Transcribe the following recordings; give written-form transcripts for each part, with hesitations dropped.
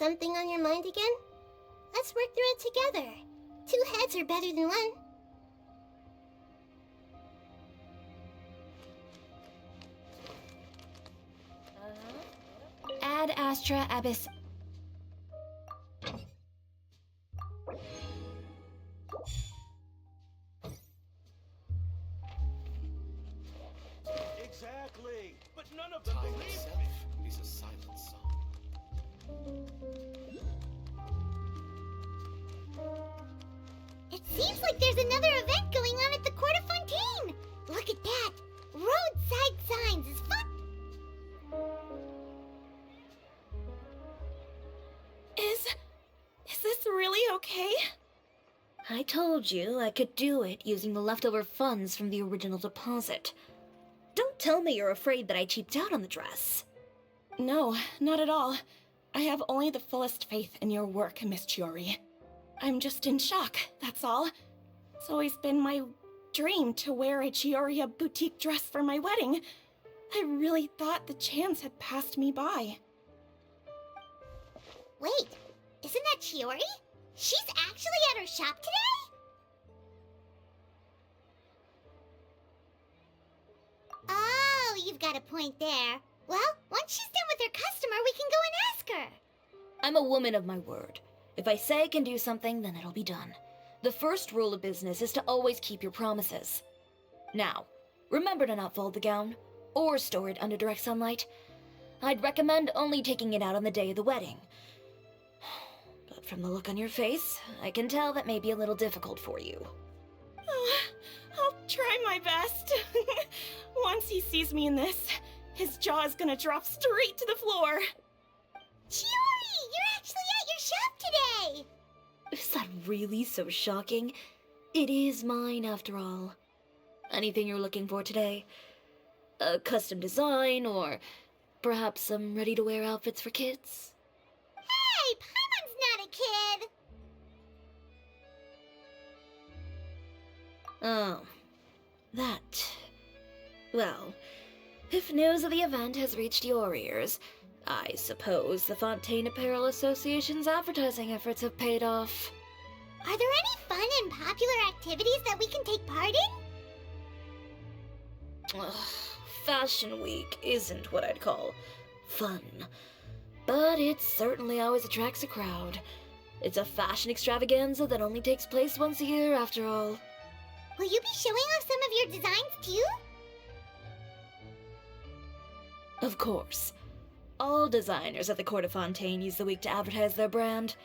something on your mind again? Let's work through it together. 2 heads are better than 1. Ad Astra Abyss. Exactly, but none of them believe me. Is a silent song. It seems like there's another event going on at the Court of Fontaine! Look at that! Roadside signs is fun! Is this really okay? I told you I could do it using the leftover funds from the original deposit. Don't tell me you're afraid that I cheaped out on the dress. No, not at all. I have only the fullest faith in your work, Miss Chiori. I'm just in shock, that's all. It's always been my dream to wear a Chioriya boutique dress for my wedding. I really thought the chance had passed me by. Wait, isn't that Chiori? She's actually at her shop today? Oh, you've got a point there. Well, once she's done with her customer, we can go and ask her. I'm a woman of my word. If I say I can do something, then it'll be done. The first rule of business is to always keep your promises. Now, remember to not fold the gown, or store it under direct sunlight. I'd recommend only taking it out on the day of the wedding. But from the look on your face, I can tell that may be a little difficult for you. Oh, I'll try my best. Once he sees me in this, his jaw is gonna drop straight to the floor. Chiori, you're actually at your shop today! Is that really so shocking? It is mine, after all. Anything you're looking for today? A custom design, or perhaps some ready-to-wear outfits for kids? Hey, Paimon's not a kid! Oh, that. Well, if news of the event has reached your ears, I suppose the Fontaine Apparel Association's advertising efforts have paid off. Are there any fun and popular activities that we can take part in? Ugh, Fashion Week isn't what I'd call fun. But it certainly always attracts a crowd. It's a fashion extravaganza that only takes place once a year, after all. Will you be showing off some of your designs too? Of course. All designers at the Court of Fontaine use the week to advertise their brand.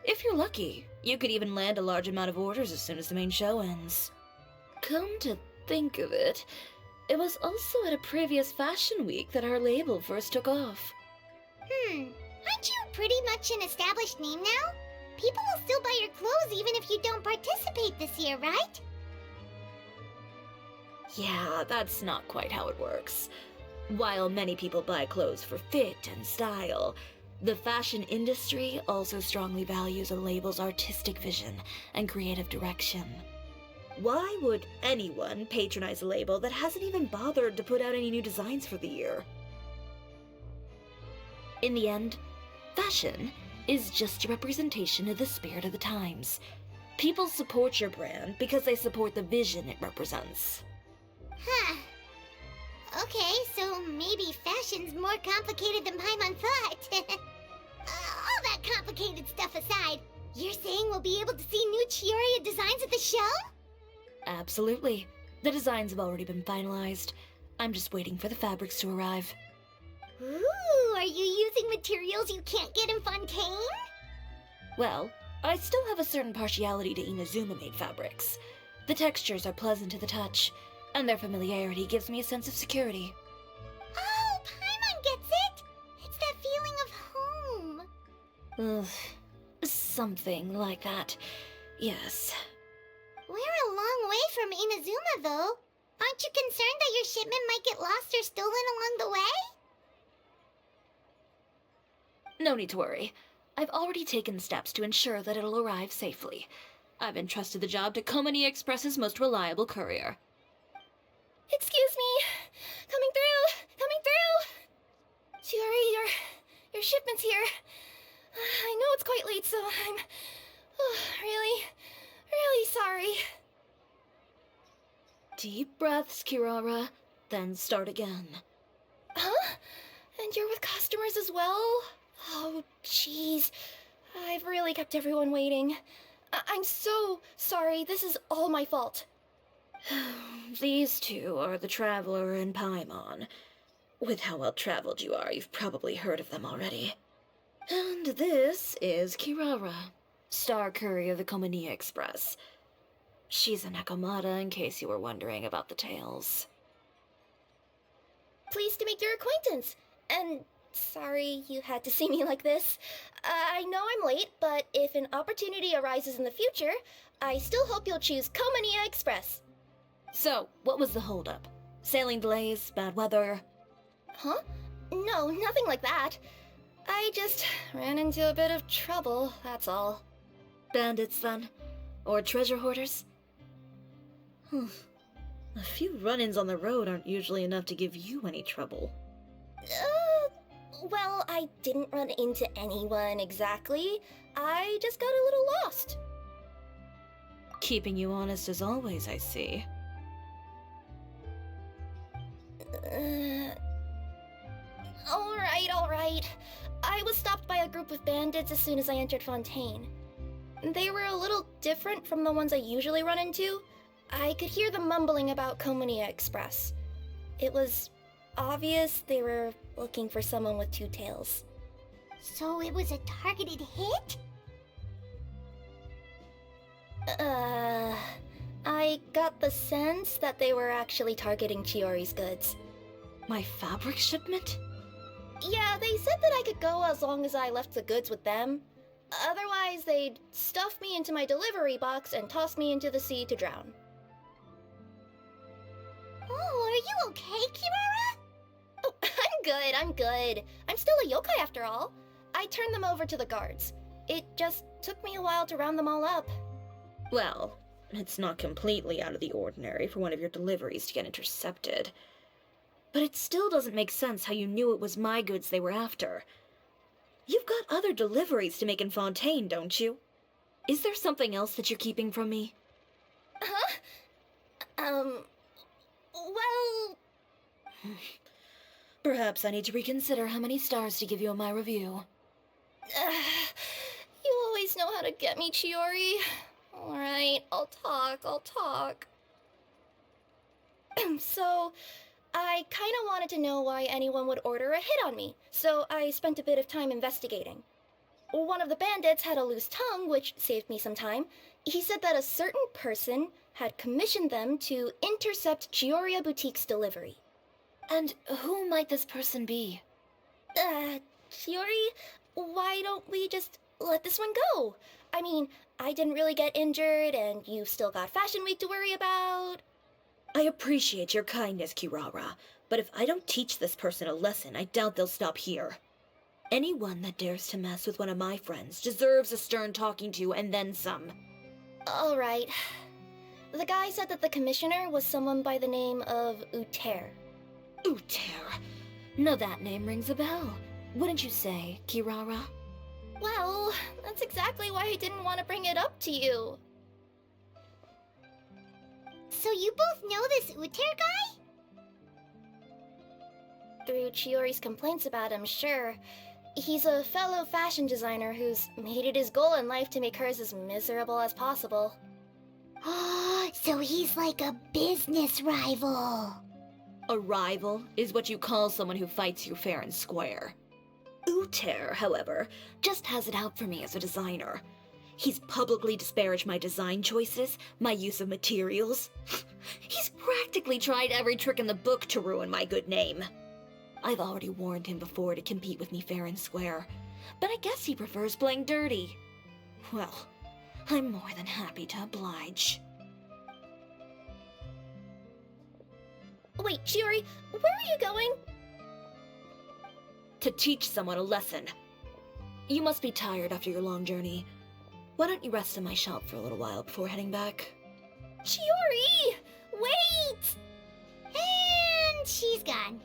If you're lucky, you could even land a large amount of orders as soon as the main show ends. Come to think of it, it was also at a previous fashion week that our label first took off. Aren't you pretty much an established name now? People will still buy your clothes even if you don't participate this year, right? Yeah, that's not quite how it works. While many people buy clothes for fit and style, the fashion industry also strongly values a label's artistic vision and creative direction. Why would anyone patronize a label that hasn't even bothered to put out any new designs for the year? In the end, fashion is just a representation of the spirit of the times. People support your brand because they support the vision it represents. Huh. Okay, so maybe fashion's more complicated than Paimon thought. All that complicated stuff aside, you're saying we'll be able to see new Chioriya designs at the show? Absolutely. The designs have already been finalized. I'm just waiting for the fabrics to arrive. Ooh, are you using materials you can't get in Fontaine? Well, I still have a certain partiality to Inazuma-made fabrics. The textures are pleasant to the touch, and their familiarity gives me a sense of security. Oh, Paimon gets it! It's that feeling of home. Ugh, something like that. Yes. We're a long way from Inazuma, though. Aren't you concerned that your shipment might get lost or stolen along the way? No need to worry. I've already taken steps to ensure that it'll arrive safely. I've entrusted the job to Komani Express's most reliable courier. Excuse me! Coming through! Coming through! Chiori, your shipment's here. I know it's quite late, so I'm really, really sorry. Deep breaths, Kirara, then start again. Huh? And you're with customers as well? Oh, jeez. I've really kept everyone waiting. I'm so sorry. This is all my fault. These two are the Traveler and Paimon. With how well traveled you are, you've probably heard of them already. And this is Kirara, Star Courier of the Komania Express. She's a Nakamata, in case you were wondering about the tales. Pleased to make your acquaintance. And sorry you had to see me like this. I know I'm late, but if an opportunity arises in the future, I still hope you'll choose Komania Express. So, what was the holdup? Sailing delays, bad weather? Huh? No, nothing like that. I just ran into a bit of trouble, that's all. Bandits, then? Or treasure hoarders? A few run-ins on the road aren't usually enough to give you any trouble. Well, I didn't run into anyone exactly. I just got a little lost. Keeping you honest as always, I see. Alright. I was stopped by a group of bandits as soon as I entered Fontaine. They were a little different from the ones I usually run into. I could hear them mumbling about Komania Express. It was obvious they were looking for someone with two tails. So it was a targeted hit? I got the sense that they were actually targeting Chiori's goods. My fabric shipment? Yeah, they said that I could go as long as I left the goods with them. Otherwise, they'd stuff me into my delivery box and toss me into the sea to drown. Oh, are you okay, Kirara? Oh, I'm good. I'm still a yokai after all. I turned them over to the guards. It just took me a while to round them all up. Well, it's not completely out of the ordinary for one of your deliveries to get intercepted. But it still doesn't make sense how you knew it was my goods they were after. You've got other deliveries to make in Fontaine, don't you? Is there something else that you're keeping from me? Huh? Well... Perhaps I need to reconsider how many stars to give you in my review. You always know how to get me, Chiori. Alright, I'll talk. So, I kinda wanted to know why anyone would order a hit on me, so I spent a bit of time investigating. One of the bandits had a loose tongue, which saved me some time. He said that a certain person had commissioned them to intercept Chioria Boutique's delivery. And who might this person be? Chiori, why don't we just let this one go? I mean, I didn't really get injured, and you've still got Fashion Week to worry about. I appreciate your kindness, Kirara, but if I don't teach this person a lesson, I doubt they'll stop here. Anyone that dares to mess with one of my friends deserves a stern talking to and then some. Alright. The guy said that the commissioner was someone by the name of Uter. Uter. Now that name rings a bell. Wouldn't you say, Kirara? Well, that's exactly why I didn't want to bring it up to you. So you both know this Uter guy? Through Chiori's complaints about him, sure. He's a fellow fashion designer who's made it his goal in life to make hers as miserable as possible. Oh, so he's like a business rival. A rival is what you call someone who fights you fair and square. Uter, however, just has it out for me as a designer. He's publicly disparaged my design choices, my use of materials. He's practically tried every trick in the book to ruin my good name. I've already warned him before to compete with me fair and square, but I guess he prefers playing dirty. Well, I'm more than happy to oblige. Wait, Chiori, where are you going? To teach someone a lesson. You must be tired after your long journey. Why don't you rest in my shop for a little while before heading back? Chiori! Wait! And she's gone.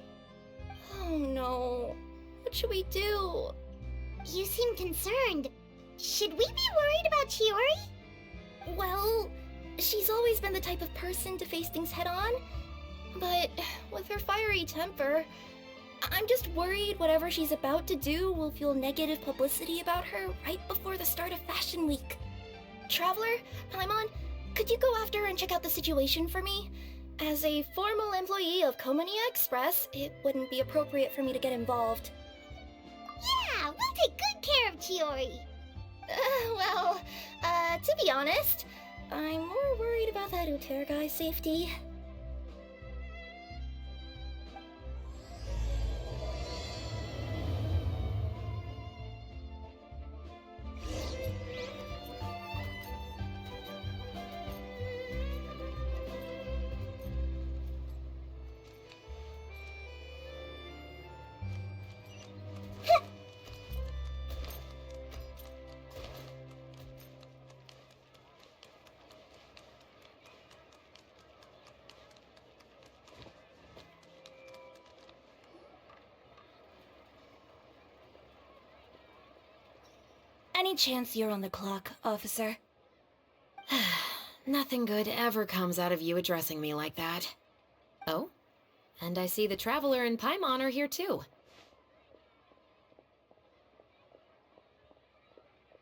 Oh no. What should we do? You seem concerned. Should we be worried about Chiori? Well, she's always been the type of person to face things head on. But with her fiery temper, I'm just worried whatever she's about to do will fuel negative publicity about her right before the start of Fashion Week. Traveler, Paimon, could you go after her and check out the situation for me? As a formal employee of Komonia Express, it wouldn't be appropriate for me to get involved. Yeah, we'll take good care of Chiori. To be honest, I'm more worried about that Uter guy's safety. Any chance you're on the clock, officer? Nothing good ever comes out of you addressing me like that. Oh? And I see the Traveler and Paimon are here too.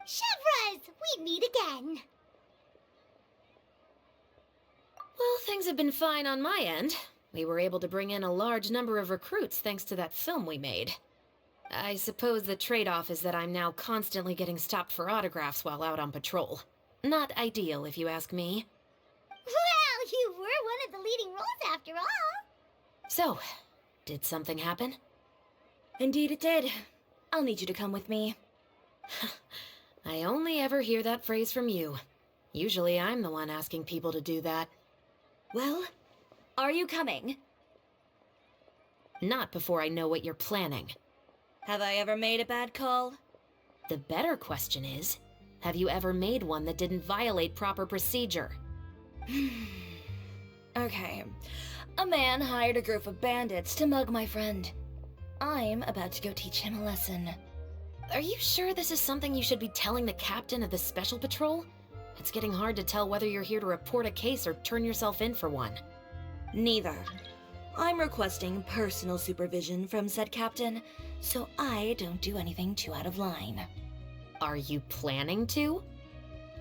Chevras, we meet again. Well, things have been fine on my end. We were able to bring in a large number of recruits thanks to that film we made. I suppose the trade-off is that I'm now constantly getting stopped for autographs while out on patrol. Not ideal, if you ask me. Well, you were one of the leading roles after all. So, did something happen? Indeed it did. I'll need you to come with me. I only ever hear that phrase from you. Usually I'm the one asking people to do that. Well, are you coming? Not before I know what you're planning. Have I ever made a bad call? The better question is, have you ever made one that didn't violate proper procedure? Okay. A man hired a group of bandits to mug my friend. I'm about to go teach him a lesson. Are you sure this is something you should be telling the captain of the Special Patrol? It's getting hard to tell whether you're here to report a case or turn yourself in for one. Neither. I'm requesting personal supervision from said captain, so I don't do anything too out of line. Are you planning to?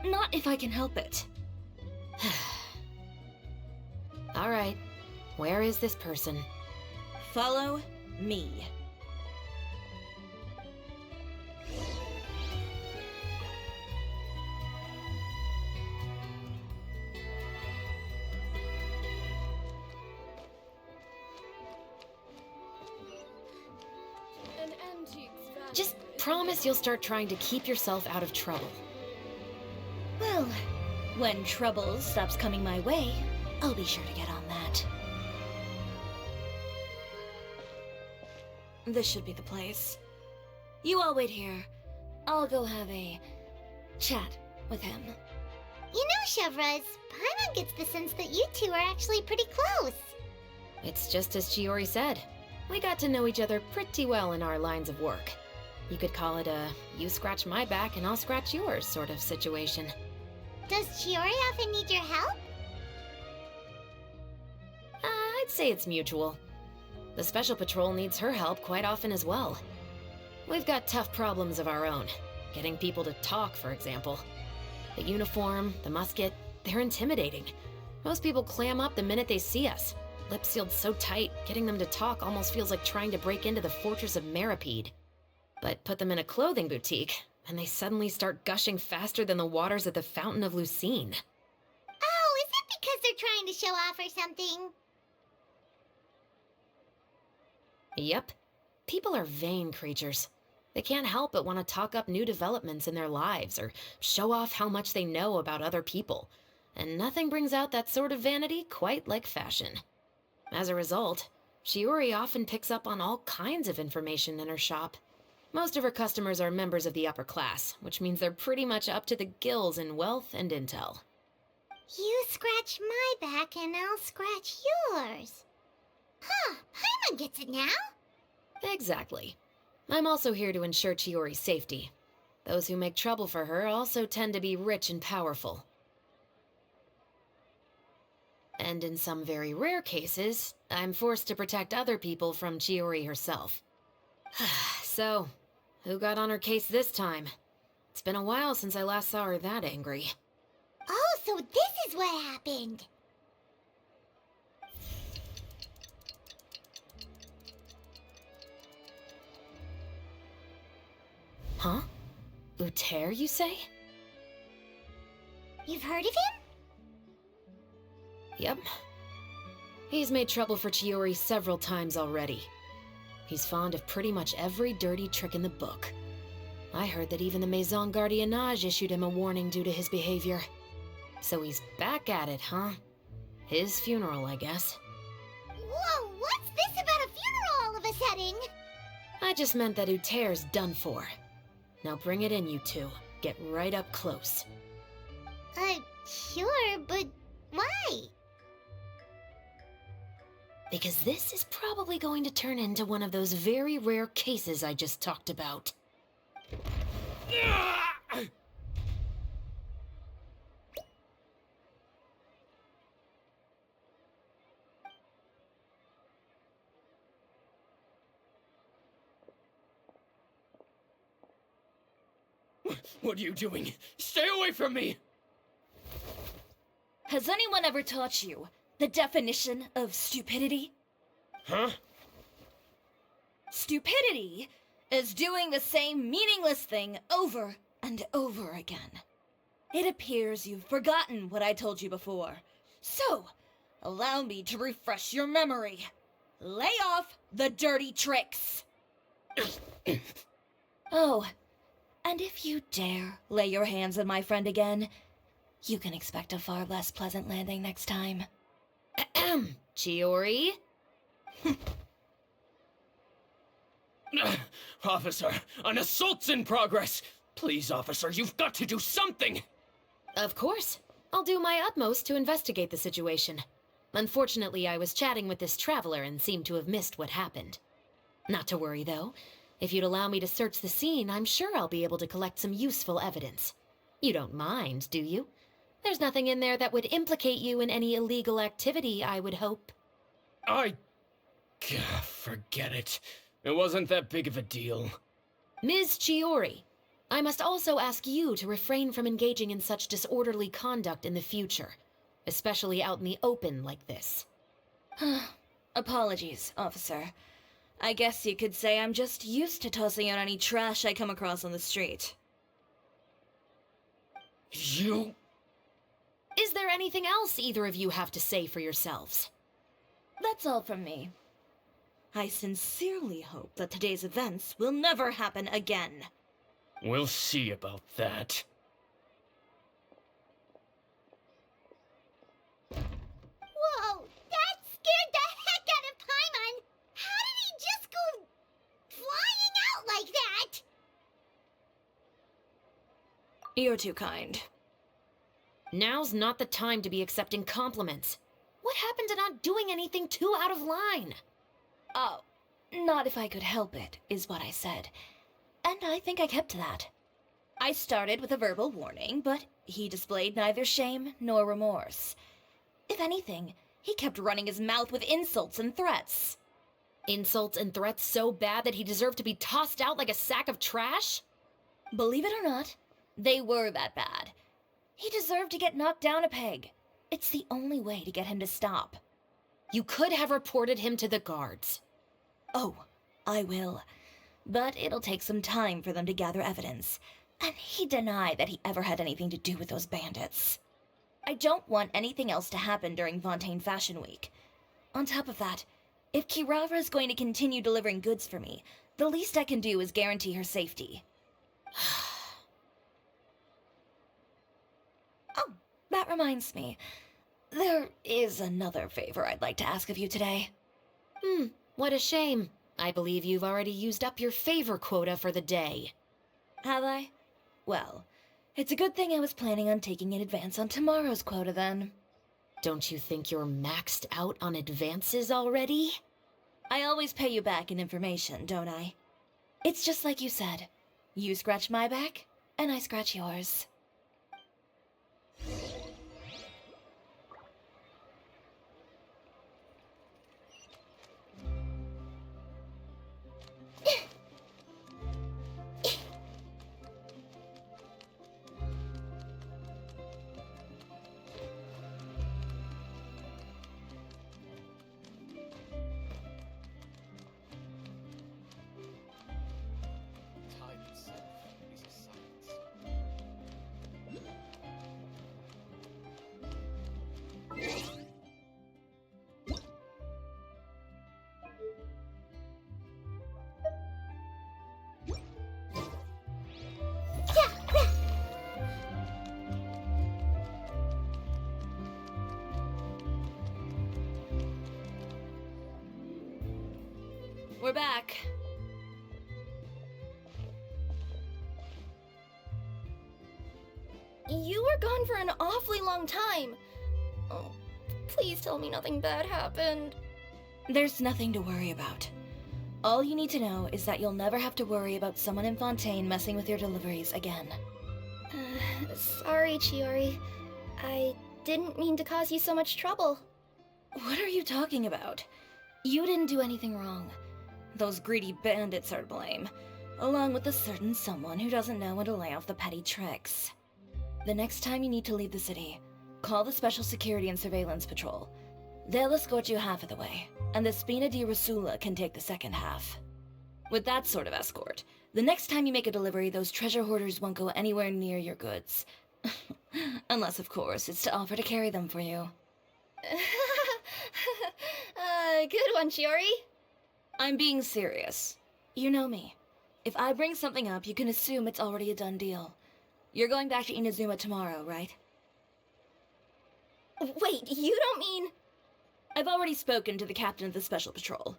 Not if I can help it. All right. Where is this person? Follow me. Just promise you'll start trying to keep yourself out of trouble. Well, when trouble stops coming my way, I'll be sure to get on that. This should be the place. You all wait here. I'll go have a chat with him. You know, Chevras, Paimon gets the sense that you two are actually pretty close. It's just as Chiori said. We got to know each other pretty well in our lines of work. You could call it a you scratch my back and I'll scratch yours sort of situation. Does Chiori often need your help? I'd say it's mutual. The Special Patrol needs her help quite often as well. We've got tough problems of our own. Getting people to talk, for example. The uniform, the musket, they're intimidating. Most people clam up the minute they see us. Lips sealed so tight, getting them to talk almost feels like trying to break into the fortress of Meripede. But put them in a clothing boutique, and they suddenly start gushing faster than the waters at the Fountain of Lucine. Oh, is it because they're trying to show off or something? Yep. People are vain creatures. They can't help but want to talk up new developments in their lives or show off how much they know about other people. And nothing brings out that sort of vanity quite like fashion. As a result, Shiori often picks up on all kinds of information in her shop. Most of her customers are members of the upper class, which means they're pretty much up to the gills in wealth and intel. You scratch my back and I'll scratch yours. Huh, Paimon gets it now. Exactly. I'm also here to ensure Chiori's safety. Those who make trouble for her also tend to be rich and powerful. And in some very rare cases, I'm forced to protect other people from Chiori herself. So, who got on her case this time? It's been a while since I last saw her that angry. Oh, so this is what happened. Huh? Uter, you say? You've heard of him? Yep. He's made trouble for Chiori several times already. He's fond of pretty much every dirty trick in the book. I heard that even the Maison Gardiennage issued him a warning due to his behavior. So he's back at it, huh? His funeral, I guess. Whoa, what's this about a funeral all of a sudden? I just meant that Uter's done for. Now bring it in, you two. Get right up close. Sure, but why? Because this is probably going to turn into one of those very rare cases I just talked about. What are you doing? Stay away from me! Has anyone ever taught you the definition of stupidity? Huh? Stupidity is doing the same meaningless thing over and over again. It appears you've forgotten what I told you before. So, allow me to refresh your memory. Lay off the dirty tricks. Oh, and if you dare lay your hands on my friend again, you can expect a far less pleasant landing next time. Ahem. Chiori? Officer, an assault's in progress! Please, officer, you've got to do something! Of course. I'll do my utmost to investigate the situation. Unfortunately, I was chatting with this traveler and seemed to have missed what happened. Not to worry, though. If you'd allow me to search the scene, I'm sure I'll be able to collect some useful evidence. You don't mind, do you? There's nothing in there that would implicate you in any illegal activity, I would hope. Forget it. It wasn't that big of a deal. Ms. Chiori, I must also ask you to refrain from engaging in such disorderly conduct in the future, especially out in the open like this. Apologies, officer. I guess you could say I'm just used to tossing out any trash I come across on the street. You... Is there anything else either of you have to say for yourselves? That's all from me. I sincerely hope that today's events will never happen again. We'll see about that. Whoa, that scared the heck out of Paimon! How did he just go flying out like that? You're too kind. Now's not the time to be accepting compliments. What happened to not doing anything too out of line? Oh, not if I could help it, is what I said. And I think I kept to that. I started with a verbal warning, but he displayed neither shame nor remorse. If anything, he kept running his mouth with insults and threats. Insults and threats so bad that he deserved to be tossed out like a sack of trash? Believe it or not, they were that bad. He deserved to get knocked down a peg. It's the only way to get him to stop. You could have reported him to the guards. Oh, I will. But it'll take some time for them to gather evidence. And he denied that he ever had anything to do with those bandits. I don't want anything else to happen during Fontaine Fashion Week. On top of that, if Kirara is going to continue delivering goods for me, the least I can do is guarantee her safety. Oh, that reminds me. There is another favor I'd like to ask of you today. What a shame. I believe you've already used up your favor quota for the day. Have I? Well, it's a good thing I was planning on taking an advance on tomorrow's quota then. Don't you think you're maxed out on advances already? I always pay you back in information, don't I? It's just like you said. You scratch my back, and I scratch yours. Time itself is a science. We're back. You were gone for an awfully long time. Oh, please tell me nothing bad happened. There's nothing to worry about. All you need to know is that you'll never have to worry about someone in Fontaine messing with your deliveries again. Sorry, Chiori. I didn't mean to cause you so much trouble. What are you talking about? You didn't do anything wrong. Those greedy bandits are to blame, along with a certain someone who doesn't know when to lay off the petty tricks. The next time you need to leave the city, call the Special Security and Surveillance Patrol. They'll escort you half of the way, and the Spina di Rasula can take the second half. With that sort of escort, the next time you make a delivery, those treasure hoarders won't go anywhere near your goods. Unless, of course, it's to offer to carry them for you. Good one, Chiori. I'm being serious. You know me. If I bring something up, you can assume it's already a done deal. You're going back to Inazuma tomorrow, right? Wait, you don't mean... I've already spoken to the captain of the Special Patrol.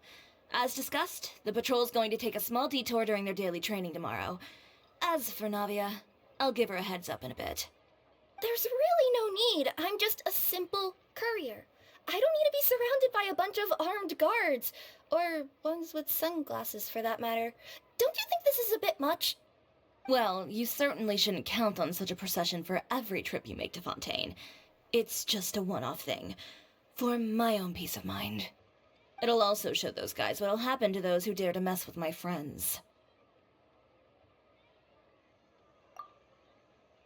As discussed, the patrol's going to take a small detour during their daily training tomorrow. As for Navia, I'll give her a heads up in a bit. There's really no need. I'm just a simple courier. I don't need to be surrounded by a bunch of armed guards. Or ones with sunglasses, for that matter. Don't you think this is a bit much? Well, you certainly shouldn't count on such a procession for every trip you make to Fontaine. It's just a one-off thing. For my own peace of mind. It'll also show those guys what'll happen to those who dare to mess with my friends.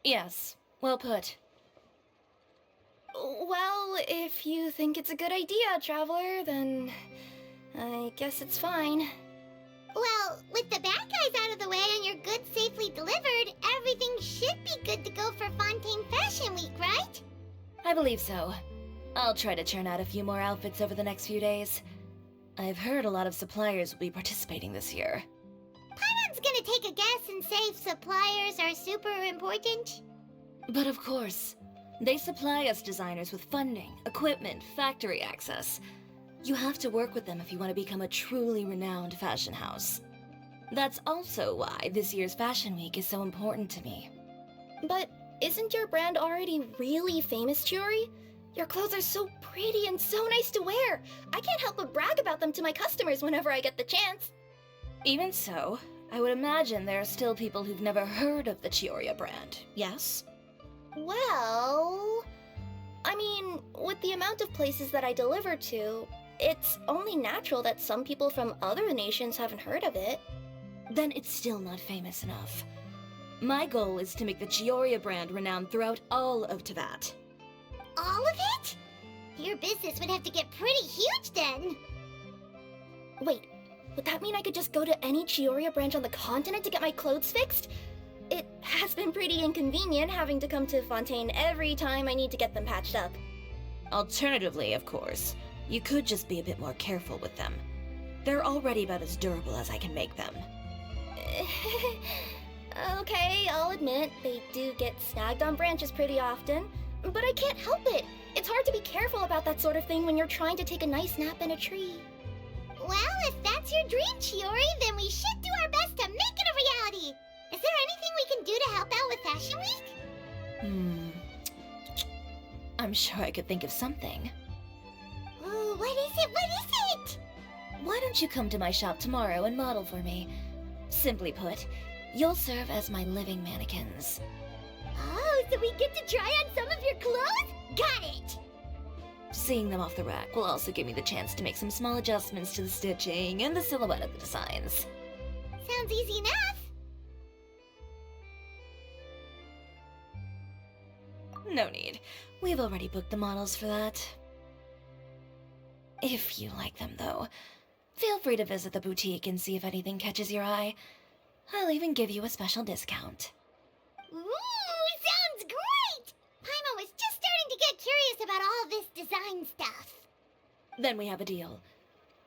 Yes, well put. Well, if you think it's a good idea, Traveler, then I guess it's fine. Well, with the bad guys out of the way and your goods safely delivered, everything should be good to go for Fontaine Fashion Week, right? I believe so. I'll try to churn out a few more outfits over the next few days. I've heard a lot of suppliers will be participating this year. Paimon's gonna take a guess and say suppliers are super important. But of course, they supply us designers with funding, equipment, factory access. You have to work with them if you want to become a truly renowned fashion house. That's also why this year's Fashion Week is so important to me. But isn't your brand already really famous, Chiori? Your clothes are so pretty and so nice to wear. I can't help but brag about them to my customers whenever I get the chance. Even so, I would imagine there are still people who've never heard of the Chioria brand, yes? Well... I mean, with the amount of places that I deliver to, it's only natural that some people from other nations haven't heard of it. Then it's still not famous enough. My goal is to make the Chioria brand renowned throughout all of Teyvat. All of it? Your business would have to get pretty huge then. Wait, would that mean I could just go to any Chioria branch on the continent to get my clothes fixed? It has been pretty inconvenient having to come to Fontaine every time I need to get them patched up. Alternatively, of course, you could just be a bit more careful with them. They're already about as durable as I can make them. Okay, I'll admit, they do get snagged on branches pretty often, but I can't help it. It's hard to be careful about that sort of thing when you're trying to take a nice nap in a tree. Well, if that's your dream, Chiori, then we should do our best to make it a reality. Is there anything we can do to help out with Fashion Week? I'm sure I could think of something. Ooh, what is it? What is it? Why don't you come to my shop tomorrow and model for me? Simply put, you'll serve as my living mannequins. Oh, so we get to try on some of your clothes? Got it! Seeing them off the rack will also give me the chance to make some small adjustments to the stitching and the silhouette of the designs. Sounds easy enough. No need. We've already booked the models for that. If you like them, though, feel free to visit the boutique and see if anything catches your eye. I'll even give you a special discount. Ooh, sounds great! Paimon was just starting to get curious about all this design stuff. Then we have a deal.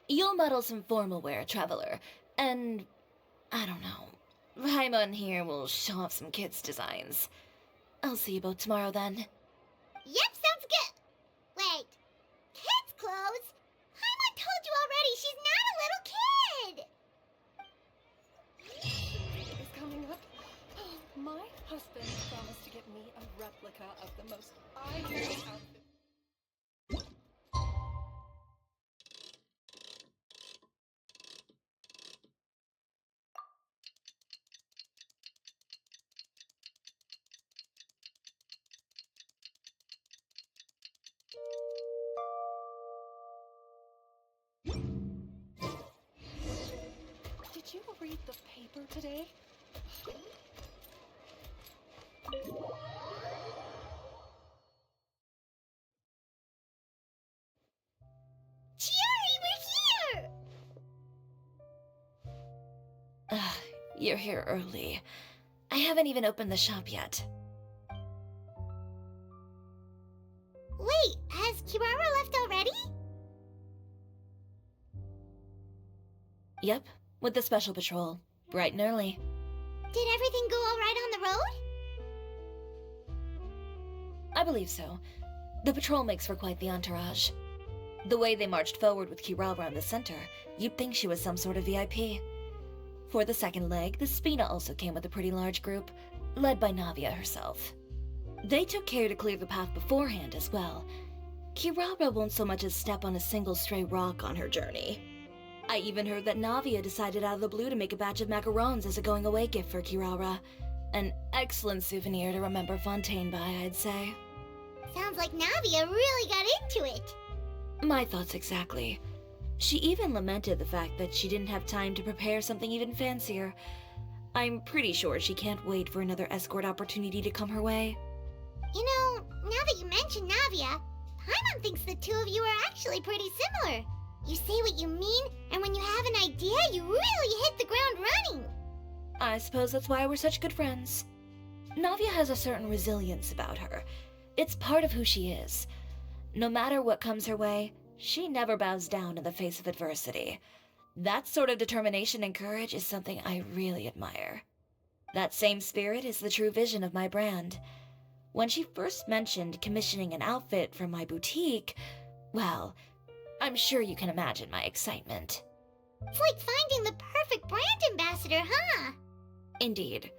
You'll model some formal wear, Traveler, and... I don't know. Paimon here will show off some kids' designs. I'll see you both tomorrow then. Yep, sounds good. Wait, kids' clothes? Paimon told you already she's not a little kid! Is coming up. My husband promised to get me a replica of the most ideal outfit. Did you read the paper today? Chiori, we're here! You're here early. I haven't even opened the shop yet. Wait, has Kirara left already? Yep, with the special patrol. Bright and early. Did everything go alright on the road? I believe so. The patrol makes for quite the entourage. The way they marched forward with Kirara in the center, you'd think she was some sort of VIP. For the second leg, the Spina also came with a pretty large group, led by Navia herself. They took care to clear the path beforehand as well. Kirara won't so much as step on a single stray rock on her journey. I even heard that Navia decided out of the blue to make a batch of macarons as a going-away gift for Kirara. An excellent souvenir to remember Fontaine by, I'd say. Sounds like Navia really got into it. My thoughts exactly. She even lamented the fact that she didn't have time to prepare something even fancier. I'm pretty sure she can't wait for another escort opportunity to come her way. You know, now that you mention Navia, Paimon thinks the two of you are actually pretty similar. You say what you mean, and when you have an idea, you really hit the ground running. I suppose that's why we're such good friends. Navia has a certain resilience about her. It's part of who she is. No matter what comes her way, she never bows down in the face of adversity. That sort of determination and courage is something I really admire. That same spirit is the true vision of my brand. When she first mentioned commissioning an outfit from my boutique, well, I'm sure you can imagine my excitement. It's like finding the perfect brand ambassador, huh? Indeed.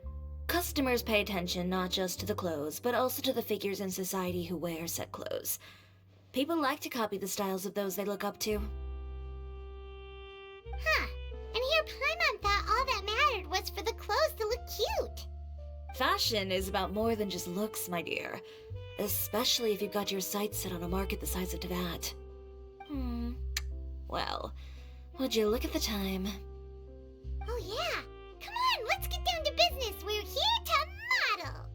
Customers pay attention not just to the clothes, but also to the figures in society who wear said clothes. People like to copy the styles of those they look up to. Huh. And here Paimon thought all that mattered was for the clothes to look cute. Fashion is about more than just looks, my dear. Especially if you've got your sights set on a market the size of Teyvat. Well, would you look at the time? Oh yeah. Come on, let's get down to business. We're here to model.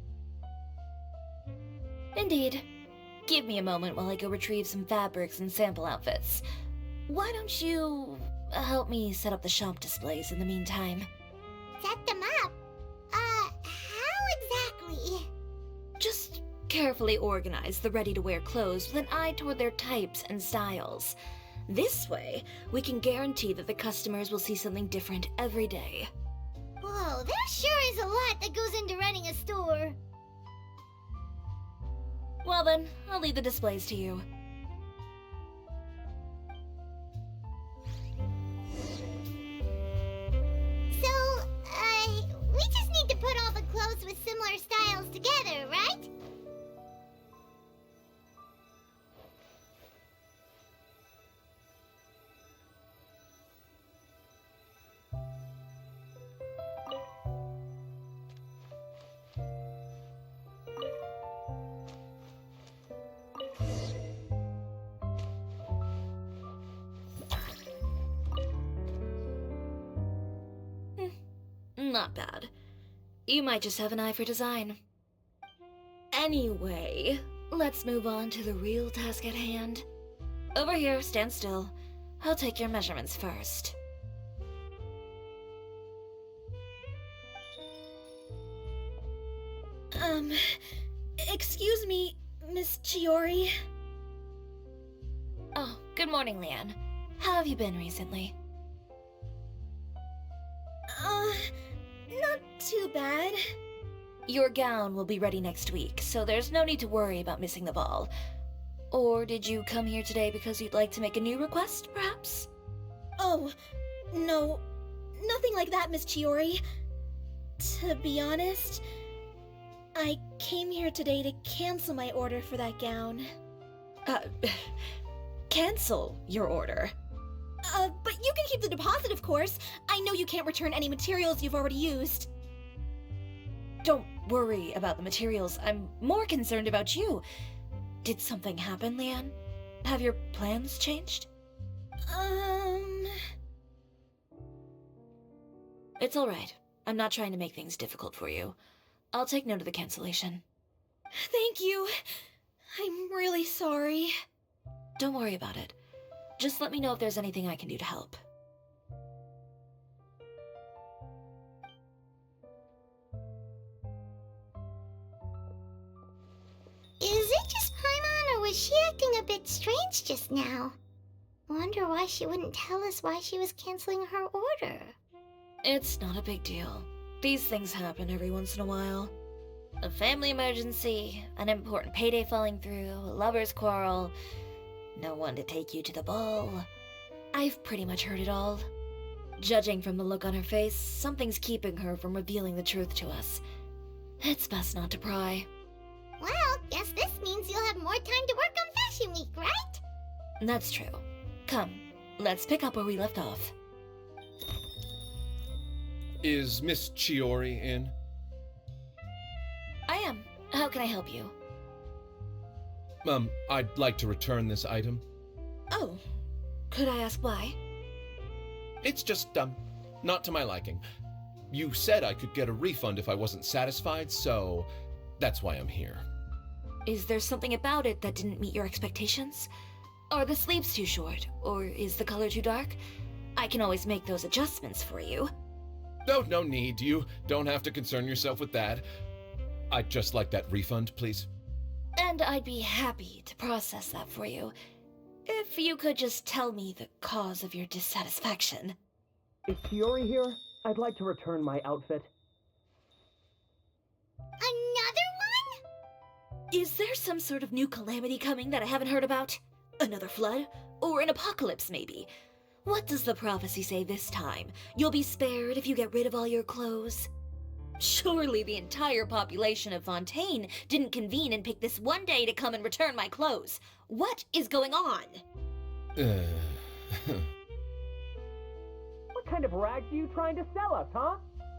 Indeed. Give me a moment while I go retrieve some fabrics and sample outfits. Why don't you help me set up the shop displays in the meantime? Set them up? How exactly? Just carefully organize the ready-to-wear clothes with an eye toward their types and styles. This way, we can guarantee that the customers will see something different every day. Whoa, there sure is a lot that goes into running a store. Well then, I'll leave the displays to you. So, we just need to put all the clothes with similar styles together, right? Not bad. You might just have an eye for design. Anyway, let's move on to the real task at hand. Over here, stand still. I'll take your measurements first. Excuse me, Miss Chiori. Oh, good morning, Leanne. How have you been recently? Not too bad. Your gown will be ready next week, so there's no need to worry about missing the ball. Or did you come here today because you'd like to make a new request, perhaps? Oh, no. Nothing like that, Miss Chiori. To be honest, I came here today to cancel my order for that gown. Cancel your order. But you can keep the deposit, of course. I know you can't return any materials you've already used. Don't worry about the materials. I'm more concerned about you. Did something happen, Leanne? Have your plans changed? It's alright. I'm not trying to make things difficult for you. I'll take note of the cancellation. Thank you. I'm really sorry. Don't worry about it. Just let me know if there's anything I can do to help. Is it just Paimon, or was she acting a bit strange just now? Wonder why she wouldn't tell us why she was canceling her order. It's not a big deal. These things happen every once in a while. A family emergency, an important payday falling through, a lover's quarrel, no one to take you to the ball. I've pretty much heard it all. Judging from the look on her face, something's keeping her from revealing the truth to us. It's best not to pry. Well, guess this means you'll have more time to work on Fashion Week, right? That's true. Come, let's pick up where we left off. Is Miss Chiori in? I am. How can I help you? I'd like to return this item. Oh, could I ask why? It's just, not to my liking. You said I could get a refund if I wasn't satisfied, so that's why I'm here. Is there something about it that didn't meet your expectations? Are the sleeves too short, or is the color too dark? I can always make those adjustments for you. No need. You don't have to concern yourself with that. I'd just like that refund, please. And I'd be happy to process that for you, if you could just tell me the cause of your dissatisfaction. Is Chiori here? I'd like to return my outfit. Another one? Is there some sort of new calamity coming that I haven't heard about? Another flood? Or an apocalypse, maybe? What does the prophecy say this time? You'll be spared if you get rid of all your clothes? Surely the entire population of Fontaine didn't convene and pick this one day to come and return my clothes. What is going on? What kind of rags are you trying to sell us, huh?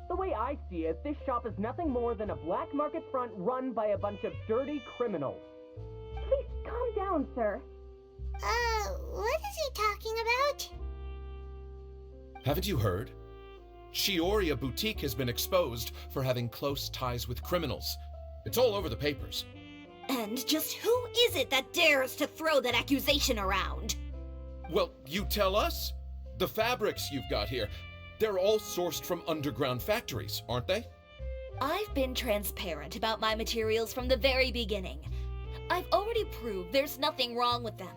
The way I see it, this shop is nothing more than a black market front run by a bunch of dirty criminals. Please calm down, sir. What is he talking about? Haven't you heard? Chioria Boutique has been exposed for having close ties with criminals. It's all over the papers. And just who is it that dares to throw that accusation around? Well, you tell us. The fabrics you've got here, they're all sourced from underground factories, aren't they? I've been transparent about my materials from the very beginning. I've already proved there's nothing wrong with them.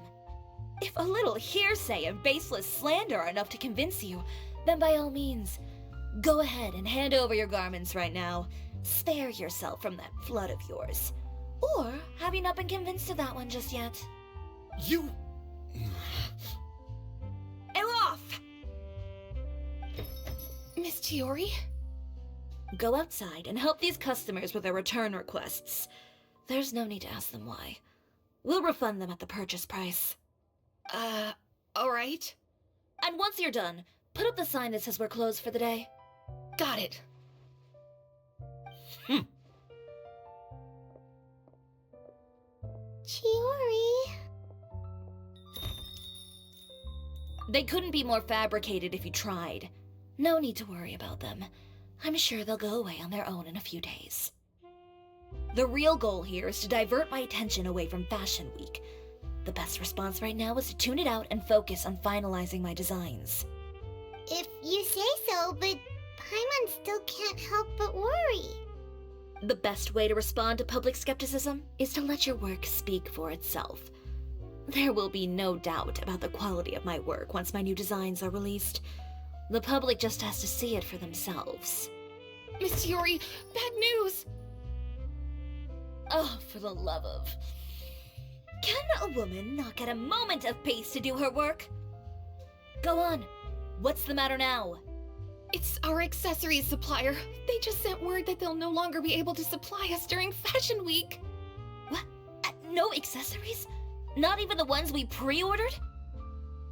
If a little hearsay and baseless slander are enough to convince you, then by all means, go ahead and hand over your garments right now. Spare yourself from that flood of yours. Or have you not been convinced of that one just yet? You... Elof! Miss Chiori? Go outside and help these customers with their return requests. There's no need to ask them why. We'll refund them at the purchase price. Alright. And once you're done, put up the sign that says we're closed for the day. Got it. Chiori. They couldn't be more fabricated if you tried. No need to worry about them. I'm sure they'll go away on their own in a few days. The real goal here is to divert my attention away from Fashion Week. The best response right now is to tune it out and focus on finalizing my designs. If you say so, but Paimon still can't help but worry. The best way to respond to public skepticism is to let your work speak for itself. There will be no doubt about the quality of my work once my new designs are released. The public just has to see it for themselves. Miss Yuri, bad news! Oh, for the love of... Can a woman not get a moment of peace to do her work? Go on. What's the matter now? It's our accessories supplier. They just sent word that they'll no longer be able to supply us during Fashion Week. What? No accessories? Not even the ones we pre-ordered?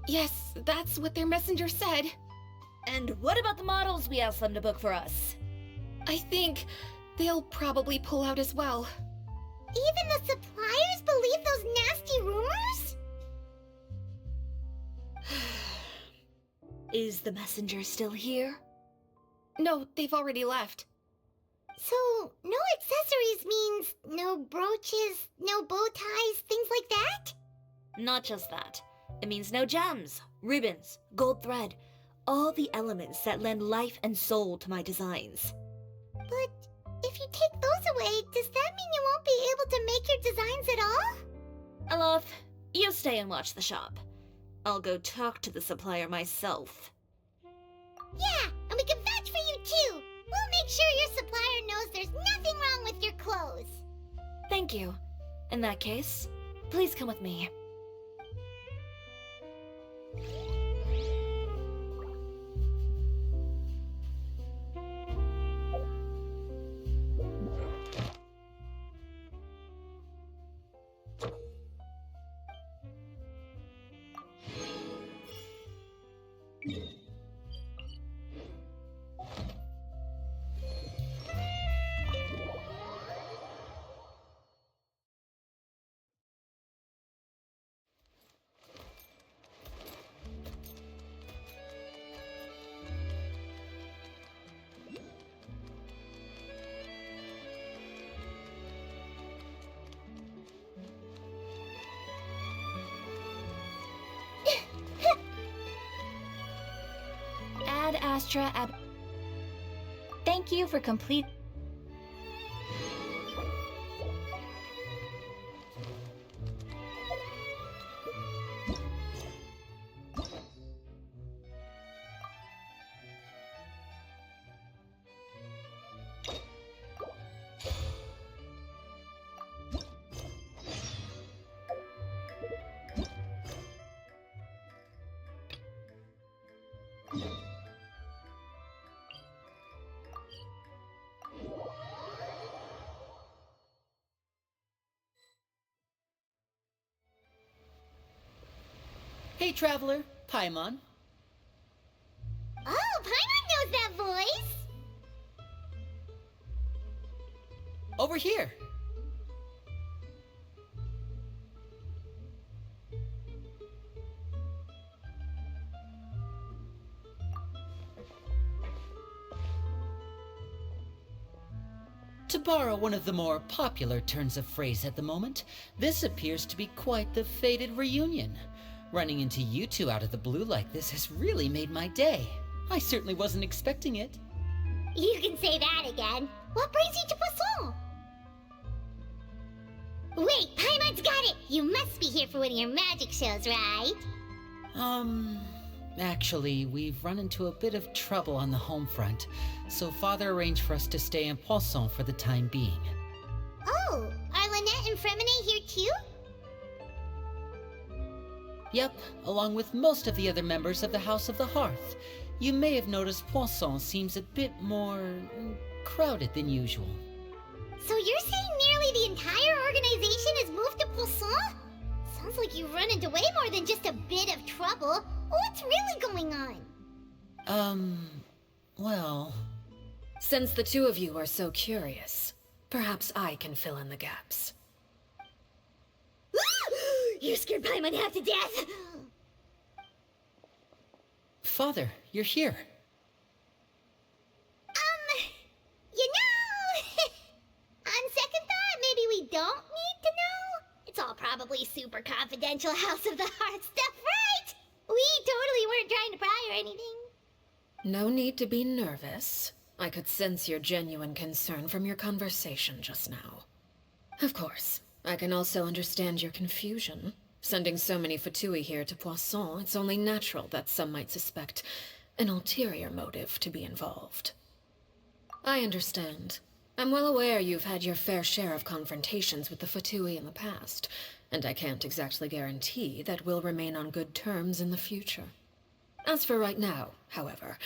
Yes, that's what their messenger said. And what about the models we asked them to book for us? I think they'll probably pull out as well. Even the suppliers believe those nasty rumors? Is the messenger still here? No, they've already left. So, no accessories means no brooches, no bow ties, things like that? Not just that. It means no gems, ribbons, gold thread, all the elements that lend life and soul to my designs. But if you take those away, does that mean you won't be able to make your designs at all? Alof, you stay and watch the shop. I'll go talk to the supplier myself. Yeah, and we can vouch for you too. We'll make sure your supplier knows there's nothing wrong with your clothes. Thank you. In that case, please come with me. Ad Astra Ab. Thank you for complete. Hey, Traveler, Paimon. Oh, Paimon knows that voice! Over here. To borrow one of the more popular turns of phrase at the moment, this appears to be quite the fated reunion. Running into you two out of the blue like this has really made my day. I certainly wasn't expecting it. You can say that again. What brings you to Poisson? Wait, Paimon's got it! You must be here for one of your magic shows, right? Actually, we've run into a bit of trouble on the home front, so Father arranged for us to stay in Poisson for the time being. Oh, are Lynette and Fremine here too? Yep, along with most of the other members of the House of the Hearth. You may have noticed Poisson seems a bit more crowded than usual. So you're saying nearly the entire organization has moved to Poisson? Sounds like you've run into way more than just a bit of trouble. What's really going on? Well... Since the two of you are so curious, perhaps I can fill in the gaps. You scared Paimon half to death! Father, you're here. probably super confidential House of the Heart stuff, right? We totally weren't trying to pry or anything. No need to be nervous. I could sense your genuine concern from your conversation just now. Of course, I can also understand your confusion. Sending so many Fatui here to Poisson, it's only natural that some might suspect an ulterior motive to be involved. I understand. I'm well aware you've had your fair share of confrontations with the Fatui in the past, and I can't exactly guarantee that we'll remain on good terms in the future. As for right now, however,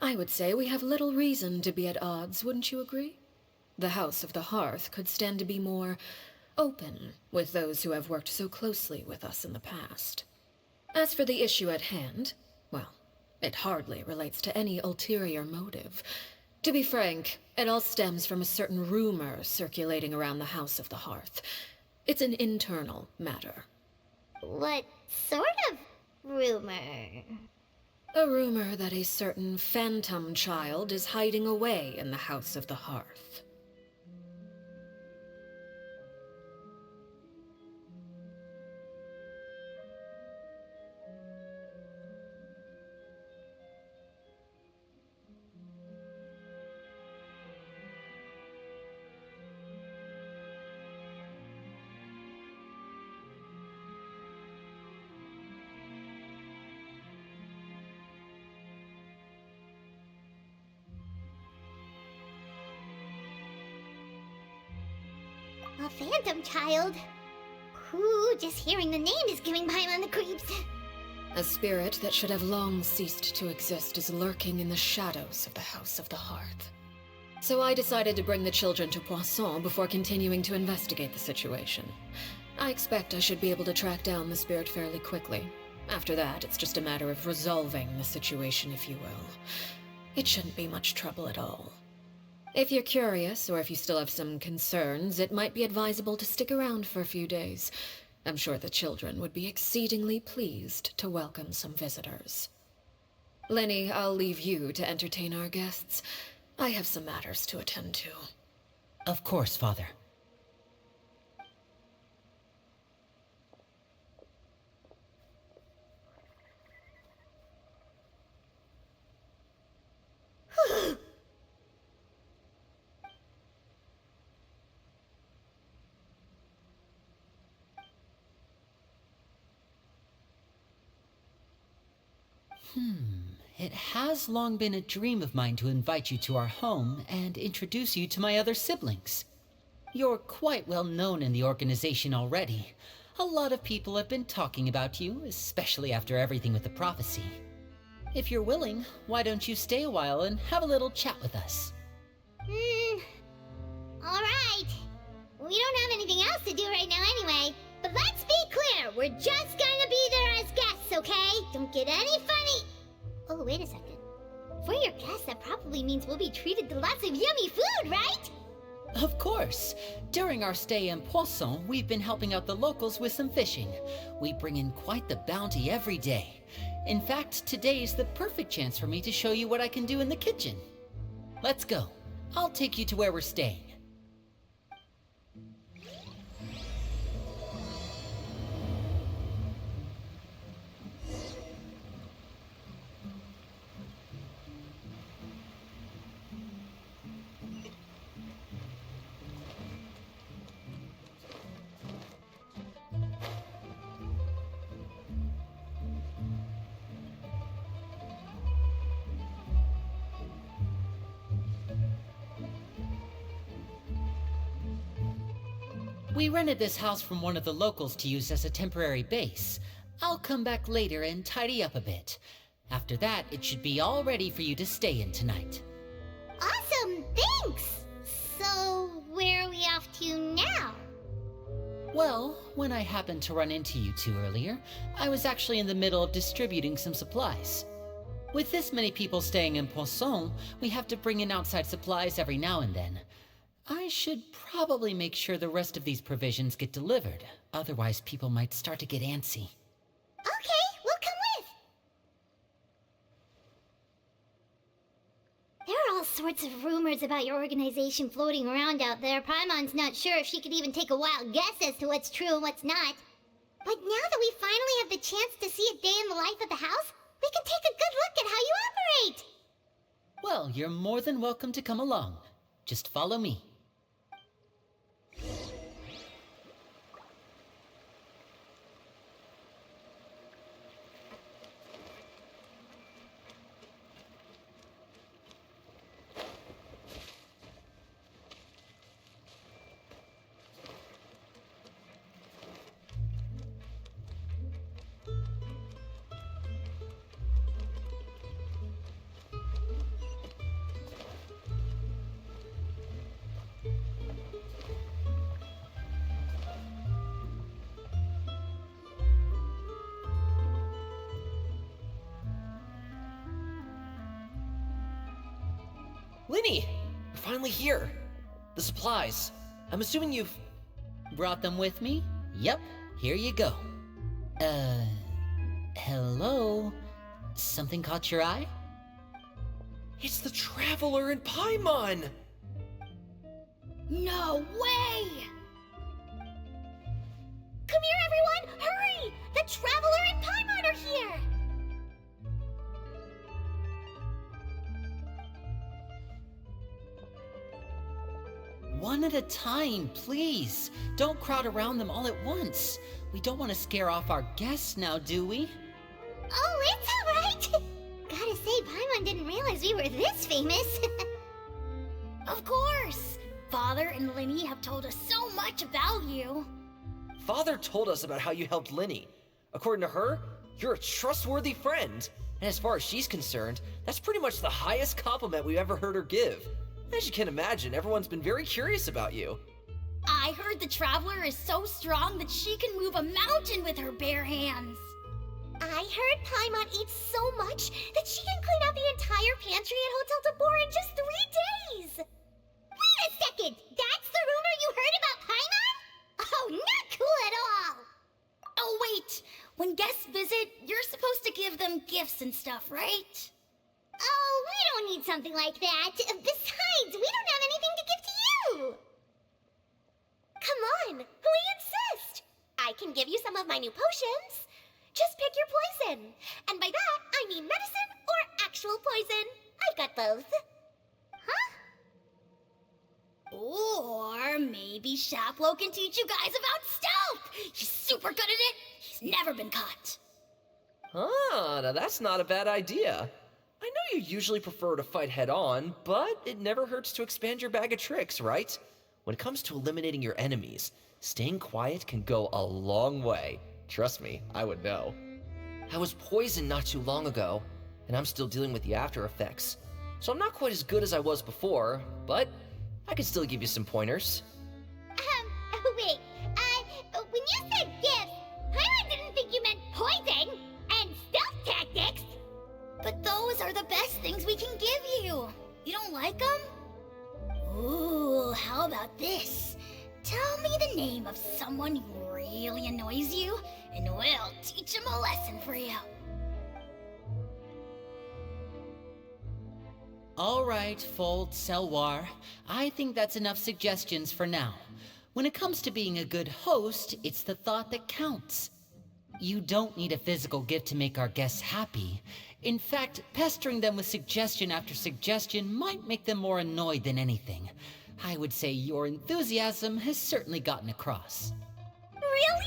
I would say we have little reason to be at odds, wouldn't you agree? The House of the Hearth could stand to be more open with those who have worked so closely with us in the past. As for the issue at hand, well, it hardly relates to any ulterior motive. To be frank, it all stems from a certain rumor circulating around the House of the Hearth. It's an internal matter. What sort of rumor? A rumor that a certain phantom child is hiding away in the House of the Hearth. A phantom child? Ooh, just hearing the name is giving Paimon the creeps. A spirit that should have long ceased to exist is lurking in the shadows of the House of the Hearth. So I decided to bring the children to Poisson before continuing to investigate the situation. I expect I should be able to track down the spirit fairly quickly. After that, it's just a matter of resolving the situation, if you will. It shouldn't be much trouble at all. If you're curious, or if you still have some concerns, it might be advisable to stick around for a few days. I'm sure the children would be exceedingly pleased to welcome some visitors. Lenny, I'll leave you to entertain our guests. I have some matters to attend to. Of course, Father. It has long been a dream of mine to invite you to our home and introduce you to my other siblings. You're quite well known in the organization already. A lot of people have been talking about you, especially after everything with the prophecy. If you're willing, why don't you stay a while and have a little chat with us? Alright. We don't have anything else to do right now anyway. But let's be clear, we're just gonna be there as guests, okay? Don't get any funny. Oh, wait a second. For your guests, that probably means we'll be treated to lots of yummy food, right? Of course. During our stay in Poisson, we've been helping out the locals with some fishing. We bring in quite the bounty every day. In fact, today is the perfect chance for me to show you what I can do in the kitchen. Let's go. I'll take you to where we're staying. We rented this house from one of the locals to use as a temporary base. I'll come back later and tidy up a bit. After that, it should be all ready for you to stay in tonight. Awesome, thanks! So, where are we off to now? Well, when I happened to run into you two earlier, I was actually in the middle of distributing some supplies. With this many people staying in Poisson, we have to bring in outside supplies every now and then. I should probably make sure the rest of these provisions get delivered. Otherwise, people might start to get antsy. Okay, we'll come with. There are all sorts of rumors about your organization floating around out there. Paimon's not sure if she could even take a wild guess as to what's true and what's not. But now that we finally have the chance to see a day in the life of the house, we can take a good look at how you operate. Well, you're more than welcome to come along. Just follow me. Linny! We're finally here! The supplies. I'm assuming you've... Brought them with me? Yep, here you go. Hello? Something caught your eye? It's the Traveler in Paimon! No way! Come here, everyone! Hurry! The Traveler and Paimon are here! One at a time, please. Don't crowd around them all at once. We don't want to scare off our guests now, do we? Oh, it's alright! Gotta say, Paimon didn't realize we were this famous. Of course! Father and Linny have told us so much about you. Father told us about how you helped Linny. According to her, you're a trustworthy friend. And as far as she's concerned, that's pretty much the highest compliment we've ever heard her give. As you can imagine, everyone's been very curious about you. I heard the Traveler is so strong that she can move a mountain with her bare hands. I heard Paimon eats so much that she can clean out the entire pantry at Hotel Tabor in just 3 days. Wait a second! That's the rumor you heard about Paimon? Oh, not cool at all! Oh, wait! When guests visit, you're supposed to give them gifts and stuff, right? Oh, we don't need something like that. Besides, we don't have anything to give to you! Come on, we insist! I can give you some of my new potions. Just pick your poison. And by that, I mean medicine or actual poison. I've got both. Huh? Or maybe Shaplo can teach you guys about stealth. He's super good at it. He's never been caught. Ah, now that's not a bad idea. I know you usually prefer to fight head-on, but it never hurts to expand your bag of tricks, right? When it comes to eliminating your enemies, staying quiet can go a long way. Trust me, I would know. I was poisoned not too long ago, and I'm still dealing with the after effects. So I'm not quite as good as I was before, but I can still give you some pointers. Wait, when you said gifts, I didn't think you meant poison and stealth tactics. But those are the best things we can give you. You don't like them? Ooh, how about this? Tell me the name of someone who really annoys you, and we'll teach him a lesson for you. All right, Fold Selwar. I think that's enough suggestions for now. When it comes to being a good host, it's the thought that counts. You don't need a physical gift to make our guests happy. In fact, pestering them with suggestion after suggestion might make them more annoyed than anything. I would say your enthusiasm has certainly gotten across. Really?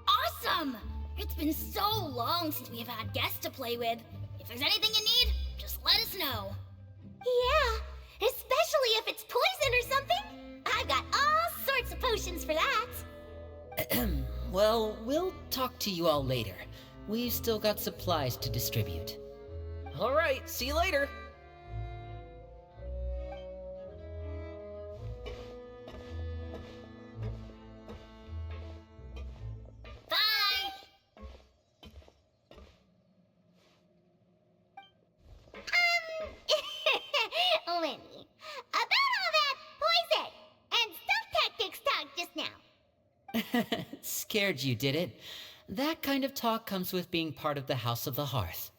Awesome! It's been so long since we have had guests to play with. If there's anything you need, just let us know. Yeah, especially if it's poison or something. I've got all sorts of potions for that. Well, we'll talk to you all later. We've still got supplies to distribute. All right, see you later. Bye! Lenny, about all that poison and stealth tactics talk just now. Scared you, did it? That kind of talk comes with being part of the House of the Hearth.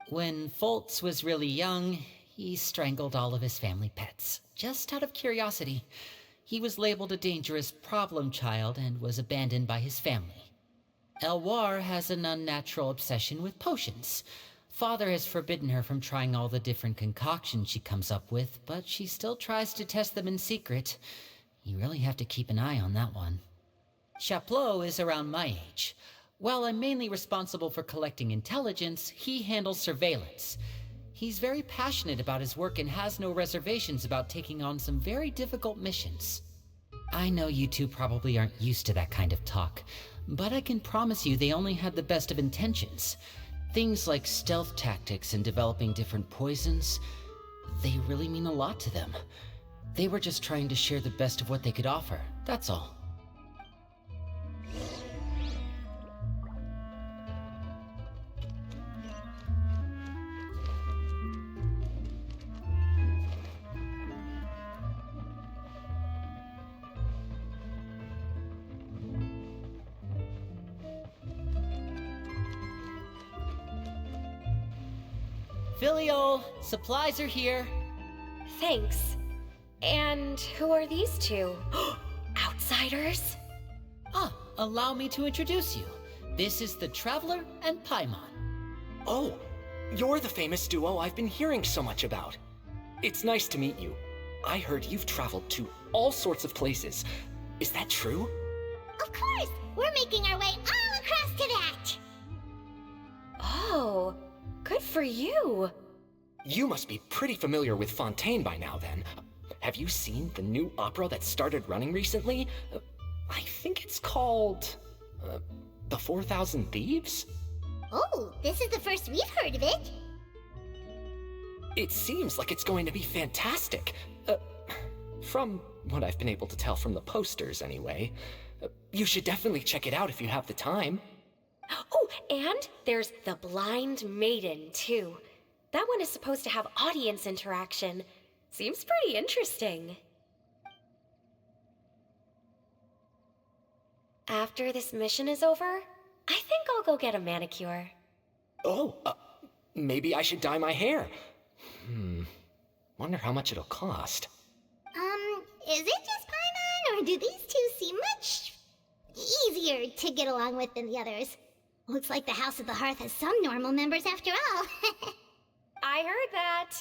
When Foltz was really young, He strangled all of his family pets, just out of curiosity. He was labeled a dangerous problem child and was abandoned by his family. Elwar has an unnatural obsession with potions. Father has forbidden her from trying all the different concoctions she comes up with, but she still tries to test them in secret. You really have to keep an eye on that one. Chaplot is around my age. While I'm mainly responsible for collecting intelligence, he handles surveillance. He's very passionate about his work and has no reservations about taking on some very difficult missions. I know you two probably aren't used to that kind of talk, but I can promise you they only had the best of intentions. Things like stealth tactics and developing different poisons, they really mean a lot to them. They were just trying to share the best of what they could offer, that's all. Filial, supplies are here. Thanks. And who are these two? Outsiders? Allow me to introduce you. This is the Traveler and Paimon. Oh, you're the famous duo I've been hearing so much about. It's nice to meet you. I heard you've traveled to all sorts of places. Is that true? Of course! We're making our way all across to that! Oh, good for you. You must be pretty familiar with Fontaine by now, then. Have you seen the new opera that started running recently? I think it's called... The 4,000 Thieves? Oh, this is the first we've heard of it. It seems like it's going to be fantastic. From what I've been able to tell from the posters, anyway. You should definitely check it out if you have the time. Oh, and there's The Blind Maiden, too. That one is supposed to have audience interaction. Seems pretty interesting. After this mission is over, I think I'll go get a manicure. Oh, maybe I should dye my hair. Wonder how much it'll cost. Is it just Paimon, or do these two seem much easier to get along with than the others? Looks like the House of the Hearth has some normal members after all. I heard that.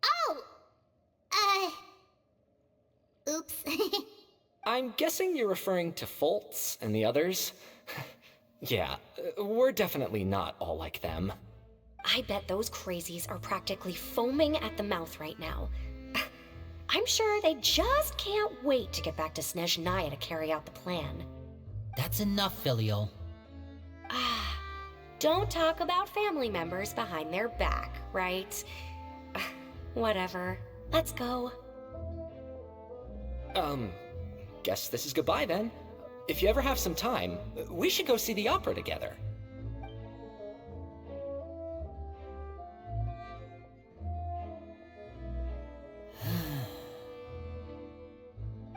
Oh! Oops. I'm guessing you're referring to Foltz and the others? Yeah, we're definitely not all like them. I bet those crazies are practically foaming at the mouth right now. I'm sure they just can't wait to get back to Snezhnaya to carry out the plan. That's enough, Filial. Don't talk about family members behind their back, right? Whatever. Let's go. Guess this is goodbye then. If you ever have some time, we should go see the opera together.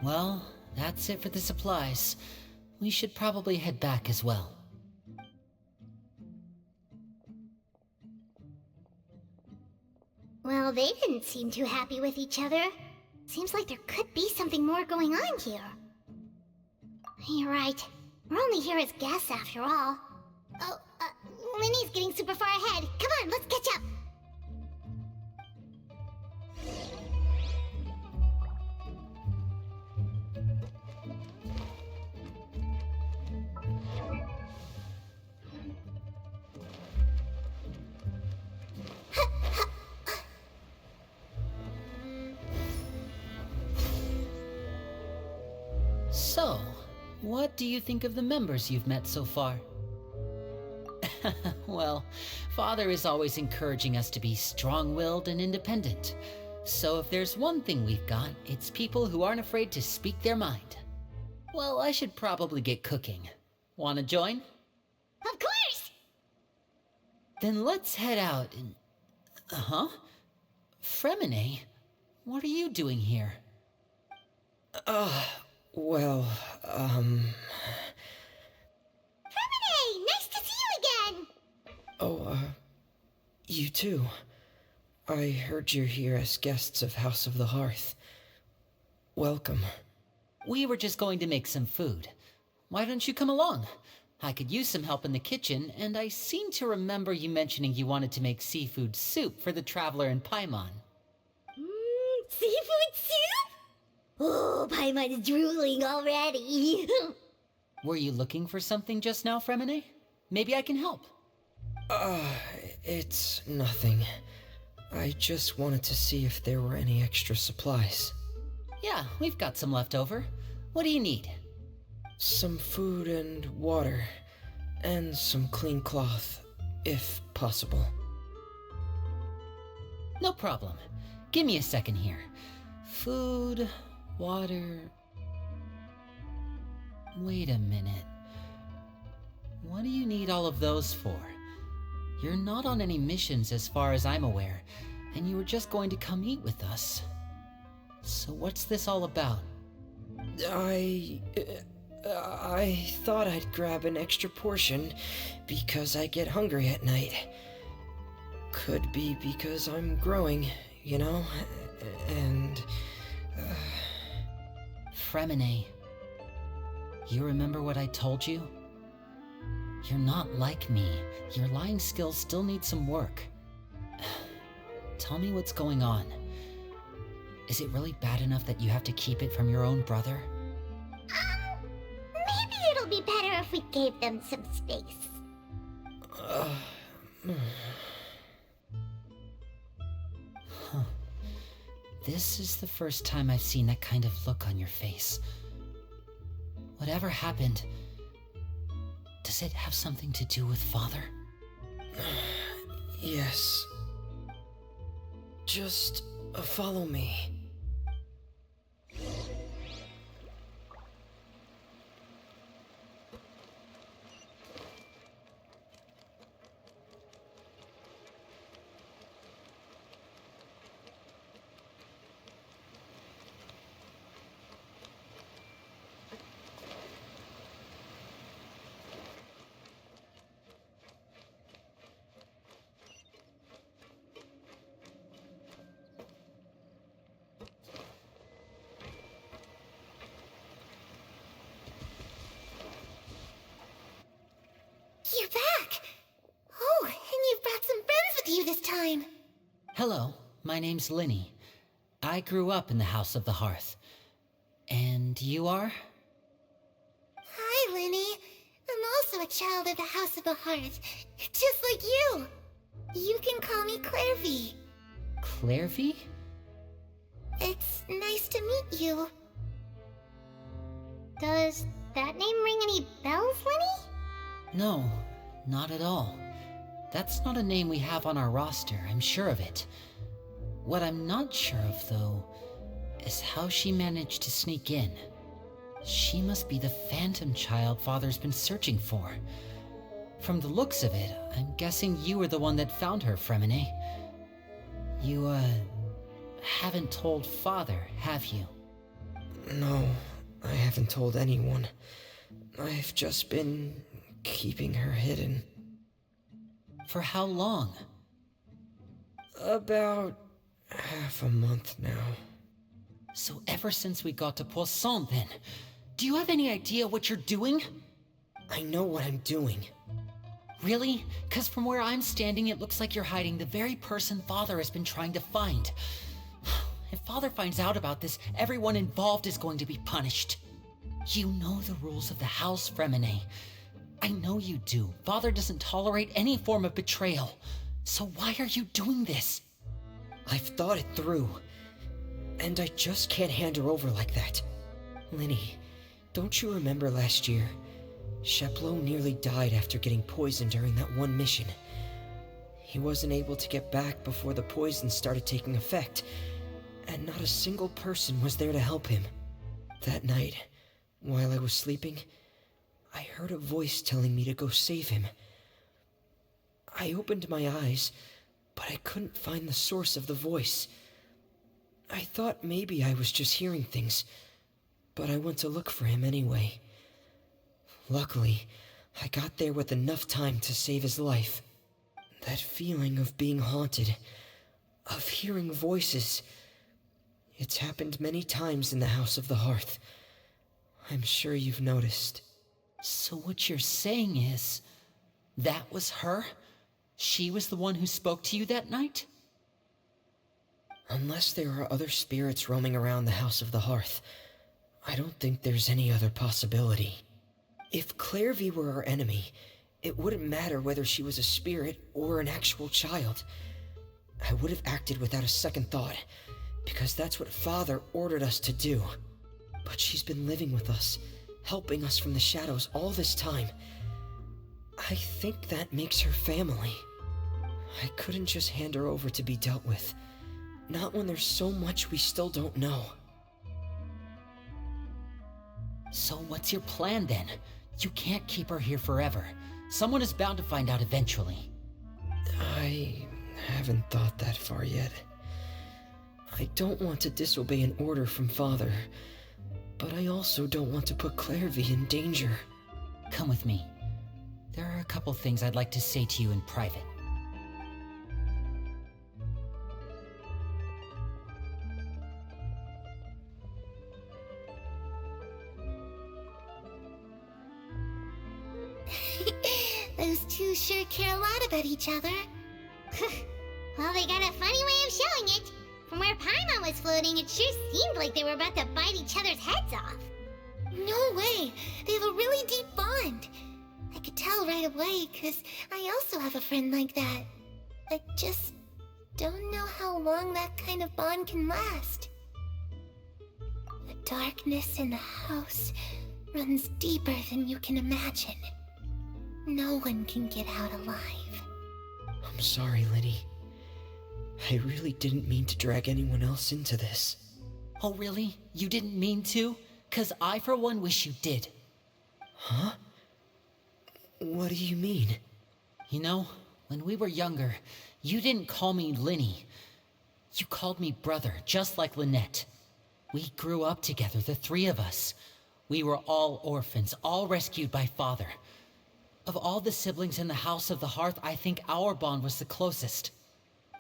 Well, that's it for the supplies. We should probably head back as well. Well, they didn't seem too happy with each other. Seems like there could be something more going on here. You're right. We're only here as guests after all. Oh, Linny's getting super far ahead. Come on, let's catch up. So, what do you think of the members you've met so far? Well, Father is always encouraging us to be strong-willed and independent. So if there's one thing we've got, it's people who aren't afraid to speak their mind. Well, I should probably get cooking. Wanna join? Of course! Then let's head out and... Fremine? What are you doing here? Well, Fremine! Nice to see you again! Oh, you too. I heard you're here as guests of House of the Hearth. Welcome. We were just going to make some food. Why don't you come along? I could use some help in the kitchen, and I seem to remember you mentioning you wanted to make seafood soup for the traveler in Paimon. Seafood soup? Oh, Paimon is drooling already. Were you looking for something just now, Fremine? Maybe I can help. It's nothing. I just wanted to see if there were any extra supplies. Yeah, we've got some left over. What do you need? Some food and water, and some clean cloth, if possible. No problem. Give me a second here. Food, water... Wait a minute. What do you need all of those for? You're not on any missions as far as I'm aware, and you were just going to come eat with us. So what's this all about? I thought I'd grab an extra portion because I get hungry at night. Could be because I'm growing, you know? And... Fremine, you remember what I told you? You're not like me. Your lying skills still need some work. Tell me what's going on. Is it really bad enough that you have to keep it from your own brother? Maybe it'll be better if we gave them some space. Huh. This is the first time I've seen that kind of look on your face. Whatever happened, does it have something to do with Father? Yes. Just follow me. You're back! Oh, and you've brought some friends with you this time. Hello, my name's Linny. I grew up in the House of the Hearth. And you are? Hi, Linny. I'm also a child of the House of the Hearth, just like you. You can call me Clairvy. Clairvy? It's nice to meet you. Does that name ring any bells, Linny? No, not at all. That's not a name we have on our roster, I'm sure of it. What I'm not sure of, though, is how she managed to sneak in. She must be the phantom child Father's been searching for. From the looks of it, I'm guessing you were the one that found her, Fremine. You, haven't told Father, have you? No, I haven't told anyone. I've just been keeping her hidden. For how long? About half a month now. So ever since we got to Poisson, then, do you have any idea what you're doing? I know what I'm doing. Really? Because from where I'm standing, it looks like you're hiding the very person Father has been trying to find. If Father finds out about this, everyone involved is going to be punished. You know the rules of the house, Fremine. I know you do. Father doesn't tolerate any form of betrayal. So why are you doing this? I've thought it through. And I just can't hand her over like that. Linny, don't you remember last year? Sheplo nearly died after getting poisoned during that one mission. He wasn't able to get back before the poison started taking effect, and not a single person was there to help him. That night, while I was sleeping, I heard a voice telling me to go save him. I opened my eyes, but I couldn't find the source of the voice. I thought maybe I was just hearing things, but I went to look for him anyway. Luckily, I got there with enough time to save his life. That feeling of being haunted, of hearing voices. It's happened many times in the House of the Hearth. I'm sure you've noticed. So what you're saying is, that was her? She was the one who spoke to you that night? Unless there are other spirits roaming around the House of the Hearth, I don't think there's any other possibility. If Clairvy were our enemy, it wouldn't matter whether she was a spirit or an actual child. I would have acted without a second thought, because that's what Father ordered us to do. But she's been living with us, helping us from the shadows all this time. I think that makes her family. I couldn't just hand her over to be dealt with. Not when there's so much we still don't know. So what's your plan then? You can't keep her here forever. Someone is bound to find out eventually. I haven't thought that far yet. I don't want to disobey an order from Father, but I also don't want to put Clairvy in danger. Come with me. There are a couple things I'd like to say to you in private. Those two sure care a lot about each other. Well, they got a funny way of showing it. From where Paimon was floating, it sure seemed like they were about to bite each other's heads off. No way! They have a really deep bond. I could tell right away, because I also have a friend like that. I just don't know how long that kind of bond can last. The darkness in the house runs deeper than you can imagine. No one can get out alive. I'm sorry, Lenny. I really didn't mean to drag anyone else into this. Oh, really? You didn't mean to? 'Cause I, for one, wish you did. Huh? What do you mean? You know, when we were younger, you didn't call me Linny. You called me brother, just like Lynette. We grew up together, the three of us. We were all orphans, all rescued by Father. Of all the siblings in the House of the Hearth, I think our bond was the closest.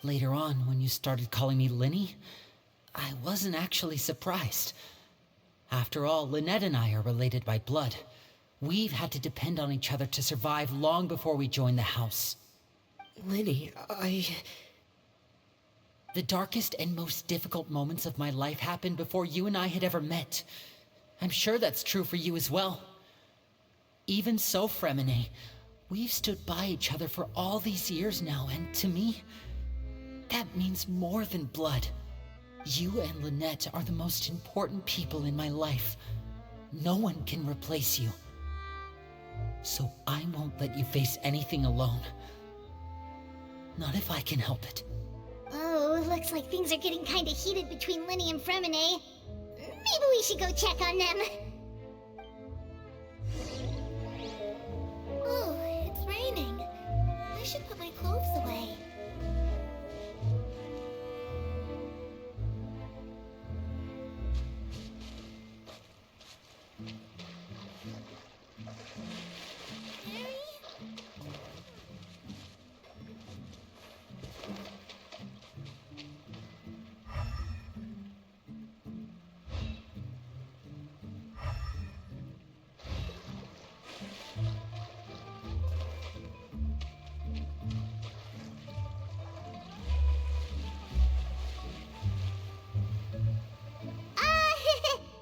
Later on, when you started calling me Linny, I wasn't actually surprised. After all, Lynette and I are related by blood. We've had to depend on each other to survive long before we joined the house. Linny, The darkest and most difficult moments of my life happened before you and I had ever met. I'm sure that's true for you as well. Even so, Fremine, we've stood by each other for all these years now, and to me, that means more than blood. You and Lynette are the most important people in my life. No one can replace you. So I won't let you face anything alone. Not if I can help it. Oh, looks like things are getting kinda heated between Linny and Fremine. Maybe we should go check on them. Oh, it's raining. I should put my clothes away.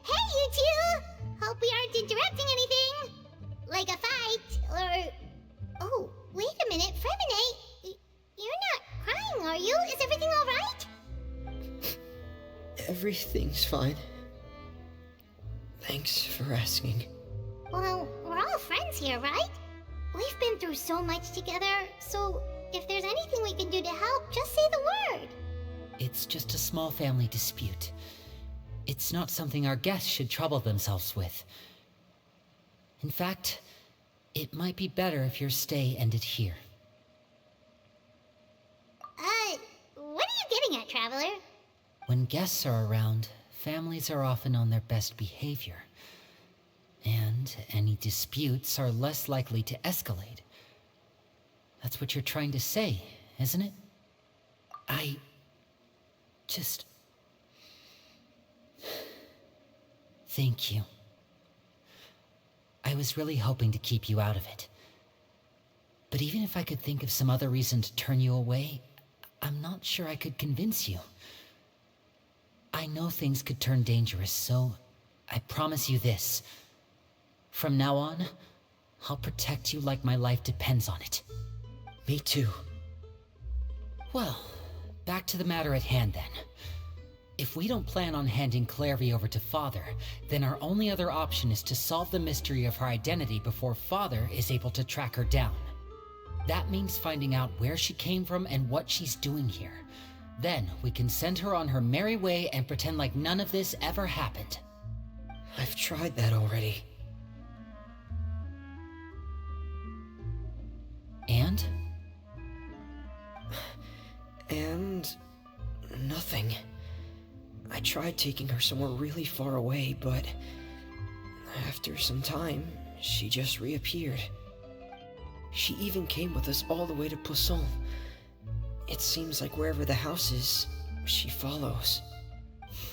Hey, you two! Hope we aren't interrupting anything. Like a fight, or... Oh, wait a minute, Fremine. You're not crying, are you? Is everything alright? Everything's fine. Thanks for asking. Well, we're all friends here, right? We've been through so much together, so if there's anything we can do to help, just say the word. It's just a small family dispute. It's not something our guests should trouble themselves with. In fact, it might be better if your stay ended here. What are you getting at, Traveler? When guests are around, families are often on their best behavior. And any disputes are less likely to escalate. That's what you're trying to say, isn't it? just... Thank you. I was really hoping to keep you out of it. But even if I could think of some other reason to turn you away, I'm not sure I could convince you. I know things could turn dangerous, so I promise you this. From now on, I'll protect you like my life depends on it. Me too. Well, back to the matter at hand then. If we don't plan on handing Clairvy over to Father, then our only other option is to solve the mystery of her identity before Father is able to track her down. That means finding out where she came from and what she's doing here. Then we can send her on her merry way and pretend like none of this ever happened. I've tried that already. And? And... nothing. I tried taking her somewhere really far away, but... after some time, she just reappeared. She even came with us all the way to Poisson. It seems like wherever the house is, she follows.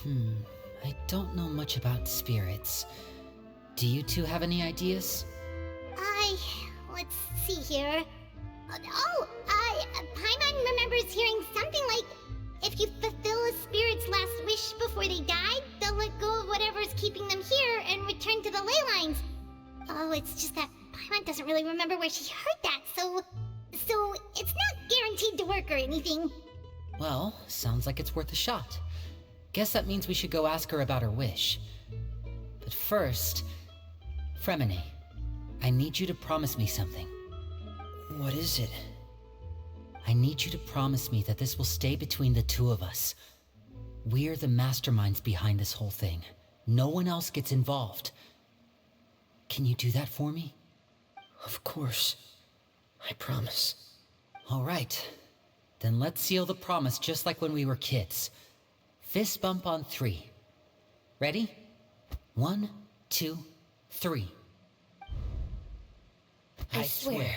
I don't know much about spirits. Do you two have any ideas? Let's see here. Paimon remembers hearing something like, if you fulfill a spirit's last wish before they die, they'll let go of whatever's keeping them here and return to the ley lines. Oh, it's just that Paimon doesn't really remember where she heard that, so it's not guaranteed to work or anything. Well, sounds like it's worth a shot. Guess that means we should go ask her about her wish. But first, Fremine, I need you to promise me something. What is it? I need you to promise me that this will stay between the two of us. We're the masterminds behind this whole thing. No one else gets involved. Can you do that for me? Of course. I promise. All right. Then let's seal the promise just like when we were kids. Fist bump on 3. Ready? 1, 2, 3. I swear.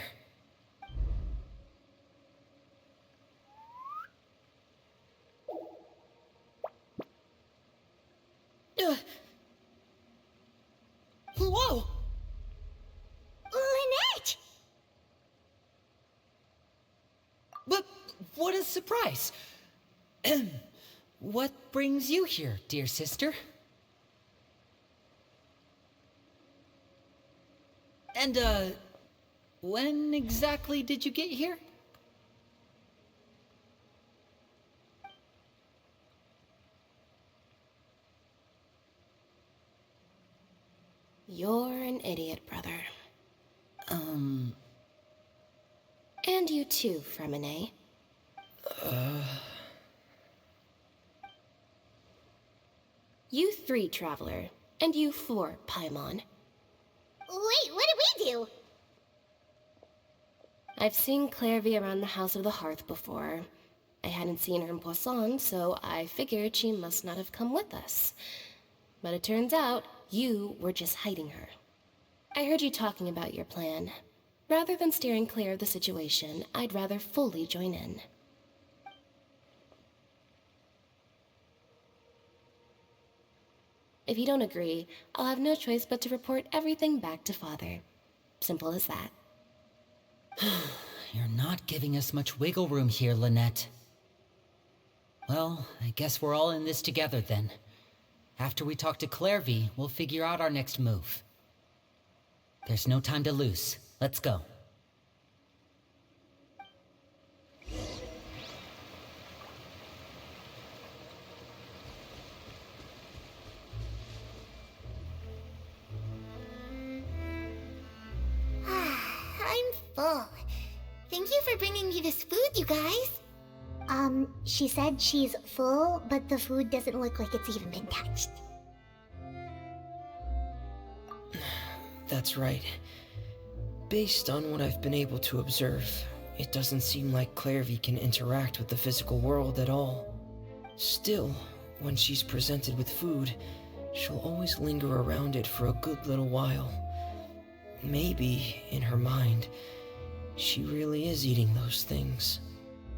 Whoa! Lynette! But what a surprise! What brings you here, dear sister? And, when exactly did you get here? You're an idiot, brother. And you too, Fremine. You 3, Traveler. And you 4, Paimon. Wait, what did we do? I've seen Clairvy around the House of the Hearth before. I hadn't seen her in Poisson, so I figured she must not have come with us. But it turns out, you were just hiding her. I heard you talking about your plan. Rather than steering clear of the situation, I'd rather fully join in. If you don't agree, I'll have no choice but to report everything back to Father. Simple as that. You're not giving us much wiggle room here, Lynette. Well, I guess we're all in this together then. After we talk to Clairvy, we'll figure out our next move. There's no time to lose. Let's go. I'm full. Thank you for bringing me this food, you guys. She said she's full, but the food doesn't look like it's even been touched. That's right. Based on what I've been able to observe, it doesn't seem like Clairvy can interact with the physical world at all. Still, when she's presented with food, she'll always linger around it for a good little while. Maybe, in her mind, she really is eating those things.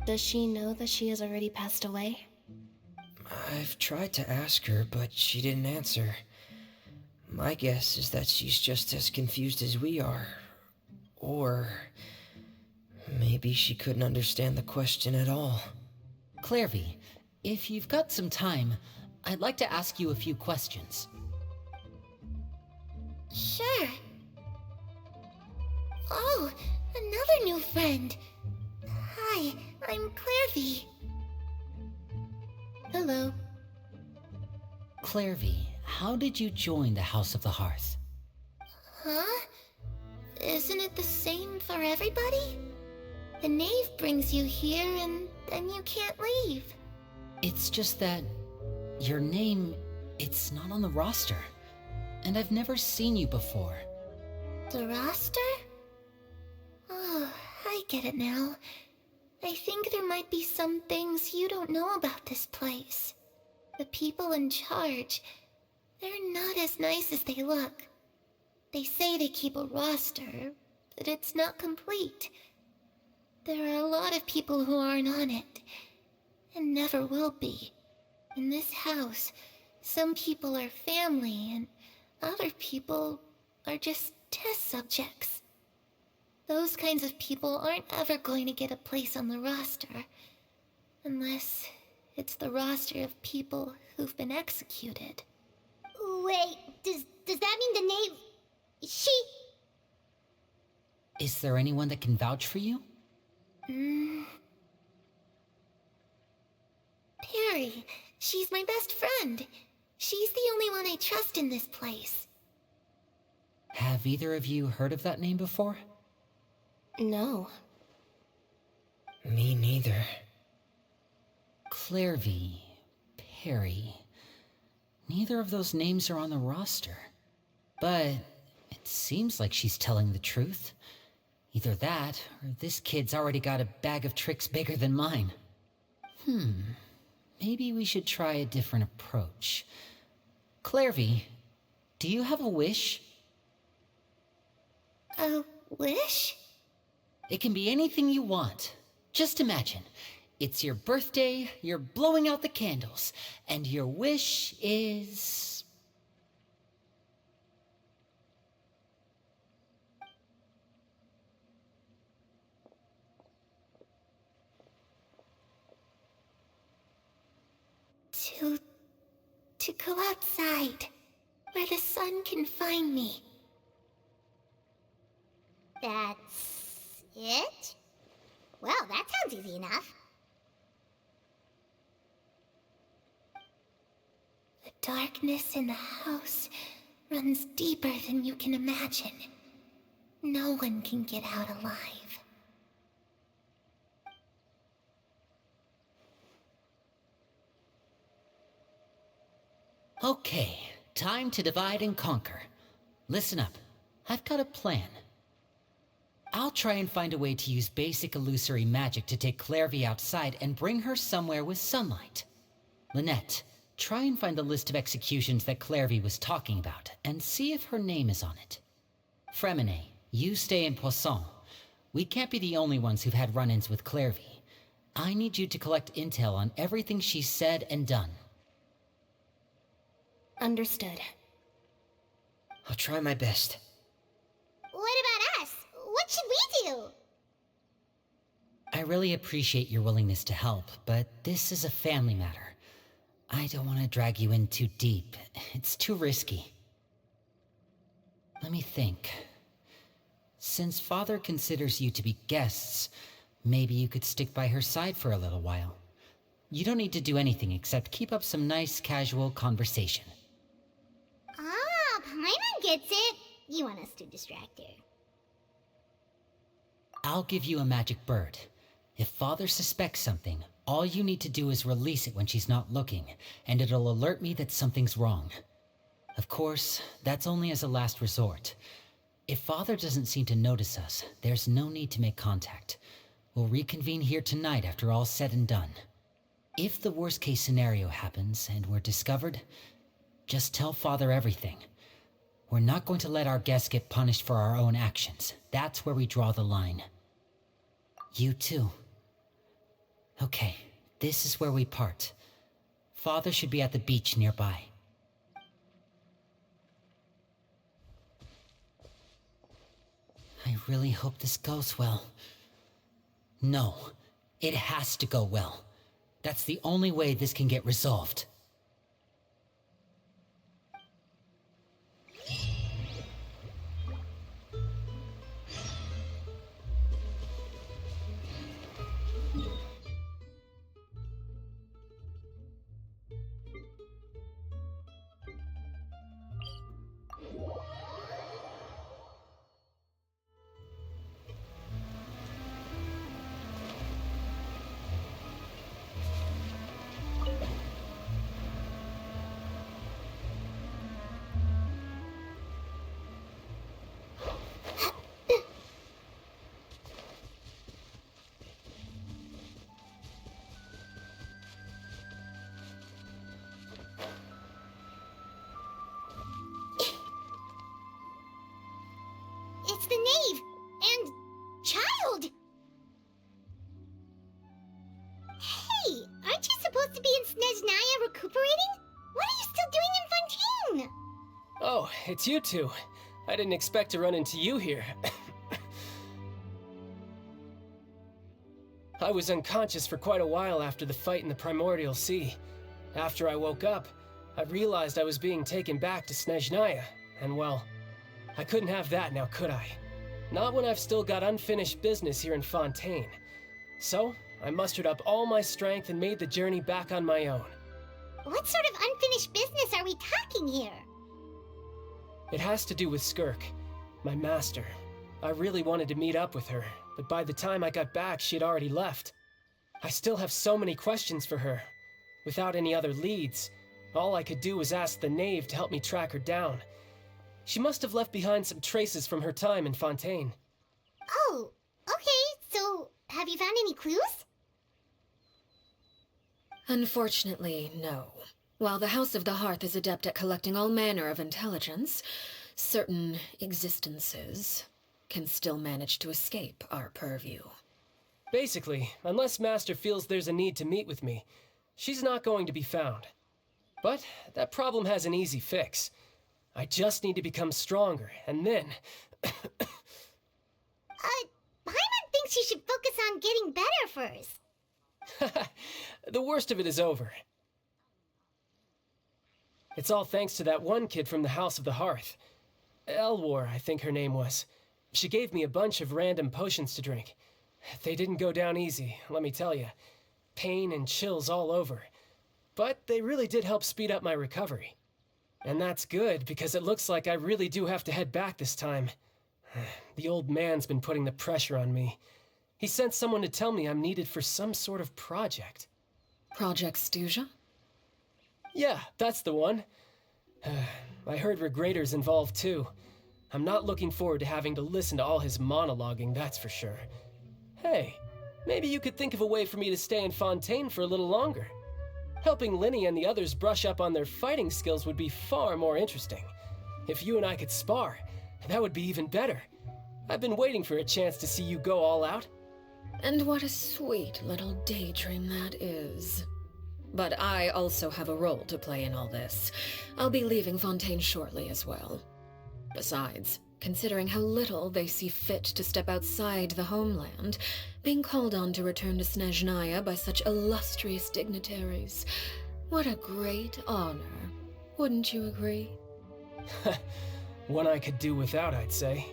Does she know that she has already passed away? I've tried to ask her, but she didn't answer. My guess is that she's just as confused as we are. Or maybe she couldn't understand the question at all. Clairvy, if you've got some time, I'd like to ask you a few questions. Sure. Oh, another new friend. Hi, I'm Clairvy. Hello. Clairvy, how did you join the House of the Hearth? Huh? Isn't it the same for everybody? The knave brings you here and then you can't leave. It's just that your name, it's not on the roster. And I've never seen you before. The roster? Oh, I get it now. I think there might be some things you don't know about this place. The people in charge, they're not as nice as they look. They say they keep a roster, but it's not complete. There are a lot of people who aren't on it, and never will be. In this house, some people are family, and other people are just test subjects. Those kinds of people aren't ever going to get a place on the roster, unless it's the roster of people who've been executed. Wait, does that mean the knave... She... Is there anyone that can vouch for you? Perry. She's my best friend. She's the only one I trust in this place. Have either of you heard of that name before? No. Me neither. Clairvy, Perry. Neither of those names are on the roster. But it seems like she's telling the truth. Either that, or this kid's already got a bag of tricks bigger than mine. Maybe we should try a different approach. Clairvy, do you have a wish? A wish? It can be anything you want. Just imagine. It's your birthday, you're blowing out the candles, and your wish is... To go outside, where the sun can find me. That's... it? Well, that sounds easy enough. The darkness in the house runs deeper than you can imagine. No one can get out alive. Okay, time to divide and conquer. Listen up, I've got a plan. I'll try and find a way to use basic illusory magic to take Clairvy outside and bring her somewhere with sunlight. Lynette, try and find the list of executions that Clairvy was talking about, and see if her name is on it. Fremine, you stay in Poisson. We can't be the only ones who've had run-ins with Clairvy. I need you to collect intel on everything she's said and done. Understood. I'll try my best. What about us? What should we do? I really appreciate your willingness to help, but this is a family matter. I don't want to drag you in too deep. It's too risky. Let me think. Since Father considers you to be guests, maybe you could stick by her side for a little while. You don't need to do anything except keep up some nice, casual conversation. Ah, Paimon gets it. You want us to distract her. I'll give you a magic bird. If Father suspects something, all you need to do is release it when she's not looking, and it'll alert me that something's wrong. Of course, that's only as a last resort. If Father doesn't seem to notice us, there's no need to make contact. We'll reconvene here tonight after all's said and done. If the worst-case scenario happens and we're discovered, just tell Father everything. We're not going to let our guests get punished for our own actions. That's where we draw the line. You too. Okay, this is where we part. Father should be at the beach nearby. I really hope this goes well. No, it has to go well. That's the only way this can get resolved. It's the knave! And... child! Hey, aren't you supposed to be in Snezhnaya recuperating? What are you still doing in Fontaine? Oh, it's you two. I didn't expect to run into you here. I was unconscious for quite a while after the fight in the Primordial Sea. After I woke up, I realized I was being taken back to Snezhnaya, and well, I couldn't have that now, could I? Not when I've still got unfinished business here in Fontaine. So, I mustered up all my strength and made the journey back on my own. What sort of unfinished business are we talking here? It has to do with Skirk, my master. I really wanted to meet up with her, but by the time I got back, she had already left. I still have so many questions for her. Without any other leads, all I could do was ask the knave to help me track her down. She must have left behind some traces from her time in Fontaine. Oh, okay, so have you found any clues? Unfortunately, no. While the House of the Hearth is adept at collecting all manner of intelligence, certain existences can still manage to escape our purview. Basically, unless Master feels there's a need to meet with me, she's not going to be found. But that problem has an easy fix. I just need to become stronger, and then... Paimon thinks you should focus on getting better first. The worst of it is over. It's all thanks to that one kid from the House of the Hearth. Elwar, I think her name was. She gave me a bunch of random potions to drink. They didn't go down easy, let me tell you. Pain and chills all over. But they really did help speed up my recovery. And that's good, because it looks like I really do have to head back this time. The old man's been putting the pressure on me. He sent someone to tell me I'm needed for some sort of project. Project Stuja? Yeah, that's the one. I heard Regrader's involved too. I'm not looking forward to having to listen to all his monologuing, that's for sure. Hey, maybe you could think of a way for me to stay in Fontaine for a little longer. Helping Linny and the others brush up on their fighting skills would be far more interesting. If you and I could spar, that would be even better. I've been waiting for a chance to see you go all out. And what a sweet little daydream that is. But I also have a role to play in all this. I'll be leaving Fontaine shortly as well. Besides, considering how little they see fit to step outside the homeland, being called on to return to Snezhnaya by such illustrious dignitaries, what a great honor. Wouldn't you agree? One I could do without, I'd say.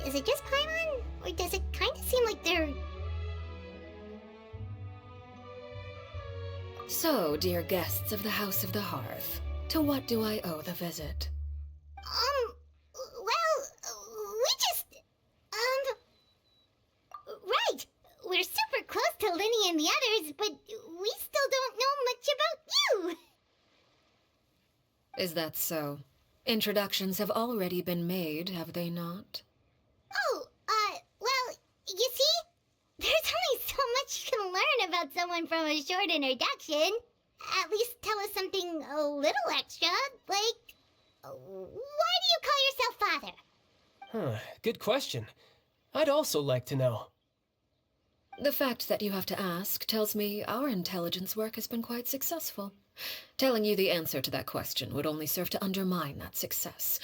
Is it just Paimon? Or does it kind of seem like they're... So, dear guests of the House of the Hearth, to what do I owe the visit? We just... Right! We're super close to Linny and the others, but we still don't know much about you! Is that so? Introductions have already been made, have they not? Oh, well, you see? There's only so much you can learn about someone from a short introduction. At least tell us something a little extra, like... Why do you call yourself father? Good question. I'd also like to know. The fact that you have to ask tells me our intelligence work has been quite successful. Telling you the answer to that question would only serve to undermine that success.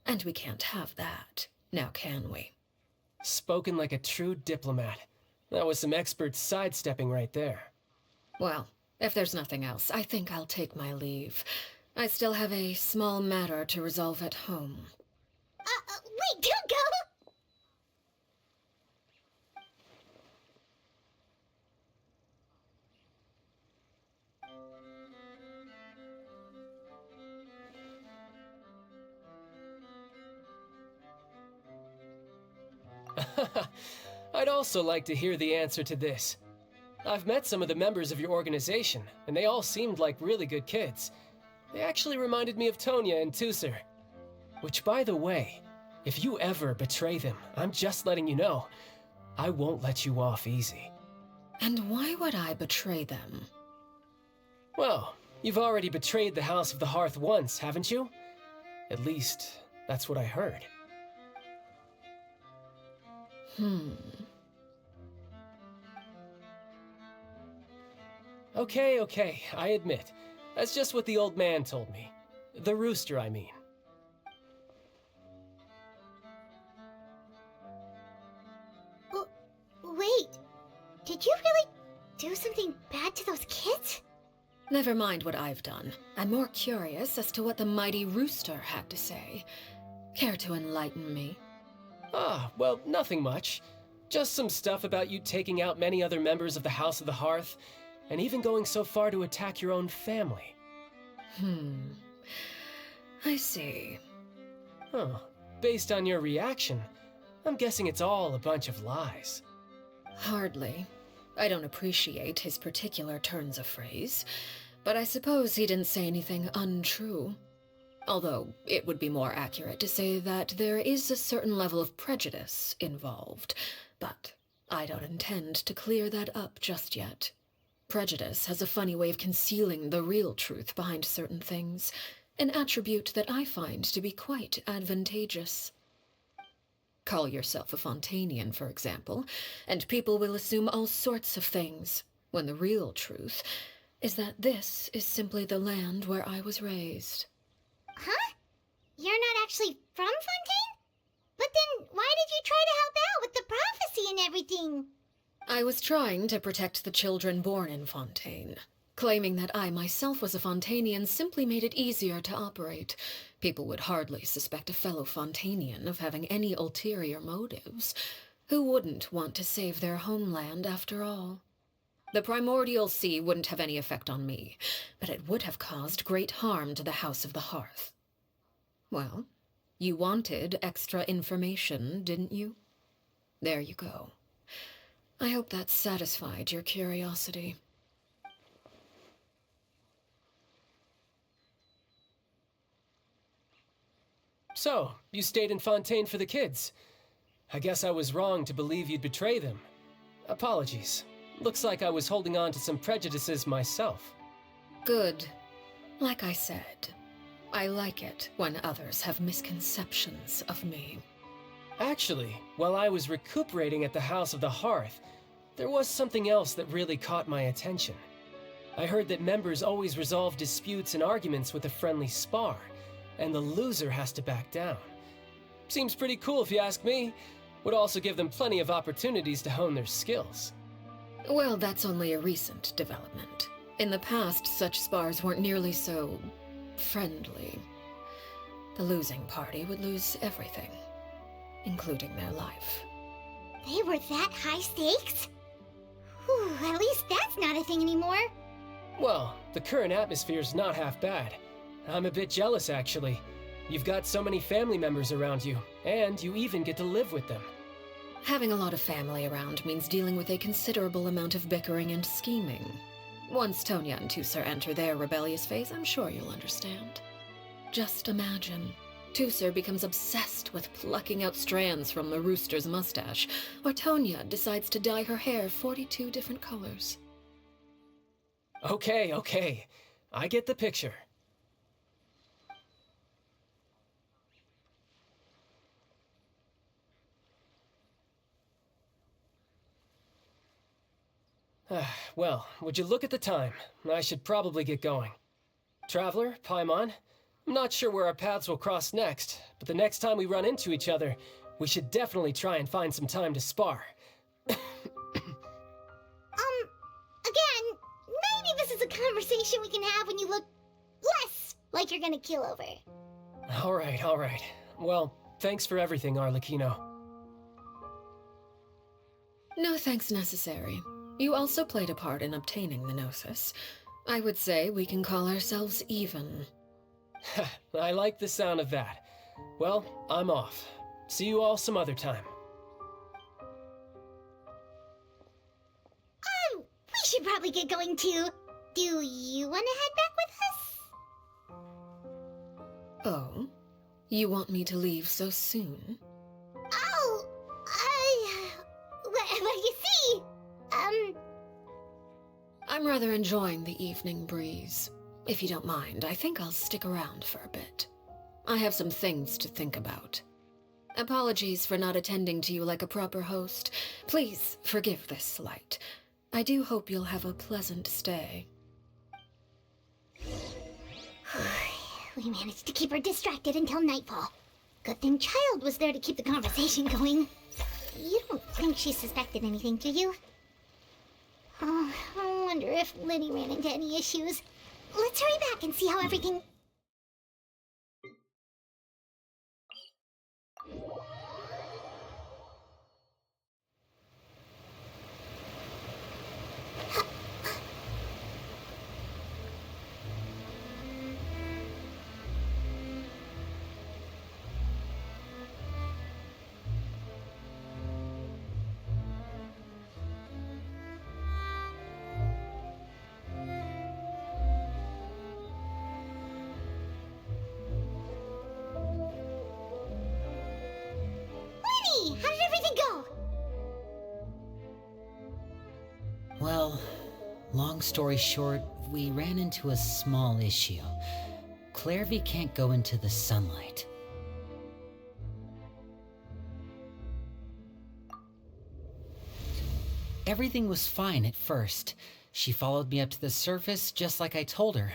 And we can't have that, now can we? Spoken like a true diplomat. That was some expert sidestepping right there. Well, if there's nothing else, I think I'll take my leave. I still have a small matter to resolve at home. Wait, don't go! I'd also like to hear the answer to this. I've met some of the members of your organization, and they all seemed like really good kids. They actually reminded me of Tonya and Tusser. Which, by the way, if you ever betray them, I'm just letting you know, I won't let you off easy. And why would I betray them? Well, you've already betrayed the House of the Hearth once, haven't you? At least, that's what I heard. Okay, I admit. That's just what the old man told me. The rooster, I mean. Wait, did you really do something bad to those kids? Never mind what I've done. I'm more curious as to what the mighty rooster had to say. Care to enlighten me? Well, nothing much. Just some stuff about you taking out many other members of the House of the Hearth, and even going so far to attack your own family. I see. Based on your reaction, I'm guessing it's all a bunch of lies. Hardly. I don't appreciate his particular turns of phrase, but I suppose he didn't say anything untrue. Although, it would be more accurate to say that there is a certain level of prejudice involved, but I don't intend to clear that up just yet. Prejudice has a funny way of concealing the real truth behind certain things, an attribute that I find to be quite advantageous. Call yourself a Fontanian, for example, and people will assume all sorts of things, when the real truth is that this is simply the land where I was raised. Huh? You're not actually from Fontaine? But then why did you try to help out with the prophecy and everything? I was trying to protect the children born in Fontaine. Claiming that I myself was a Fontanian simply made it easier to operate. People would hardly suspect a fellow Fontanian of having any ulterior motives. Who wouldn't want to save their homeland, after all? The primordial sea wouldn't have any effect on me, but it would have caused great harm to the House of the Hearth. Well, you wanted extra information, didn't you? There you go. I hope that satisfied your curiosity. So, you stayed in Fontaine for the kids. I guess I was wrong to believe you'd betray them. Apologies. Looks like I was holding on to some prejudices myself. Good. Like I said, I like it when others have misconceptions of me. Actually, while I was recuperating at the House of the Hearth, there was something else that really caught my attention. I heard that members always resolve disputes and arguments with a friendly spar, and the loser has to back down. Seems pretty cool if you ask me. Would also give them plenty of opportunities to hone their skills. Well, that's only a recent development. In the past, such spars weren't nearly so friendly. The losing party would lose everything, including their life. They were that high stakes? Whew, at least that's not a thing anymore. Well, the current atmosphere's not half bad. I'm a bit jealous, actually. You've got so many family members around you, and you even get to live with them. Having a lot of family around means dealing with a considerable amount of bickering and scheming. Once Tonya and Tusser enter their rebellious phase, I'm sure you'll understand. Just imagine. Tusser becomes obsessed with plucking out strands from the rooster's mustache, or Tonya decides to dye her hair 42 different colors. Okay. I get the picture. Well, would you look at the time? I should probably get going. Traveler, Paimon, I'm not sure where our paths will cross next, but the next time we run into each other, we should definitely try and find some time to spar. Again, maybe this is a conversation we can have when you look less like you're gonna keel over. All right. Well, thanks for everything, Arlecchino. No thanks necessary. You also played a part in obtaining the Gnosis. I would say we can call ourselves even. I like the sound of that. Well, I'm off. See you all some other time. We should probably get going too. Do you want to head back with us? Oh? You want me to leave so soon? Oh, well, you see, I'm rather enjoying the evening breeze. If you don't mind, I think I'll stick around for a bit. I have some things to think about. Apologies for not attending to you like a proper host. Please forgive this slight. I do hope you'll have a pleasant stay. We managed to keep her distracted until nightfall. Good thing Child was there to keep the conversation going. You don't think she suspected anything, do you? Oh, I wonder if Liddy ran into any issues. Let's hurry back and see how everything... Liddy, how did everything go? Well, long story short, we ran into a small issue. Clairvy can't go into the sunlight. Everything was fine at first. She followed me up to the surface just like I told her.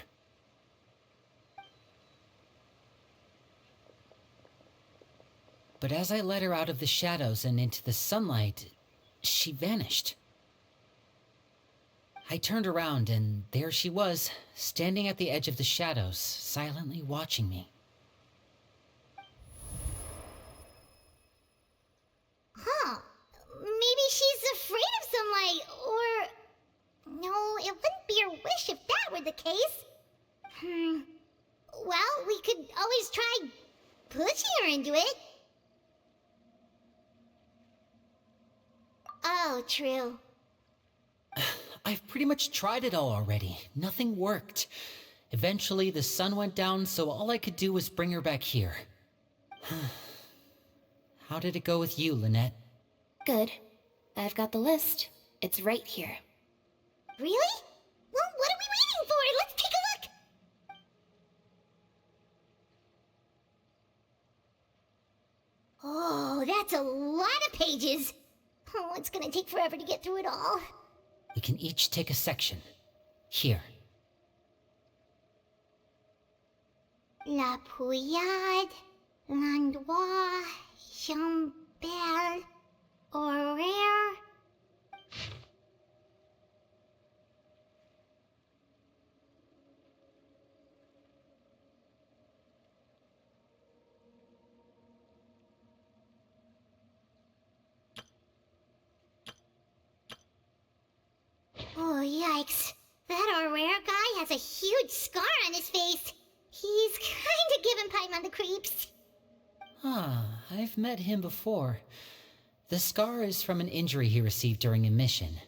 But as I led her out of the shadows and into the sunlight, she vanished. I turned around and there she was, standing at the edge of the shadows, silently watching me. Huh. Maybe she's afraid of sunlight, or... No, it wouldn't be her wish if that were the case. Well, we could always try pushing her into it. Oh, true. I've pretty much tried it all already. Nothing worked. Eventually, the sun went down, so all I could do was bring her back here. How did it go with you, Lynette? Good. I've got the list. It's right here. Really? Well, what are we waiting for? Let's take a look! Oh, that's a lot of pages. Oh, it's gonna take forever to get through it all. We can each take a section. Here. La Pouillade, L'Endroit, Chambel, Horaire. Oh, yikes. That Aurora guy has a huge scar on his face. He's kinda giving Paimon the creeps. I've met him before. The scar is from an injury he received during a mission.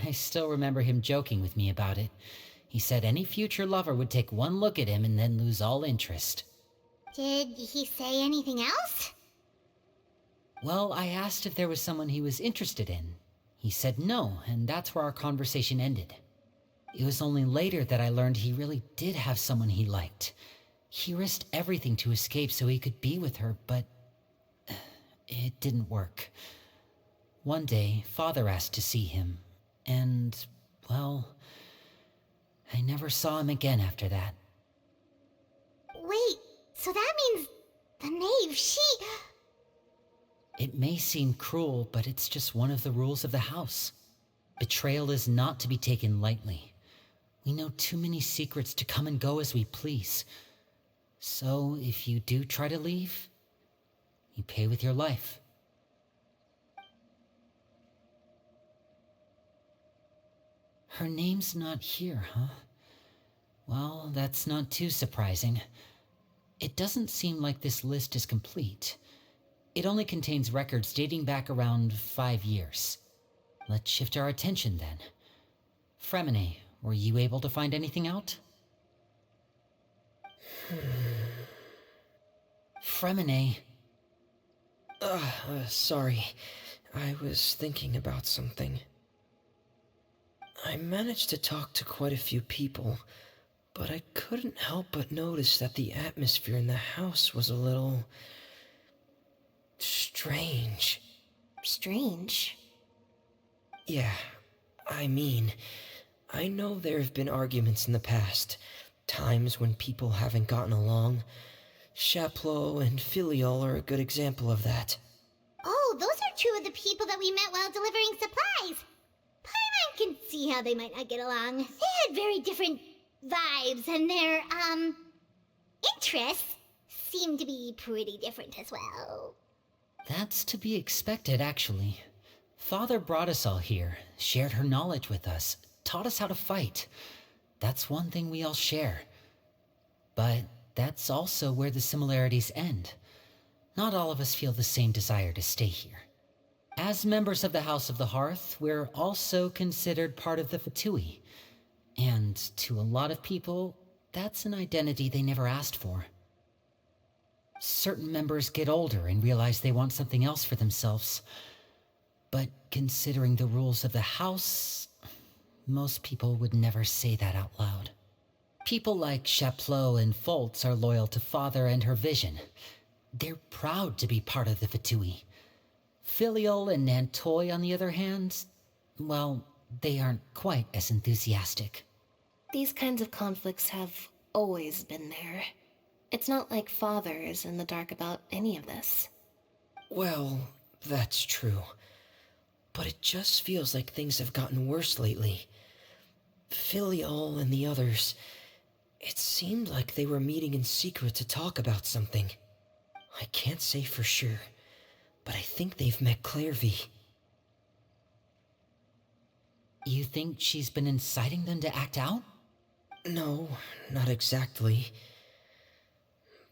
I still remember him joking with me about it. He said any future lover would take one look at him and then lose all interest. Did he say anything else? Well, I asked if there was someone he was interested in. He said no, and that's where our conversation ended. It was only later that I learned he really did have someone he liked. He risked everything to escape so he could be with her, but it didn't work. One day, Father asked to see him, And, well, I never saw him again after that. Wait, so that means the knave, It may seem cruel, but it's just one of the rules of the house. Betrayal is not to be taken lightly. We know too many secrets to come and go as we please. So, if you do try to leave, you pay with your life. Her name's not here, huh? Well, that's not too surprising. It doesn't seem like this list is complete. It only contains records dating back around 5 years. Let's shift our attention then. Fremine, were you able to find anything out? Fremine. Sorry. I was thinking about something. I managed to talk to quite a few people, but I couldn't help but notice that the atmosphere in the house was a little... strange. Strange? Yeah, I mean, I know there have been arguments in the past, times when people haven't gotten along. Chaplot and Filiol are a good example of that. Oh, those are two of the people that we met while delivering supplies. Paimon can see how they might not get along. They had very different vibes, and their, interests seem to be pretty different as well. That's to be expected, actually. Father brought us all here, shared her knowledge with us, taught us how to fight. That's one thing we all share. But that's also where the similarities end. Not all of us feel the same desire to stay here. As members of the House of the Hearth, we're also considered part of the Fatui. And to a lot of people, that's an identity they never asked for. Certain members get older and realize they want something else for themselves. But considering the rules of the house, most people would never say that out loud. People like Chaplot and Foltz are loyal to Father and her vision. They're proud to be part of the Fatui. Filiol and Nantoy, on the other hand, well, they aren't quite as enthusiastic. These kinds of conflicts have always been there. It's not like Father is in the dark about any of this. Well, that's true. But it just feels like things have gotten worse lately. Filiol and the others, it seemed like they were meeting in secret to talk about something. I can't say for sure, but I think they've met Clairvy. You think she's been inciting them to act out? No, not exactly.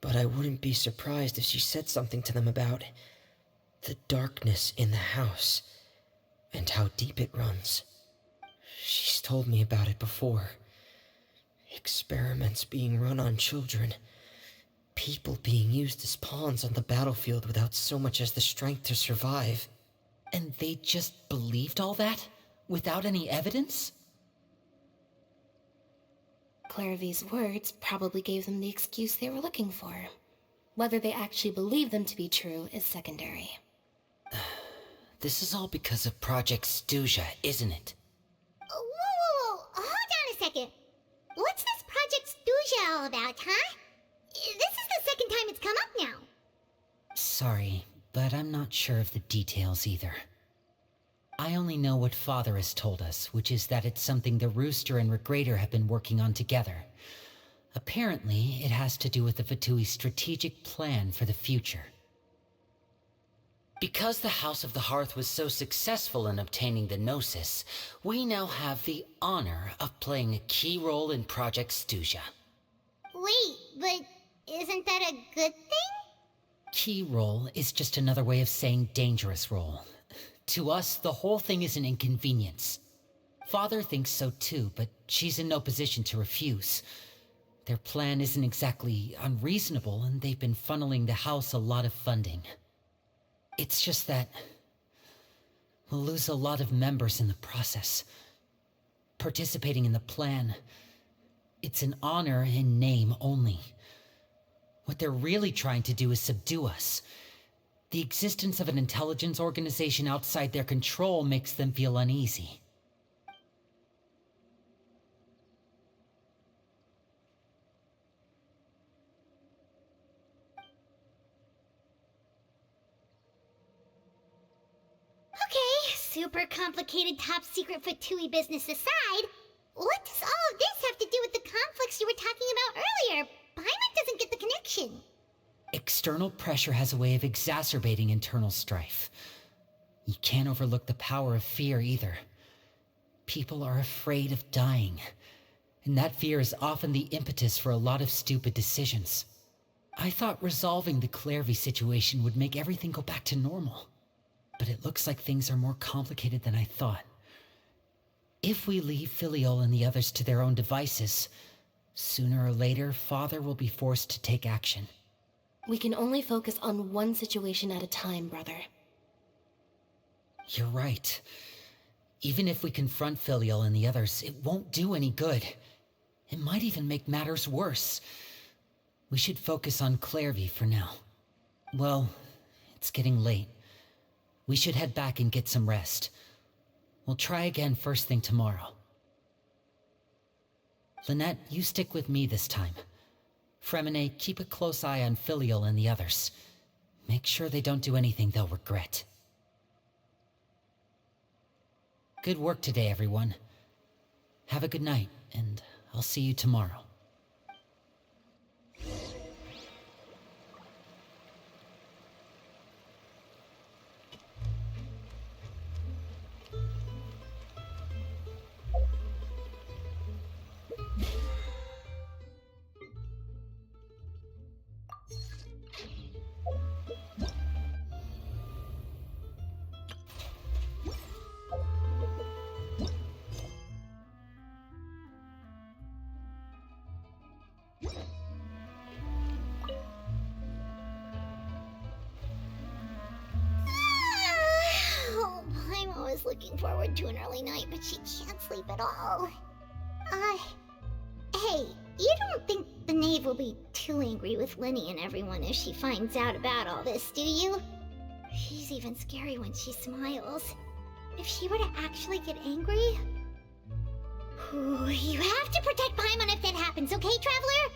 But I wouldn't be surprised if she said something to them about the darkness in the house and how deep it runs. She's told me about it before. Experiments being run on children. People being used as pawns on the battlefield without so much as the strength to survive. And they just believed all that? Without any evidence? Clairvy's words probably gave them the excuse they were looking for. Whether they actually believe them to be true is secondary. This is all because of Project Stuja, isn't it? Whoa, hold on a second. What's this Project Stuja all about, huh? This is the second time it's come up now. Sorry, but I'm not sure of the details either. I only know what Father has told us, which is that it's something the Rooster and Regrator have been working on together. Apparently, it has to do with the Fatui's strategic plan for the future. Because the House of the Hearth was so successful in obtaining the Gnosis, we now have the honor of playing a key role in Project Stuja. Wait, but isn't that a good thing? Key role is just another way of saying dangerous role. To us, the whole thing is an inconvenience. Father thinks so too, but she's in no position to refuse. Their plan isn't exactly unreasonable, and they've been funneling the house a lot of funding. It's just that we'll lose a lot of members in the process. Participating in the plan, it's an honor in name only. What they're really trying to do is subdue us. The existence of an intelligence organization outside their control makes them feel uneasy. super complicated top secret Fatui business aside, what does all of this have to do with the conflicts you were talking about earlier? Paimon doesn't get the connection. External pressure has a way of exacerbating internal strife. You can't overlook the power of fear either. People are afraid of dying, and that fear is often the impetus for a lot of stupid decisions. I thought resolving the Clairvy situation would make everything go back to normal, but it looks like things are more complicated than I thought. If we leave Filiol and the others to their own devices, sooner or later, Father will be forced to take action. We can only focus on one situation at a time, brother. You're right. Even if we confront Filiol and the others, it won't do any good. It might even make matters worse. We should focus on Clairvy for now. Well, it's getting late. We should head back and get some rest. We'll try again first thing tomorrow. Lynette, you stick with me this time. Fremine, keep a close eye on Filiol and the others. Make sure they don't do anything they'll regret. Good work today, everyone. Have a good night, and I'll see you tomorrow. Oh, Paimon was looking forward to an early night, but she can't sleep at all. Hey, you don't think the knave will be too angry with Linny and everyone if she finds out about all this, do you? She's even scary when she smiles. If she were to actually get angry... Ooh, you have to protect Paimon if that happens, okay, Traveler?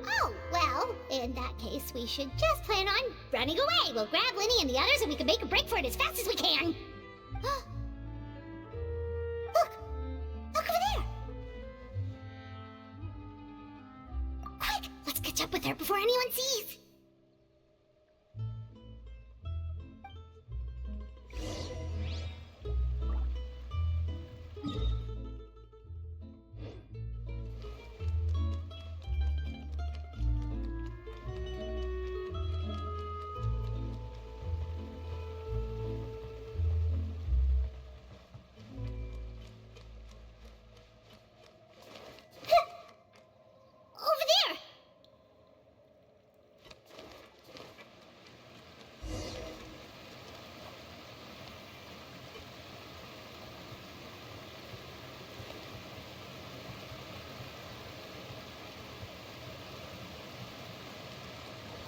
Oh, well, in that case, we should just plan on running away. We'll grab Linny and the others and we can make a break for it as fast as we can. Look! Look over there! Quick! Let's catch up with her before anyone sees! Over there!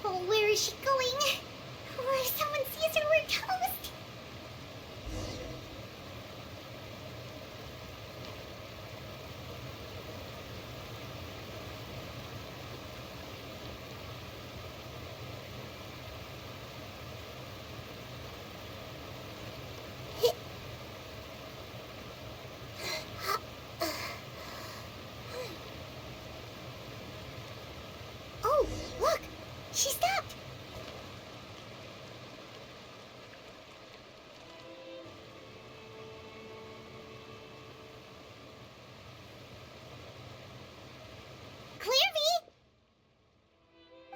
Oh, where is she going? Oh, if someone sees her, we're toast! Oh, look! She stopped! Clairvy!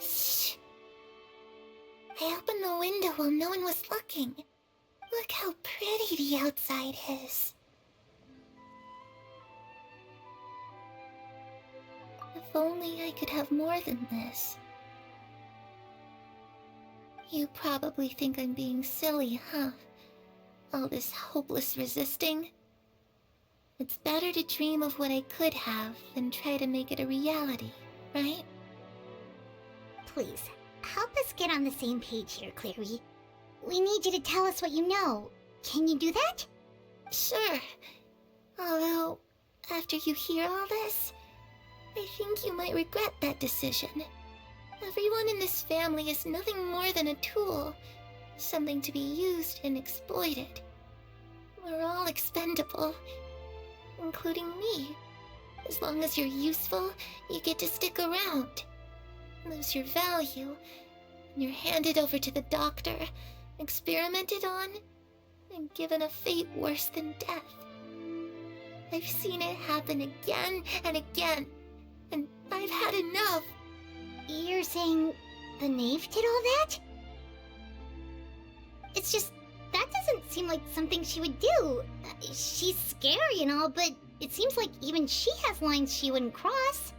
Shh! I opened the window while no one was looking. Look how pretty the outside is. If only I could have more than this. You probably think I'm being silly, huh? All this hopeless resisting? It's better to dream of what I could have than try to make it a reality, right? Please, help us get on the same page here, Clary. We need you to tell us what you know. Can you do that? Sure. Although, after you hear all this, I think you might regret that decision. Everyone in this family is nothing more than a tool, something to be used and exploited. We're all expendable, including me. As long as you're useful, you get to stick around. Lose your value, and you're handed over to the doctor, experimented on, and given a fate worse than death. I've seen it happen again and again, and I've had enough. You're saying the knave did all that? It's just, that doesn't seem like something she would do. She's scary and all, but it seems like even she has lines she wouldn't cross.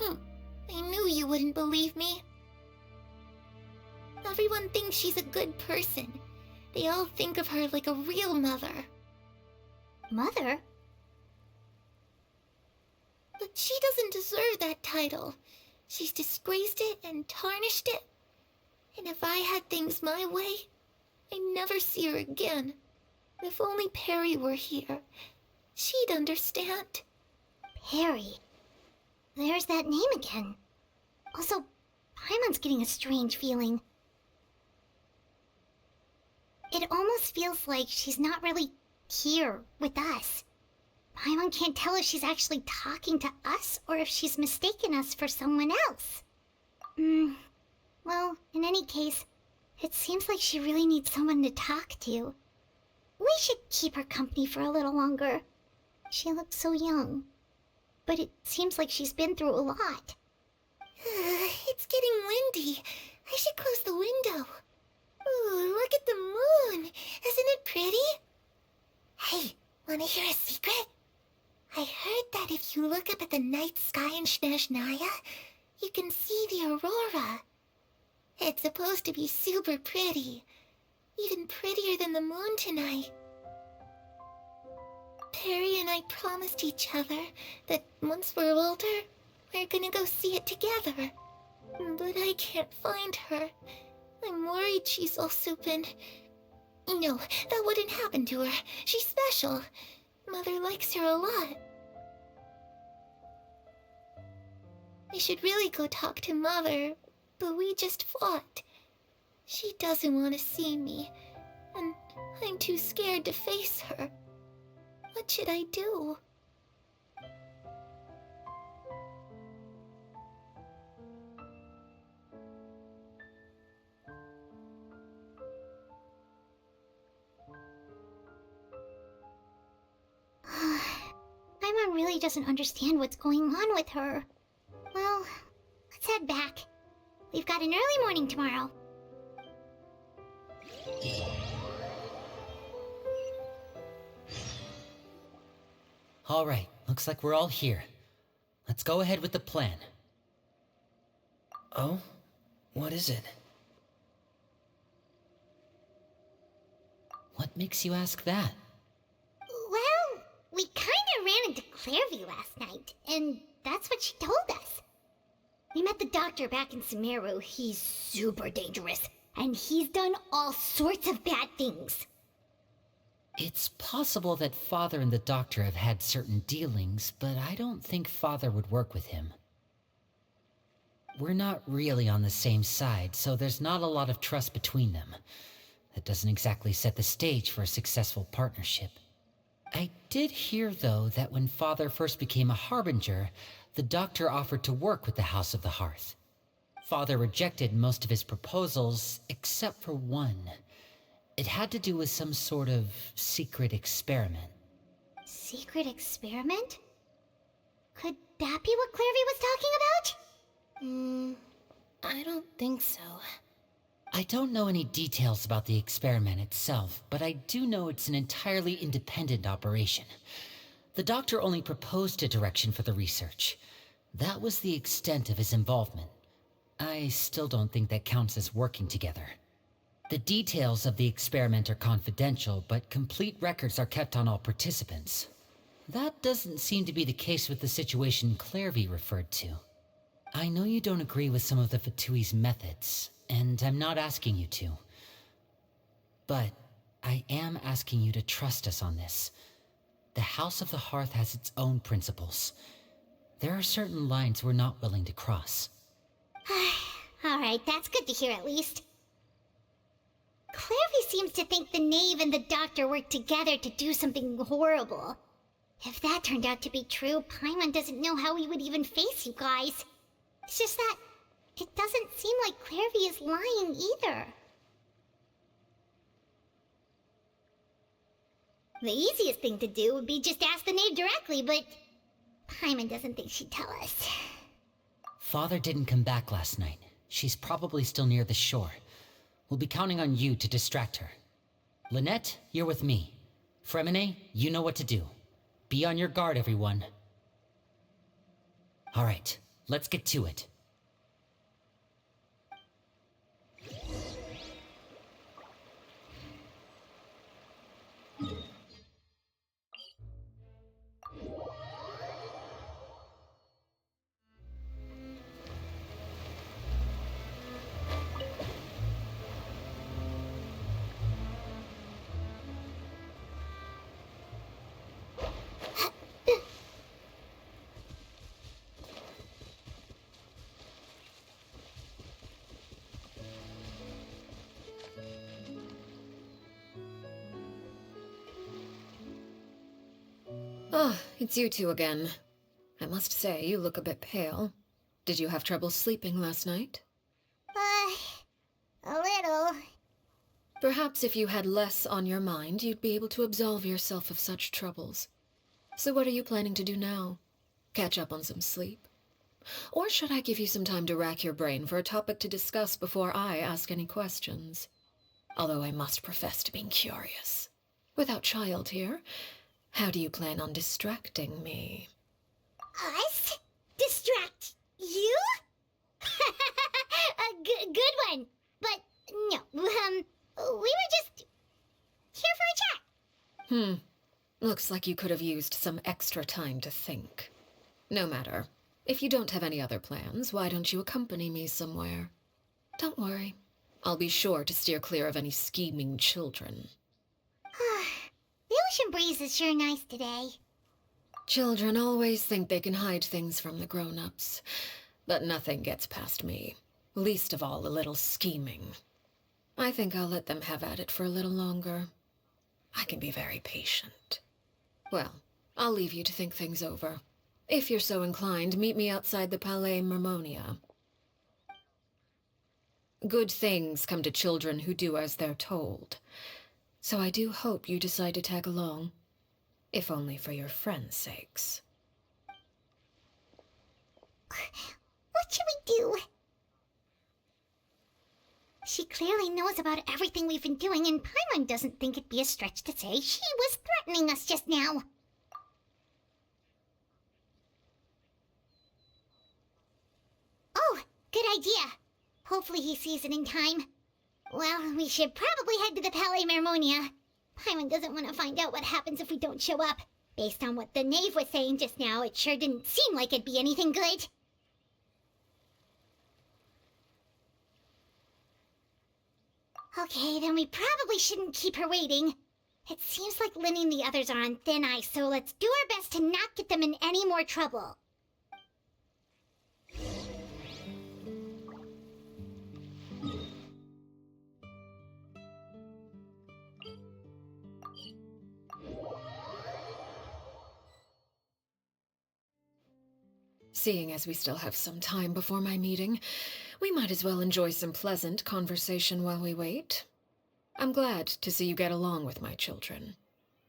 I knew you wouldn't believe me. Everyone thinks she's a good person. They all think of her like a real mother. Mother? But she doesn't deserve that title. She's disgraced it and tarnished it. And if I had things my way, I'd never see her again. If only Perry were here, she'd understand. Perry. There's that name again. Also, Paimon's getting a strange feeling. It almost feels like she's not really here with us. Paimon can't tell if she's actually talking to us or if she's mistaken us for someone else. Well, in any case, it seems like she really needs someone to talk to. We should keep her company for a little longer. She looks so young. But it seems like she's been through a lot. It's getting windy. I should close the window. Ooh, look at the moon. Isn't it pretty? Hey, wanna hear a secret? I heard that if you look up at the night sky in Snezhnaya, you can see the aurora. It's supposed to be super pretty. Even prettier than the moon tonight. Perry and I promised each other that once we're older, we're gonna go see it together. But I can't find her. I'm worried she's also been... No, that wouldn't happen to her. She's special. Mother likes her a lot. I should really go talk to Mother, but we just fought. She doesn't want to see me, and I'm too scared to face her. What should I do? Paimon really doesn't understand what's going on with her. Well, let's head back. We've got an early morning tomorrow. All right, looks like we're all here. Let's go ahead with the plan. Oh? What is it? What makes you ask that? Well, we kinda ran into Clairview last night, and that's what she told us. We met the doctor back in Sumeru. He's super dangerous, and he's done all sorts of bad things. It's possible that Father and the Doctor have had certain dealings, but I don't think Father would work with him. We're not really on the same side, so there's not a lot of trust between them. That doesn't exactly set the stage for a successful partnership. I did hear, though, that when Father first became a Harbinger, the Doctor offered to work with the House of the Hearth. Father rejected most of his proposals, except for one. It had to do with some sort of secret experiment. Secret experiment? Could that be what Clairview was talking about? I don't think so. I don't know any details about the experiment itself, but I do know it's an entirely independent operation. The Doctor only proposed a direction for the research. That was the extent of his involvement. I still don't think that counts as working together. The details of the experiment are confidential, but complete records are kept on all participants. That doesn't seem to be the case with the situation Clairview referred to. I know you don't agree with some of the Fatui's methods, and I'm not asking you to. But I am asking you to trust us on this. The House of the Hearth has its own principles. There are certain lines we're not willing to cross. Alright, that's good to hear at least. Clairvy seems to think the knave and the doctor worked together to do something horrible. If that turned out to be true, Paimon doesn't know how he would even face you guys. It's just that it doesn't seem like Clairvy is lying either. The easiest thing to do would be just ask the knave directly, but Paimon doesn't think she'd tell us. Father didn't come back last night. She's probably still near the shore. We'll be counting on you to distract her. Lynette, you're with me. Fremine, you know what to do. Be on your guard, everyone. All right, let's get to it. Ah, it's you two again. I must say, you look a bit pale. Did you have trouble sleeping last night? A little. Perhaps if you had less on your mind, you'd be able to absolve yourself of such troubles. So what are you planning to do now? Catch up on some sleep? Or should I give you some time to rack your brain for a topic to discuss before I ask any questions? Although I must profess to being curious. Without child here, how do you plan on distracting me? Us? Distract you? A good one. But no, we were just here for a chat. Looks like you could have used some extra time to think. No matter. If you don't have any other plans, why don't you accompany me somewhere? Don't worry. I'll be sure to steer clear of any scheming children. The ocean breeze is sure nice today. Children always think they can hide things from the grown-ups. But nothing gets past me. Least of all a little scheming. I think I'll let them have at it for a little longer. I can be very patient. Well, I'll leave you to think things over. If you're so inclined, meet me outside the Palais Mermonia. Good things come to children who do as they're told. So I do hope you decide to tag along. If only for your friends' sakes. What should we do? She clearly knows about everything we've been doing, and Paimon doesn't think it'd be a stretch to say she was threatening us just now. Oh, good idea. Hopefully he sees it in time. Well, we should probably head to the Palais Mermonia. Paimon doesn't want to find out what happens if we don't show up. Based on what the knave was saying just now, it sure didn't seem like it'd be anything good. Okay, then we probably shouldn't keep her waiting. It seems like Linny and the others are on thin ice, so let's do our best to not get them in any more trouble. Seeing as we still have some time before my meeting, we might as well enjoy some pleasant conversation while we wait. I'm glad to see you get along with my children.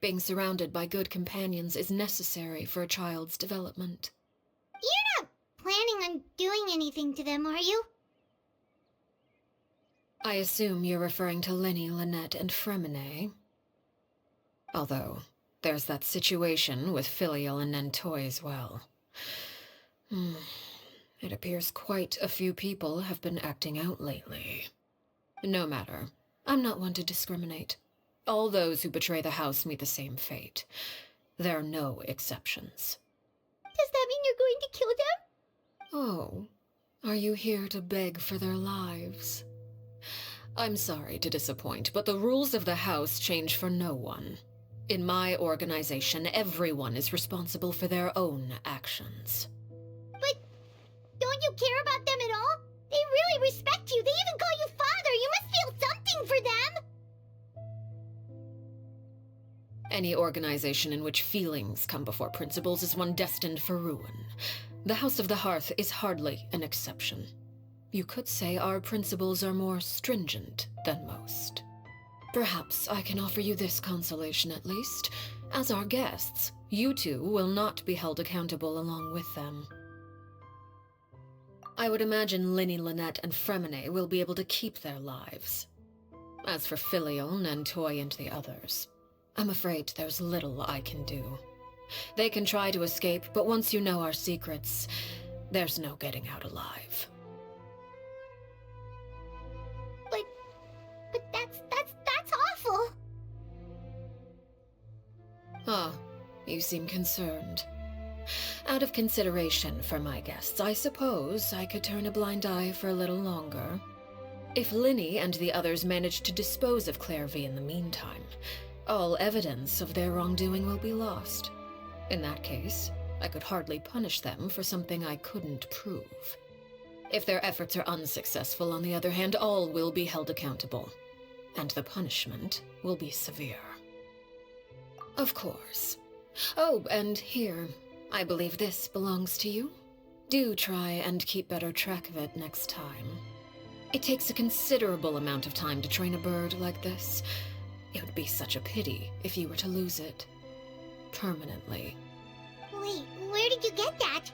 Being surrounded by good companions is necessary for a child's development. You're not planning on doing anything to them, are you? I assume you're referring to Linny, Lynette, and Fremine. Although, there's that situation with Filial and Nentoy as well. It appears quite a few people have been acting out lately. No matter. I'm not one to discriminate. All those who betray the house meet the same fate. There are no exceptions. Does that mean you're going to kill them? Oh, are you here to beg for their lives? I'm sorry to disappoint, but the rules of the house change for no one. In my organization, everyone is responsible for their own actions. But don't you care about them at all? They really respect you. They even call you father. You must feel something for them. Any organization in which feelings come before principles is one destined for ruin. The House of the Hearth is hardly an exception. You could say our principles are more stringent than most. Perhaps I can offer you this consolation at least. As our guests, you two will not be held accountable along with them. I would imagine Linny, Lynette, and Fremine will be able to keep their lives. As for Filial, Nantoy, and the others, I'm afraid there's little I can do. They can try to escape, but once you know our secrets, there's no getting out alive. But that's awful. Ah, you seem concerned. Out of consideration for my guests, I suppose I could turn a blind eye for a little longer. If Linny and the others manage to dispose of Clairvy in the meantime, all evidence of their wrongdoing will be lost. In that case, I could hardly punish them for something I couldn't prove. If their efforts are unsuccessful, on the other hand, all will be held accountable, and the punishment will be severe. Of course. Oh, and here, I believe this belongs to you. Do try and keep better track of it next time. It takes a considerable amount of time to train a bird like this. It would be such a pity if you were to lose it. Permanently. Wait, where did you get that?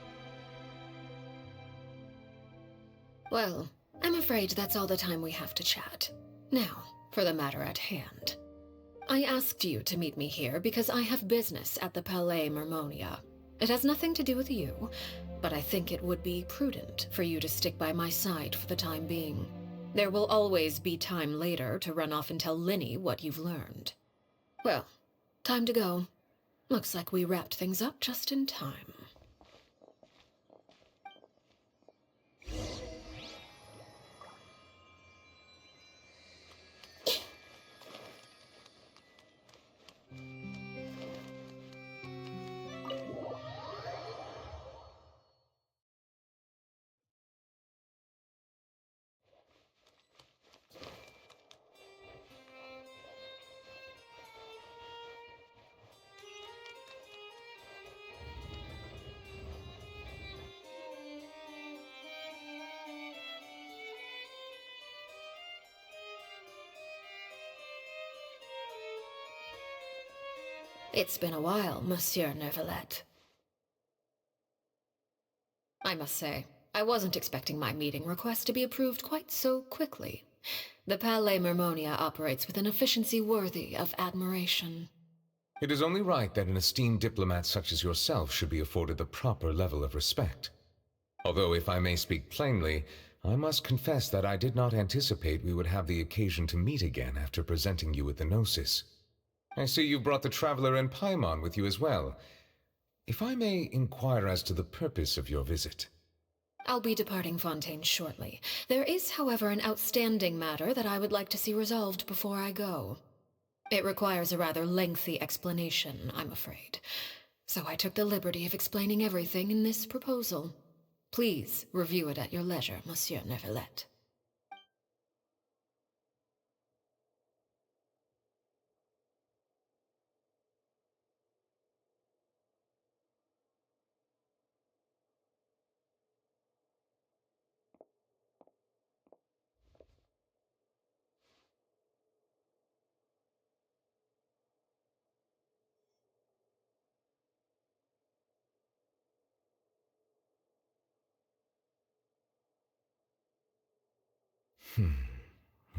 Well, I'm afraid that's all the time we have to chat. Now, for the matter at hand. I asked you to meet me here because I have business at the Palais Mermonia. It has nothing to do with you, but I think it would be prudent for you to stick by my side for the time being. There will always be time later to run off and tell Linny what you've learned. Well, time to go. Looks like we wrapped things up just in time. It's been a while, Monsieur Neuvillette. I must say, I wasn't expecting my meeting request to be approved quite so quickly. The Palais Mermonia operates with an efficiency worthy of admiration. It is only right that an esteemed diplomat such as yourself should be afforded the proper level of respect. Although, if I may speak plainly, I must confess that I did not anticipate we would have the occasion to meet again after presenting you with the Gnosis. I see you brought the Traveler and Paimon with you as well. If I may inquire as to the purpose of your visit. I'll be departing Fontaine shortly. There is, however, an outstanding matter that I would like to see resolved before I go. It requires a rather lengthy explanation, I'm afraid. So I took the liberty of explaining everything in this proposal. Please review it at your leisure, Monsieur Neuvillette.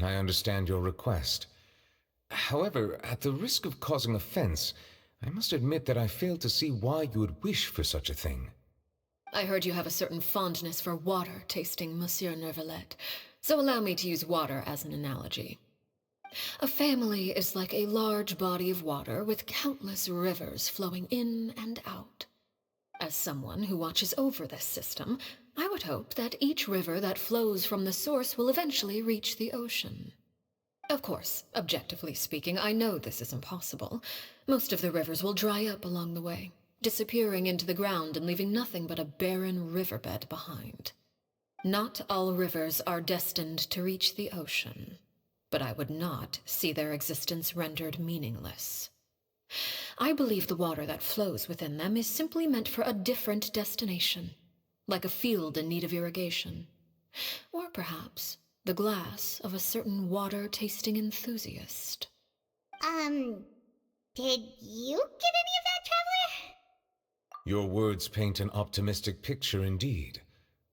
I understand your request. However, at the risk of causing offense, I must admit that I fail to see why you would wish for such a thing. I heard you have a certain fondness for water tasting, Monsieur Neuvillette, so allow me to use water as an analogy. A family is like a large body of water with countless rivers flowing in and out. As someone who watches over this system, I would hope that each river that flows from the source will eventually reach the ocean. Of course, objectively speaking, I know this is impossible. Most of the rivers will dry up along the way, disappearing into the ground and leaving nothing but a barren riverbed behind. Not all rivers are destined to reach the ocean, but I would not see their existence rendered meaningless. I believe the water that flows within them is simply meant for a different destination, like a field in need of irrigation. Or perhaps the glass of a certain water-tasting enthusiast. Did you get any of that, Traveler? Your words paint an optimistic picture indeed.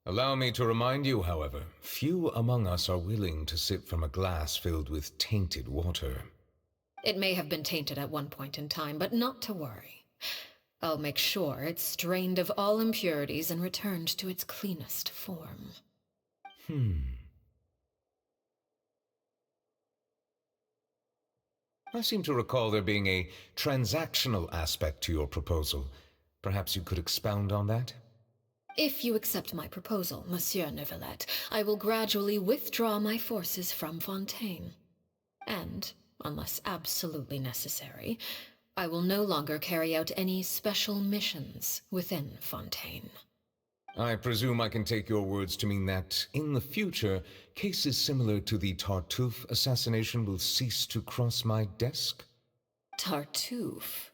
Allow me to remind you, however, few among us are willing to sip from a glass filled with tainted water. It may have been tainted at one point in time, but not to worry. I'll make sure it's strained of all impurities and returned to its cleanest form. I seem to recall there being a transactional aspect to your proposal. Perhaps you could expound on that? If you accept my proposal, Monsieur Neuvillette, I will gradually withdraw my forces from Fontaine. And, unless absolutely necessary, I will no longer carry out any special missions within Fontaine. I presume I can take your words to mean that, in the future, cases similar to the Tartuffe assassination will cease to cross my desk? Tartuffe?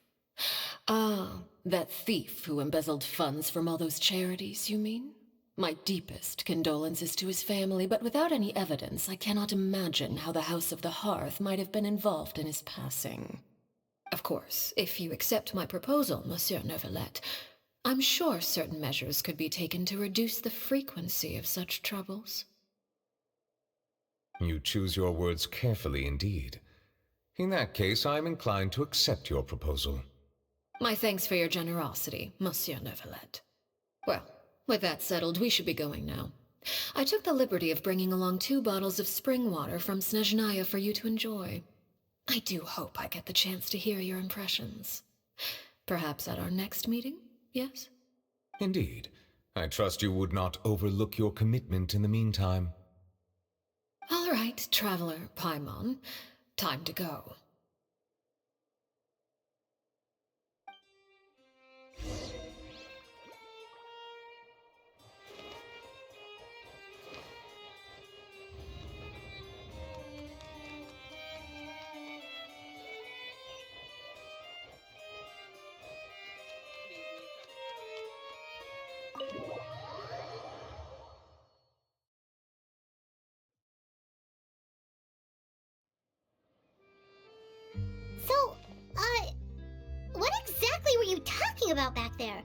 Ah, that thief who embezzled funds from all those charities, you mean? My deepest condolences to his family, but without any evidence, I cannot imagine how the House of the Hearth might have been involved in his passing. Of course, if you accept my proposal, Monsieur Neuvillette, I'm sure certain measures could be taken to reduce the frequency of such troubles. You choose your words carefully indeed. In that case, I am inclined to accept your proposal. My thanks for your generosity, Monsieur Neuvillette. Well, with that settled, we should be going now. I took the liberty of bringing along 2 bottles of spring water from Snezhnaya for you to enjoy. I do hope I get the chance to hear your impressions. Perhaps at our next meeting, yes? Indeed. I trust you would not overlook your commitment in the meantime. All right, Traveler Paimon. Time to go. So, what exactly were you talking about back there?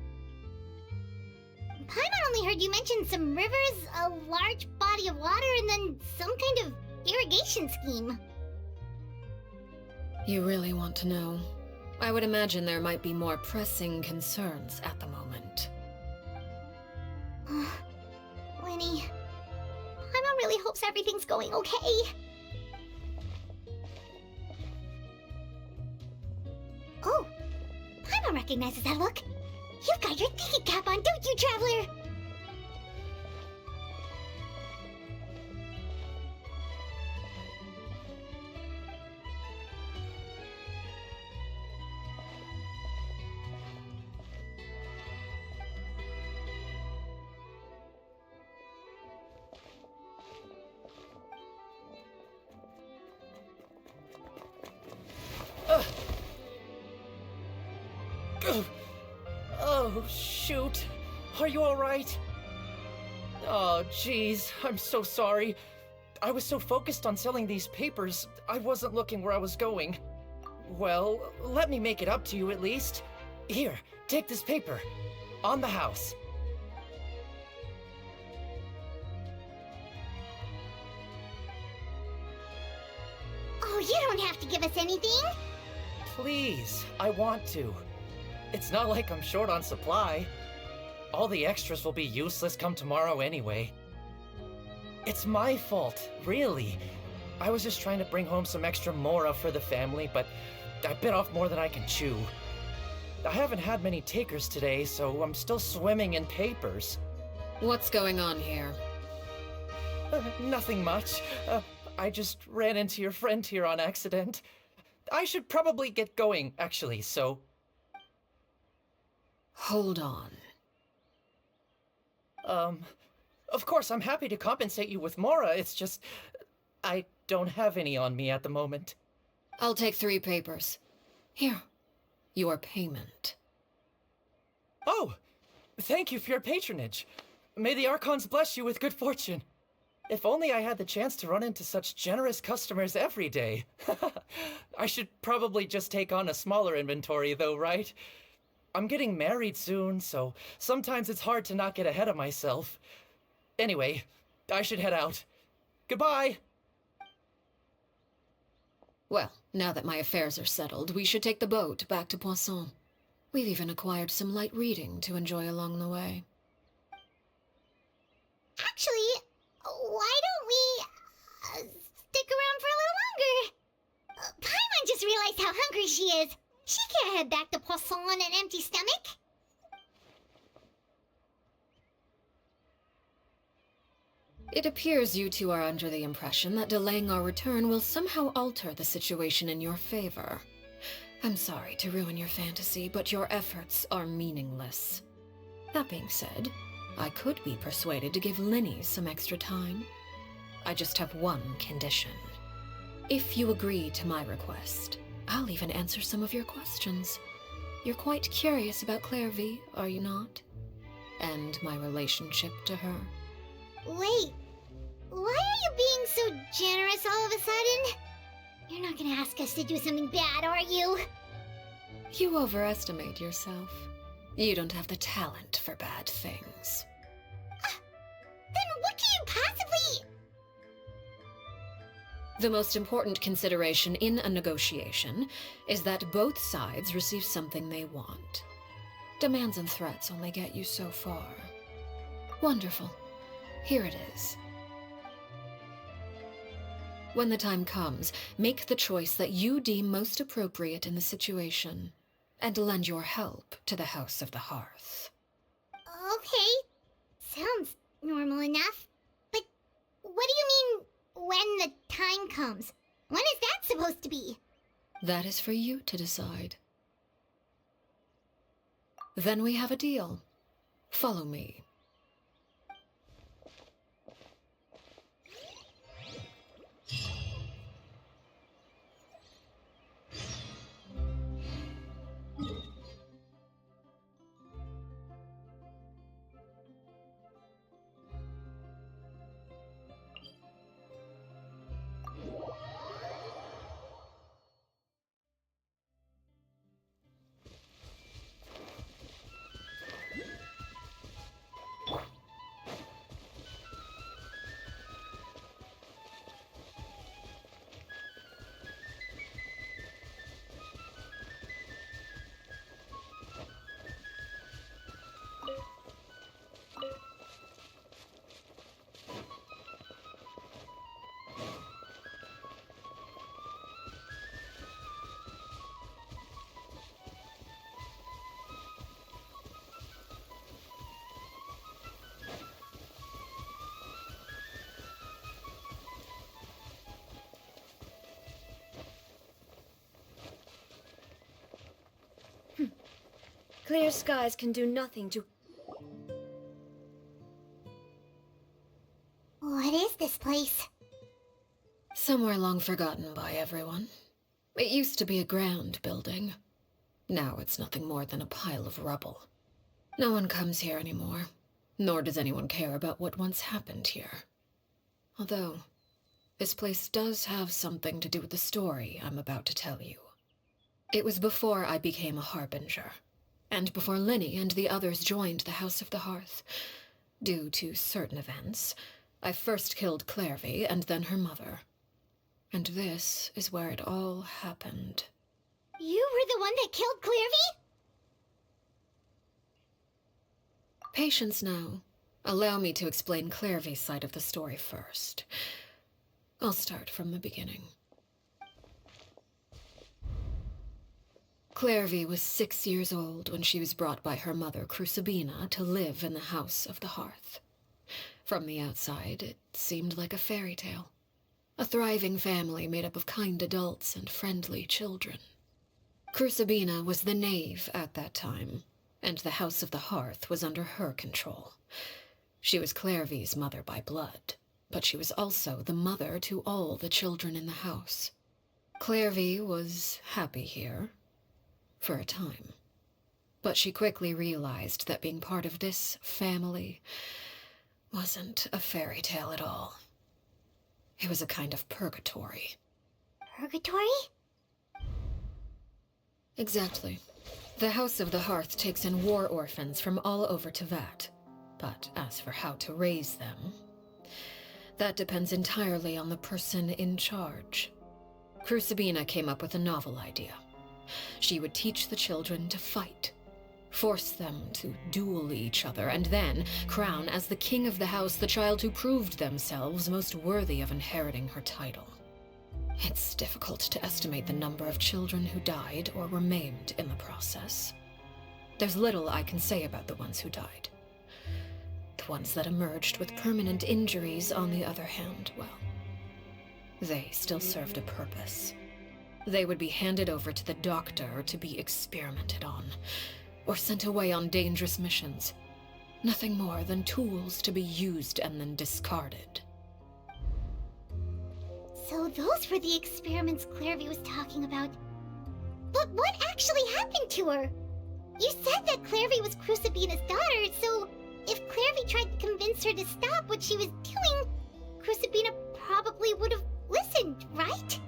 Paimon only heard you mention some rivers, a large body of water, and then some kind of irrigation scheme. You really want to know? I would imagine there might be more pressing concerns at the moment. Winnie, Paimon really hopes everything's going okay. Oh, Paimon recognizes that look. You've got your thinking cap on, don't you, Traveler? Oh, shoot. Are you alright? Oh, jeez. I'm so sorry. I was so focused on selling these papers, I wasn't looking where I was going. Well, let me make it up to you at least. Here, take this paper. On the house. Oh, you don't have to give us anything. Please, I want to. It's not like I'm short on supply. All the extras will be useless come tomorrow anyway. It's my fault, really. I was just trying to bring home some extra mora for the family, but I bit off more than I can chew. I haven't had many takers today, so I'm still swimming in papers. What's going on here? Nothing much. I just ran into your friend here on accident. I should probably get going, actually, so... Hold on. Of course, I'm happy to compensate you with Mora, it's just... I don't have any on me at the moment. I'll take 3 papers. Here, your payment. Oh! Thank you for your patronage. May the Archons bless you with good fortune. If only I had the chance to run into such generous customers every day. I should probably just take on a smaller inventory though, right? I'm getting married soon, so sometimes it's hard to not get ahead of myself. Anyway, I should head out. Goodbye! Well, now that my affairs are settled, we should take the boat back to Poisson. We've even acquired some light reading to enjoy along the way. Actually, why don't we stick around for a little longer? Paimon just realized how hungry she is. She can't head back to Poisson on an empty stomach. It appears you two are under the impression that delaying our return will somehow alter the situation in your favor. I'm sorry to ruin your fantasy, but your efforts are meaningless. That being said, I could be persuaded to give Linny some extra time. I just have one condition. If you agree to my request, I'll even answer some of your questions. You're quite curious about Clairvy, are you not? And my relationship to her. Wait, why are you being so generous all of a sudden? You're not gonna ask us to do something bad, are you? You overestimate yourself. You don't have the talent for bad things. Then what can you possibly... The most important consideration in a negotiation is that both sides receive something they want. Demands and threats only get you so far. Wonderful. Here it is. When the time comes, make the choice that you deem most appropriate in the situation, and lend your help to the House of the Hearth. Okay, sounds normal enough. But what do you mean, when the time comes? When is that supposed to be? That is for you to decide. Then we have a deal. Follow me. Clear skies can do nothing to... What is this place? Somewhere long forgotten by everyone. It used to be a grand building. Now it's nothing more than a pile of rubble. No one comes here anymore, nor does anyone care about what once happened here. Although, this place does have something to do with the story I'm about to tell you. It was before I became a Harbinger, and before Linny and the others joined the House of the Hearth. Due to certain events, I first killed Clairvy and then her mother. And this is where it all happened. You were the one that killed Clairvy? Patience now. Allow me to explain Clairvy's side of the story first. I'll start from the beginning. Clairvy was 6 years old when she was brought by her mother, Crucibina, to live in the House of the Hearth. From the outside, it seemed like a fairy tale. A thriving family made up of kind adults and friendly children. Crucibina was the knave at that time, and the House of the Hearth was under her control. She was Clairvy's mother by blood, but she was also the mother to all the children in the house. Clairvy was happy here, for a time. But she quickly realized that being part of this family wasn't a fairy tale at all. It was a kind of purgatory. Purgatory? Exactly. The House of the Hearth takes in war orphans from all over Tevat. But as for how to raise them, that depends entirely on the person in charge. Crucibina came up with a novel idea. She would teach the children to fight, force them to duel each other, and then crown as the king of the house the child who proved themselves most worthy of inheriting her title. It's difficult to estimate the number of children who died or were maimed in the process. There's little I can say about the ones who died. The ones that emerged with permanent injuries, on the other hand, well, they still served a purpose. They would be handed over to the doctor to be experimented on, or sent away on dangerous missions. Nothing more than tools to be used and then discarded. So those were the experiments Clairvy was talking about. But what actually happened to her? You said that Clairvy was Crucibina's daughter, so if Clairvy tried to convince her to stop what she was doing, Crucibina probably would have listened, right?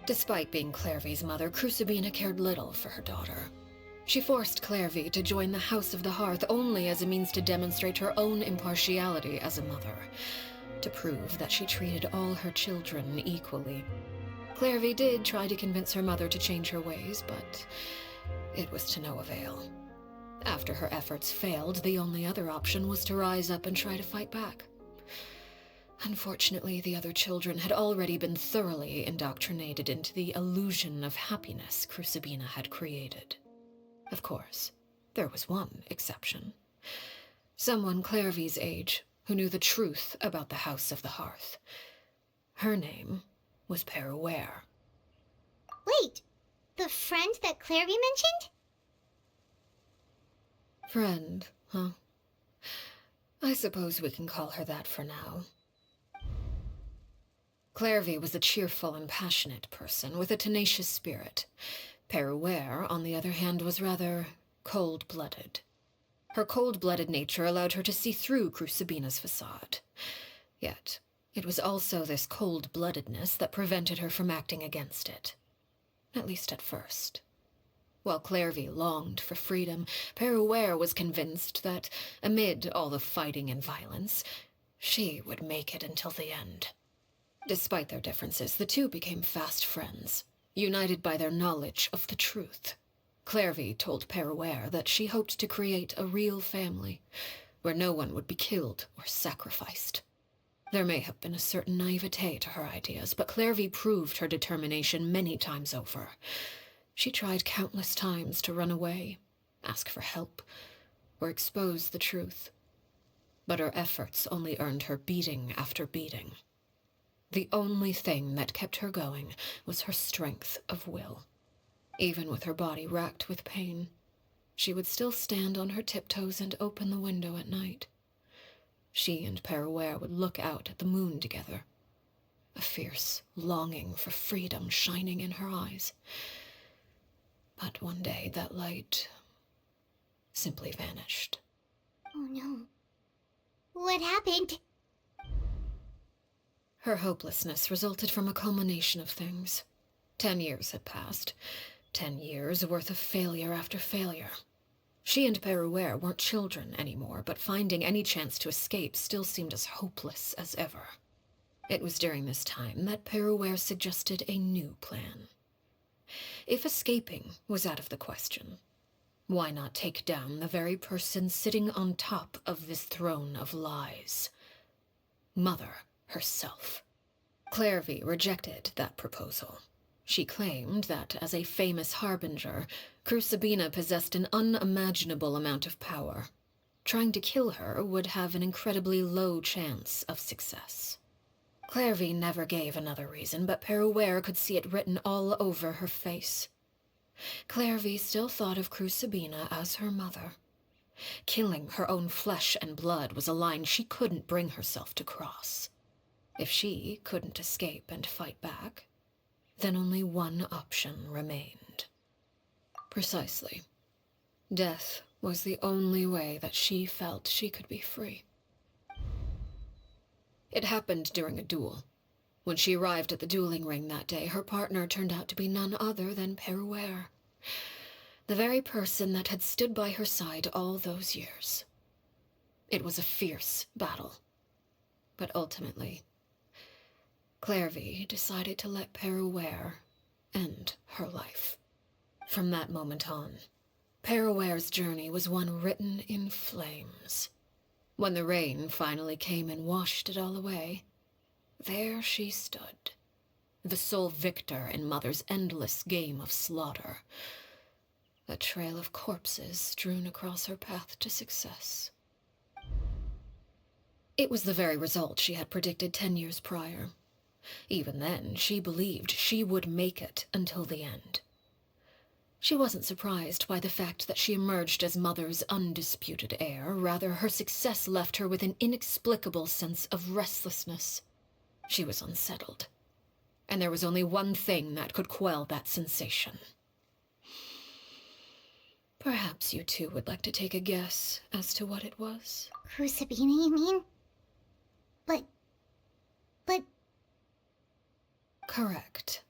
Despite being Clairvy's mother, Crucibina cared little for her daughter. She forced Clairvy to join the House of the Hearth only as a means to demonstrate her own impartiality as a mother, to prove that she treated all her children equally. Clairvy did try to convince her mother to change her ways, but it was to no avail. After her efforts failed, the only other option was to rise up and try to fight back. Unfortunately, the other children had already been thoroughly indoctrinated into the illusion of happiness Crucibina had created. Of course, there was one exception. Someone Clairvy's age who knew the truth about the House of the Hearth. Her name was Peruere. Wait, the friend that Clairvy mentioned? Friend, huh? I suppose we can call her that for now. Clairvy was a cheerful and passionate person with a tenacious spirit. Peruere, on the other hand, was rather cold-blooded. Her cold-blooded nature allowed her to see through Crucibina's facade. Yet, it was also this cold-bloodedness that prevented her from acting against it. At least at first. While Clairvy longed for freedom, Peruere was convinced that, amid all the fighting and violence, she would make it until the end. Despite their differences, the two became fast friends, united by their knowledge of the truth. Clairvy told Peruere that she hoped to create a real family, where no one would be killed or sacrificed. There may have been a certain naivete to her ideas, but Clairvy proved her determination many times over. She tried countless times to run away, ask for help, or expose the truth. But her efforts only earned her beating after beating. The only thing that kept her going was her strength of will. Even with her body racked with pain, she would still stand on her tiptoes and open the window at night. She and Peruere would look out at the moon together, a fierce longing for freedom shining in her eyes. But one day that light simply vanished. Oh no. What happened? Her hopelessness resulted from a culmination of things. 10 years had passed. 10 years worth of failure after failure. She and Peruere weren't children anymore, but finding any chance to escape still seemed as hopeless as ever. It was during this time that Peruere suggested a new plan. If escaping was out of the question, why not take down the very person sitting on top of this throne of lies? Mother herself. Clairvy rejected that proposal. She claimed that, as a famous harbinger, Crucibina possessed an unimaginable amount of power. Trying to kill her would have an incredibly low chance of success. Clairvy never gave another reason, but Peruere could see it written all over her face. Clairvy still thought of Crucibina as her mother. Killing her own flesh and blood was a line she couldn't bring herself to cross. If she couldn't escape and fight back, then only one option remained. Precisely. Death was the only way that she felt she could be free. It happened during a duel. When she arrived at the dueling ring that day, her partner turned out to be none other than Peruere, the very person that had stood by her side all those years. It was a fierce battle, but ultimately, Clairvy decided to let Peruere end her life. From that moment on, Peruere's journey was one written in flames. When the rain finally came and washed it all away, there she stood, the sole victor in Mother's endless game of slaughter, a trail of corpses strewn across her path to success. It was the very result she had predicted 10 years prior. Even then, she believed she would make it until the end. She wasn't surprised by the fact that she emerged as Mother's undisputed heir. Rather, her success left her with an inexplicable sense of restlessness. She was unsettled, and there was only one thing that could quell that sensation. Perhaps you two would like to take a guess as to what it was? Crucibina, you mean? But... Correct.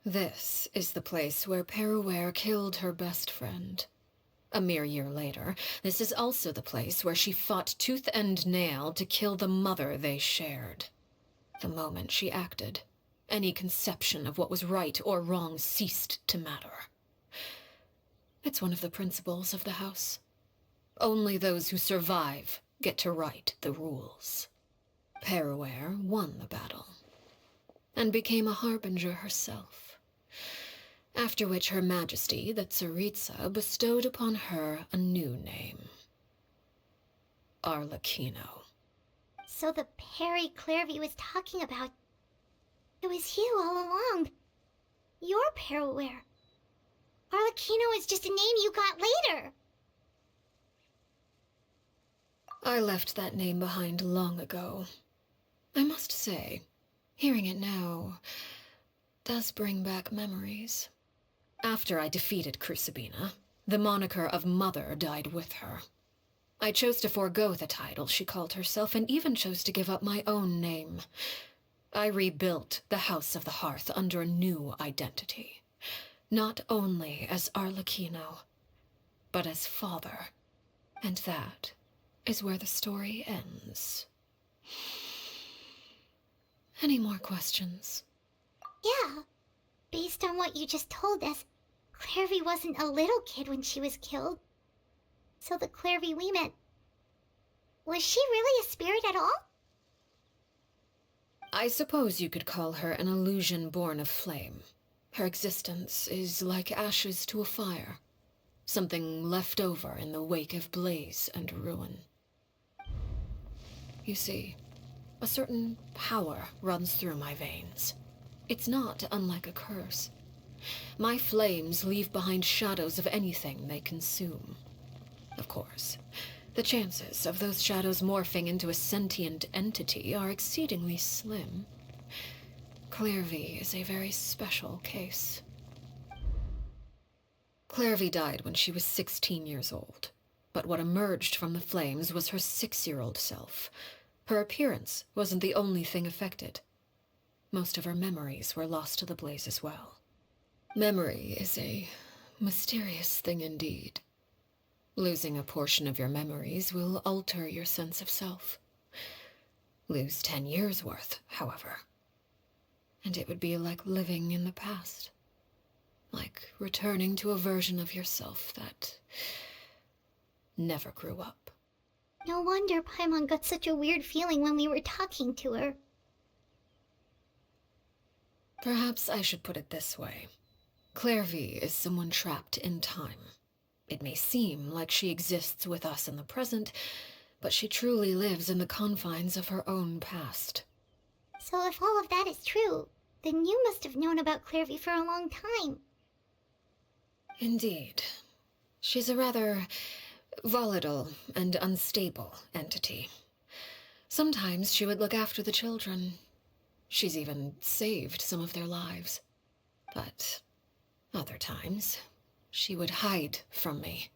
This is the place where Peruere killed her best friend. A mere year later, this is also the place where she fought tooth and nail to kill the mother they shared. The moment she acted, any conception of what was right or wrong ceased to matter. It's one of the principles of the house. Only those who survive get to write the rules. Peruere won the battle, and became a harbinger herself. After which Her Majesty, the Tsaritsa, bestowed upon her a new name. Arlecchino. So the Perry Clairvy was talking about... It was you all along. You're Peruere. Arlecchino is just a name you got later. I left that name behind long ago. I must say, hearing it now does bring back memories. After I defeated Crucibina, the moniker of Mother died with her. I chose to forego the title she called herself, and even chose to give up my own name. I rebuilt the House of the Hearth under a new identity. Not only as Arlecchino, but as father. And that is where the story ends. Any more questions? Yeah. Based on what you just told us, Clairvy wasn't a little kid when she was killed. So the Clairvy we met... Was she really a spirit at all? I suppose you could call her an illusion born of flame. Her existence is like ashes to a fire. Something left over in the wake of blaze and ruin. You see, a certain power runs through my veins. It's not unlike a curse. My flames leave behind shadows of anything they consume. Of course, the chances of those shadows morphing into a sentient entity are exceedingly slim. Clairvy is a very special case. Clairvy died when she was 16 years old, but what emerged from the flames was her 6-year-old self. Her appearance wasn't the only thing affected. Most of her memories were lost to the blaze as well. Memory is a mysterious thing indeed. Losing a portion of your memories will alter your sense of self. Lose 10 years' worth, however, and it would be like living in the past. Like returning to a version of yourself that never grew up. No wonder Paimon got such a weird feeling when we were talking to her. Perhaps I should put it this way. Clairvy is someone trapped in time. It may seem like she exists with us in the present, but she truly lives in the confines of her own past. So if all of that is true, then you must have known about Clairvy for a long time. Indeed. She's a rather Volatile and unstable entity. Sometimes she would look after the children. She's even saved some of their lives. But other times, she would hide from me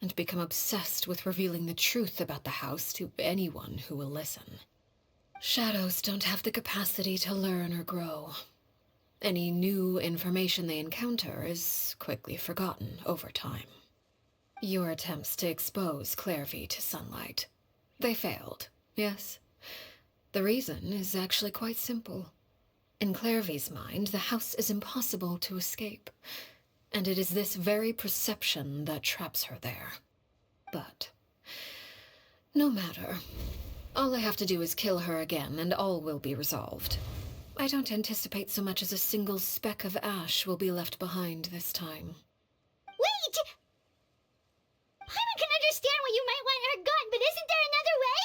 and become obsessed with revealing the truth about the house to anyone who will listen. Shadows don't have the capacity to learn or grow. Any new information they encounter is quickly forgotten over time. Your attempts to expose Clairvy to sunlight, they failed, yes? The reason is actually quite simple. In Clairvy's mind, the house is impossible to escape, and it is this very perception that traps her there. But no matter. All I have to do is kill her again, and all will be resolved. I don't anticipate so much as a single speck of ash will be left behind this time. Wait! Paimon can understand why you might want her gone, but isn't there another way?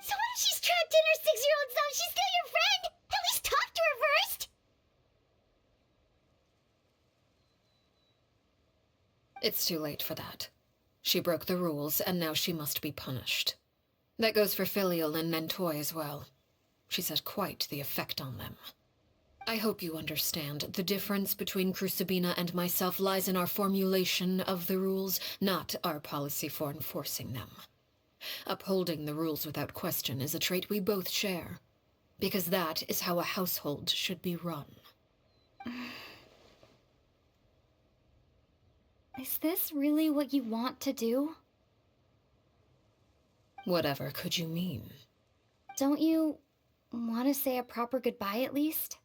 So what if she's trapped in her 6-year-old self? She's still your friend! At least talk to her first! It's too late for that. She broke the rules, and now she must be punished. That goes for Filial and Mentoy as well. She's had quite the effect on them. I hope you understand. The difference between Crucibina and myself lies in our formulation of the rules, not our policy for enforcing them. Upholding the rules without question is a trait we both share, because that is how a household should be run. Is this really what you want to do? Whatever could you mean? Don't you want to say a proper goodbye at least?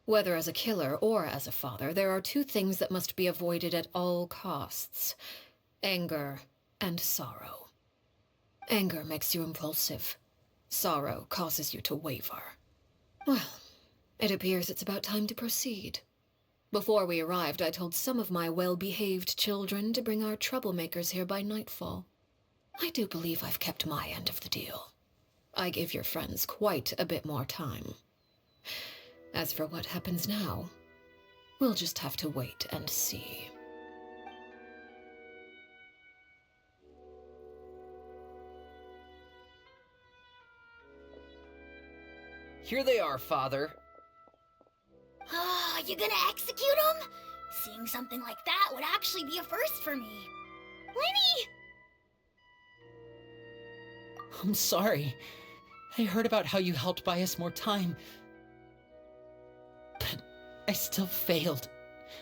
Whether as a killer or as a father, there are two things that must be avoided at all costs: anger and sorrow. Anger makes you impulsive. Sorrow causes you to waver. Well, it appears it's about time to proceed. Before we arrived, I told some of my well-behaved children to bring our troublemakers here by nightfall. I do believe I've kept my end of the deal. I gave your friends quite a bit more time. As for what happens now, we'll just have to wait and see. Here they are, Father. Oh, you gonna execute him? Seeing something like that would actually be a first for me. Lenny! I'm sorry. I heard about how you helped buy us more time. But I still failed.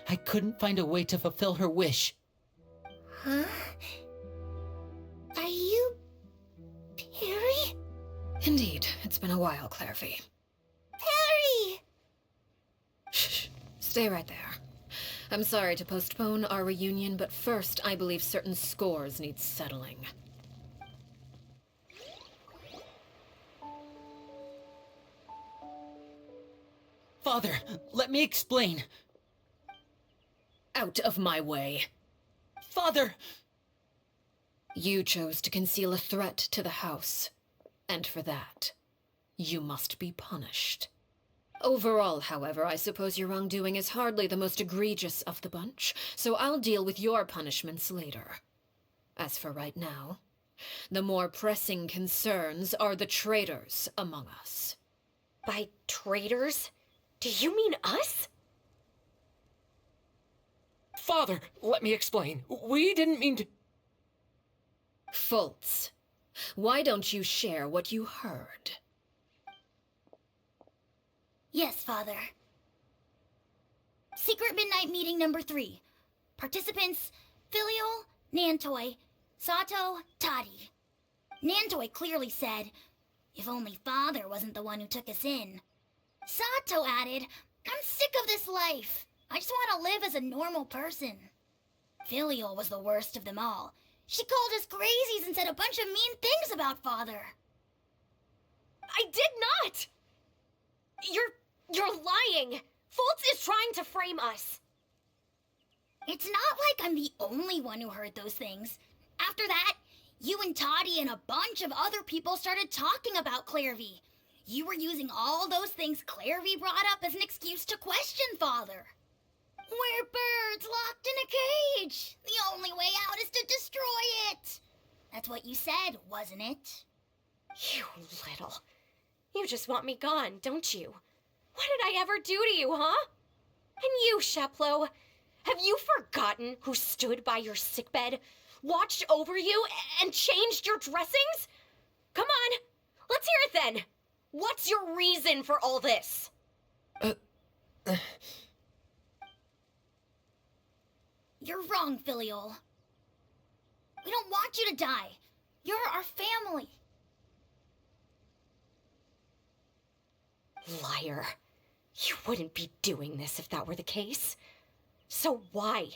I couldn't find a way to fulfill her wish. Huh? Are you... Perry? Indeed, it's been a while, Clairvy. Perry! Shh, stay right there. I'm sorry to postpone our reunion, but first I believe certain scores need settling. Father, let me explain. Out of my way. Father! You chose to conceal a threat to the house, and for that, you must be punished. Overall, however, I suppose your wrongdoing is hardly the most egregious of the bunch, so I'll deal with your punishments later. As for right now, the more pressing concerns are the traitors among us. By traitors? Do you mean us? Father, let me explain. We didn't mean to... Fultz, why don't you share what you heard? Yes, Father. Secret Midnight Meeting number 3. Participants: Filial, Nantoy, Sato, Toddy. Nantoy clearly said, "If only Father wasn't the one who took us in." Sato added, "I'm sick of this life. I just want to live as a normal person." Filial was the worst of them all. She called us crazies and said a bunch of mean things about Father. I did not! You're lying! Fultz is trying to frame us! It's not like I'm the only one who heard those things. After that, you and Toddy and a bunch of other people started talking about Clairvy. You were using all those things Clairvy brought up as an excuse to question Father. We're birds locked in a cage. The only way out is to destroy it. That's what you said, wasn't it? You little. You just want me gone, don't you? What did I ever do to you, huh? And you, Sheplo, have you forgotten who stood by your sickbed, watched over you, and changed your dressings? Come on, let's hear it then. What's your reason for all this? You're wrong, Filiol. We don't want you to die. You're our family. Liar. You wouldn't be doing this if that were the case. So why?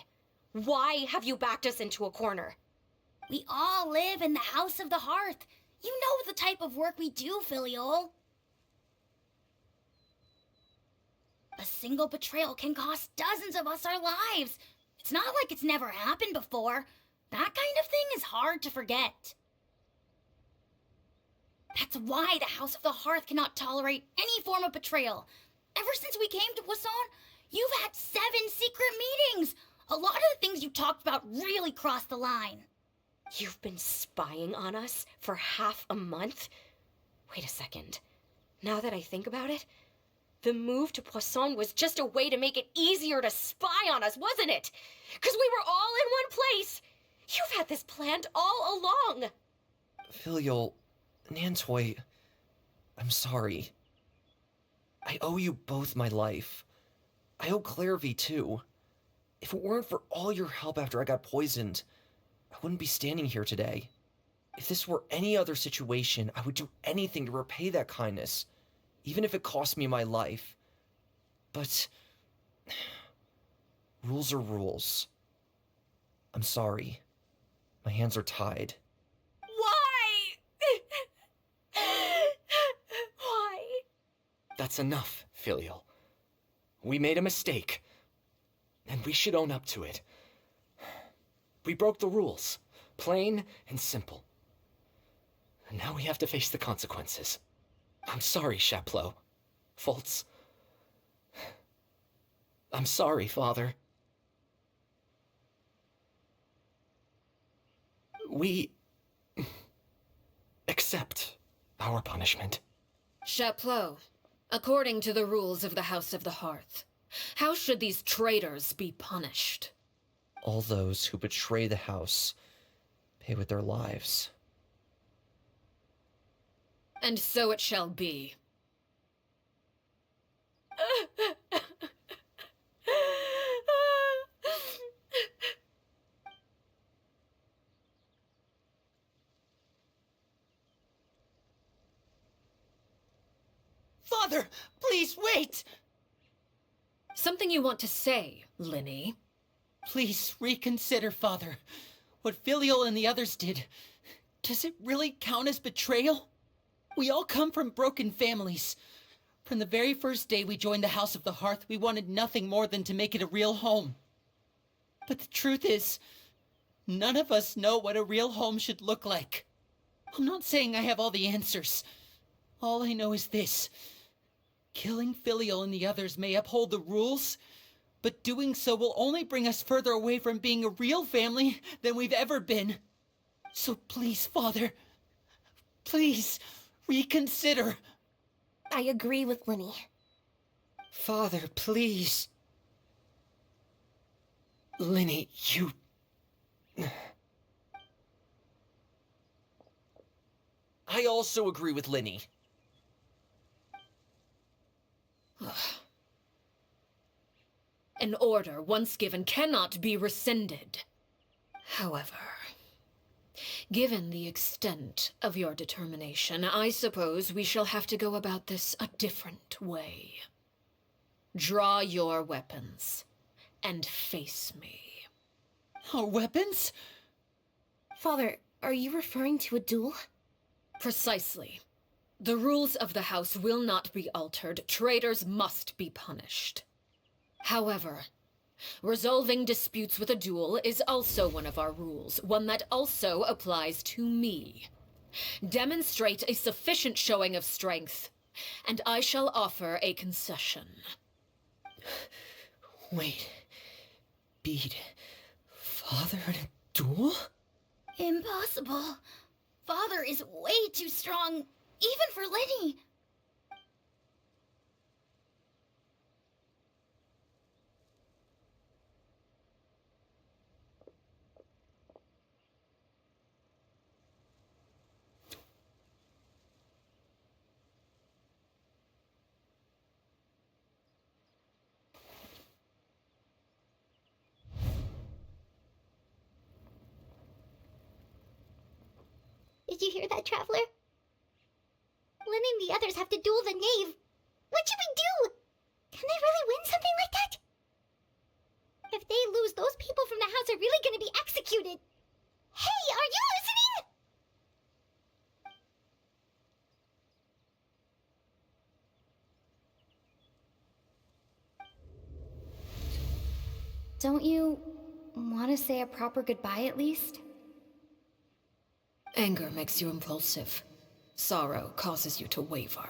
Why have you backed us into a corner? We all live in the House of the Hearth. You know the type of work we do, Filiol. A single betrayal can cost dozens of us our lives. It's not like it's never happened before. That kind of thing is hard to forget. That's why the House of the Hearth cannot tolerate any form of betrayal. Ever since we came to Poisson, you've had 7 secret meetings. A lot of the things you talked about really crossed the line. You've been spying on us for half a month? Wait a second. Now that I think about it, the move to Poisson was just a way to make it easier to spy on us, wasn't it? Because we were all in one place. You've had this planned all along. Filial, Nantoy, I'm sorry. I owe you both my life. I owe Clairvy too. If it weren't for all your help after I got poisoned, I wouldn't be standing here today. If this were any other situation, I would do anything to repay that kindness, even if it cost me my life. But rules are rules. I'm sorry. My hands are tied. Why? Why? That's enough, Filial. We made a mistake, and we should own up to it. We broke the rules, plain and simple. And now we have to face the consequences. I'm sorry, Chapleau. Fultz. I'm sorry, Father. We accept our punishment. Chapleau, according to the rules of the House of the Hearth, how should these traitors be punished? All those who betray the house pay with their lives. And so it shall be. Father, please wait! Something you want to say, Linny? Please reconsider, Father. What Filial and the others did, does it really count as betrayal? We all come from broken families. From the very first day we joined the House of the Hearth, we wanted nothing more than to make it a real home. But the truth is, none of us know what a real home should look like. I'm not saying I have all the answers. All I know is this. Killing Filial and the others may uphold the rules, but doing so will only bring us further away from being a real family than we've ever been. So please, Father, please, reconsider. I agree with Linny. Father, please. Linny, you... I also agree with Linny. An order once given cannot be rescinded. However, given the extent of your determination, I suppose we shall have to go about this a different way. Draw your weapons and face me. Our weapons? Father, are you referring to a duel? Precisely. The rules of the house will not be altered. Traitors must be punished. However, resolving disputes with a duel is also one of our rules, one that also applies to me. Demonstrate a sufficient showing of strength, and I shall offer a concession. Wait. Beat Father in a duel? Impossible. Father is way too strong, even for Lenny. Did you hear that, Traveler? Lenny and the others have to duel the knave. What should we do? Can they really win something like that? If they lose, those people from the house are really gonna be executed. Hey, are you listening? Don't you want to say a proper goodbye at least? Anger makes you impulsive. Sorrow causes you to waver.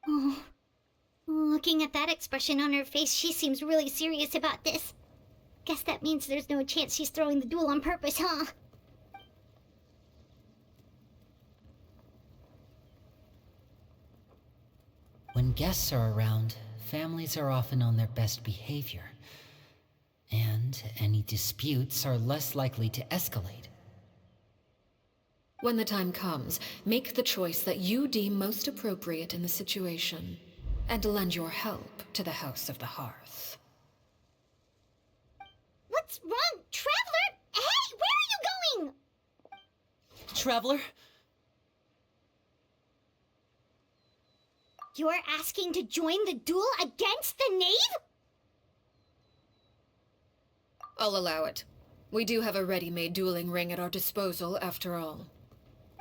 Oh, looking at that expression on her face, she seems really serious about this. Guess that means there's no chance she's throwing the duel on purpose, huh? When guests are around, families are often on their best behavior. And any disputes are less likely to escalate. When the time comes, make the choice that you deem most appropriate in the situation, and lend your help to the House of the Hearth. What's wrong, Traveler? Hey, where are you going? Traveler? You're asking to join the duel against the knave? I'll allow it. We do have a ready-made dueling ring at our disposal, after all.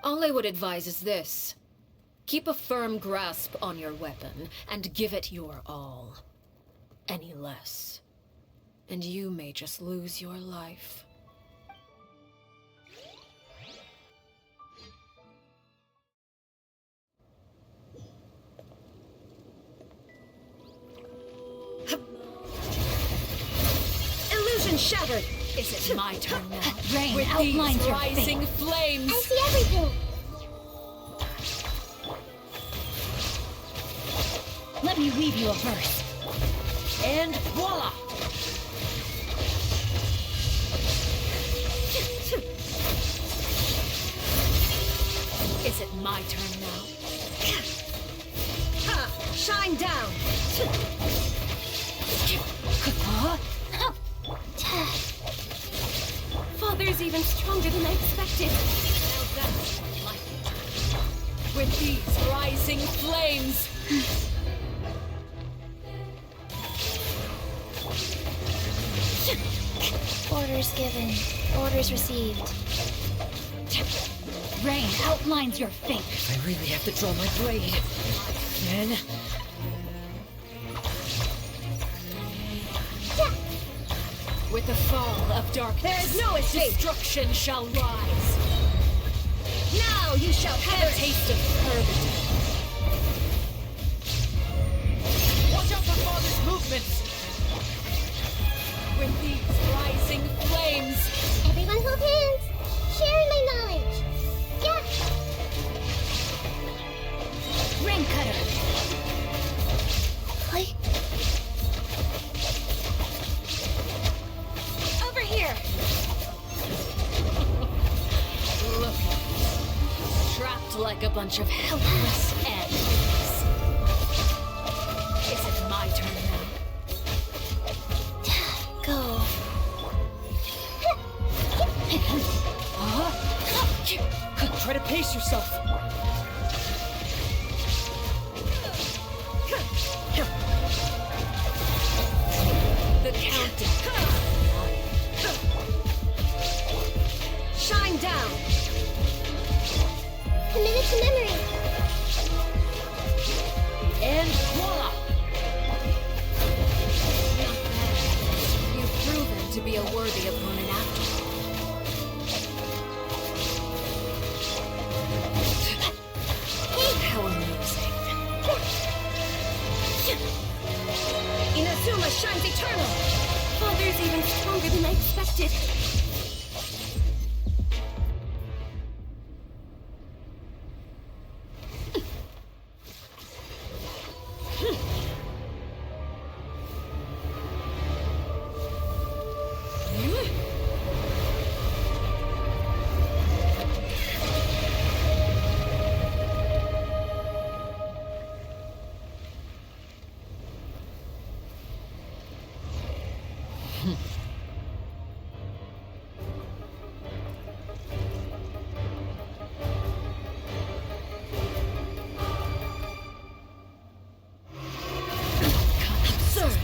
All I would advise is this. Keep a firm grasp on your weapon, and give it your all. Any less, and you may just lose your life. Illusion shattered! Is it my turn now? Rain With outlines these your rising fate. flames! I see everything! Let me weave you a verse. And voila! Is it my turn now? Ha! Shine down! Father's even stronger than I expected. Now that's my turn. With these rising flames! Orders given. Orders received. Rain outlines your fate. I really have to draw my blade. Then... With the fall of darkness, There is no escape. destruction shall rise. Now you shall Have a perish. taste of perdition. Watch out for Father's movements! With these rising flames, Everyone hold hands! Sharing my knowledge! Yeah! Ring cutter. Over here. look, trapped like a bunch of helpless ants. Is it my turn now? Go. Try to pace yourself. The countdown. Shine down. Commit it to memory! even stronger than I expected.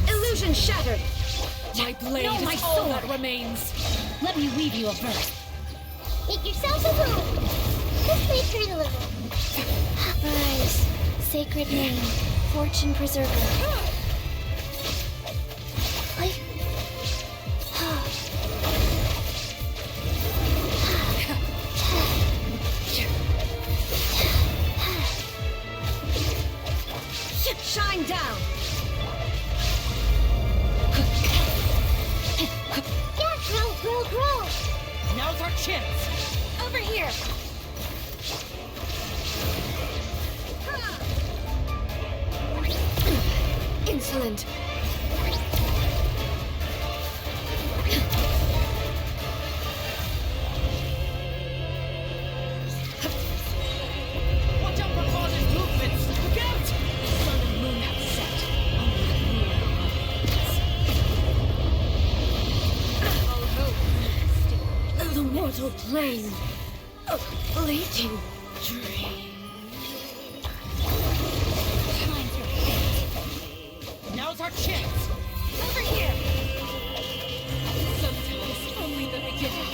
Illusion shattered! My blade No, my is all sword. that remains. Let me weave you a verse. Make yourself a room. This may hurt a little. Rise, sacred name, fortune preserver. What? Shine down! Yeah, grow. Now's our chance! Over here! Insolent. Watch out for Father's movements! Look out! Sun and moon have set. Only The mortal plane. A fleeting dream. Now's our chance! over here! Sometimes only the beginning.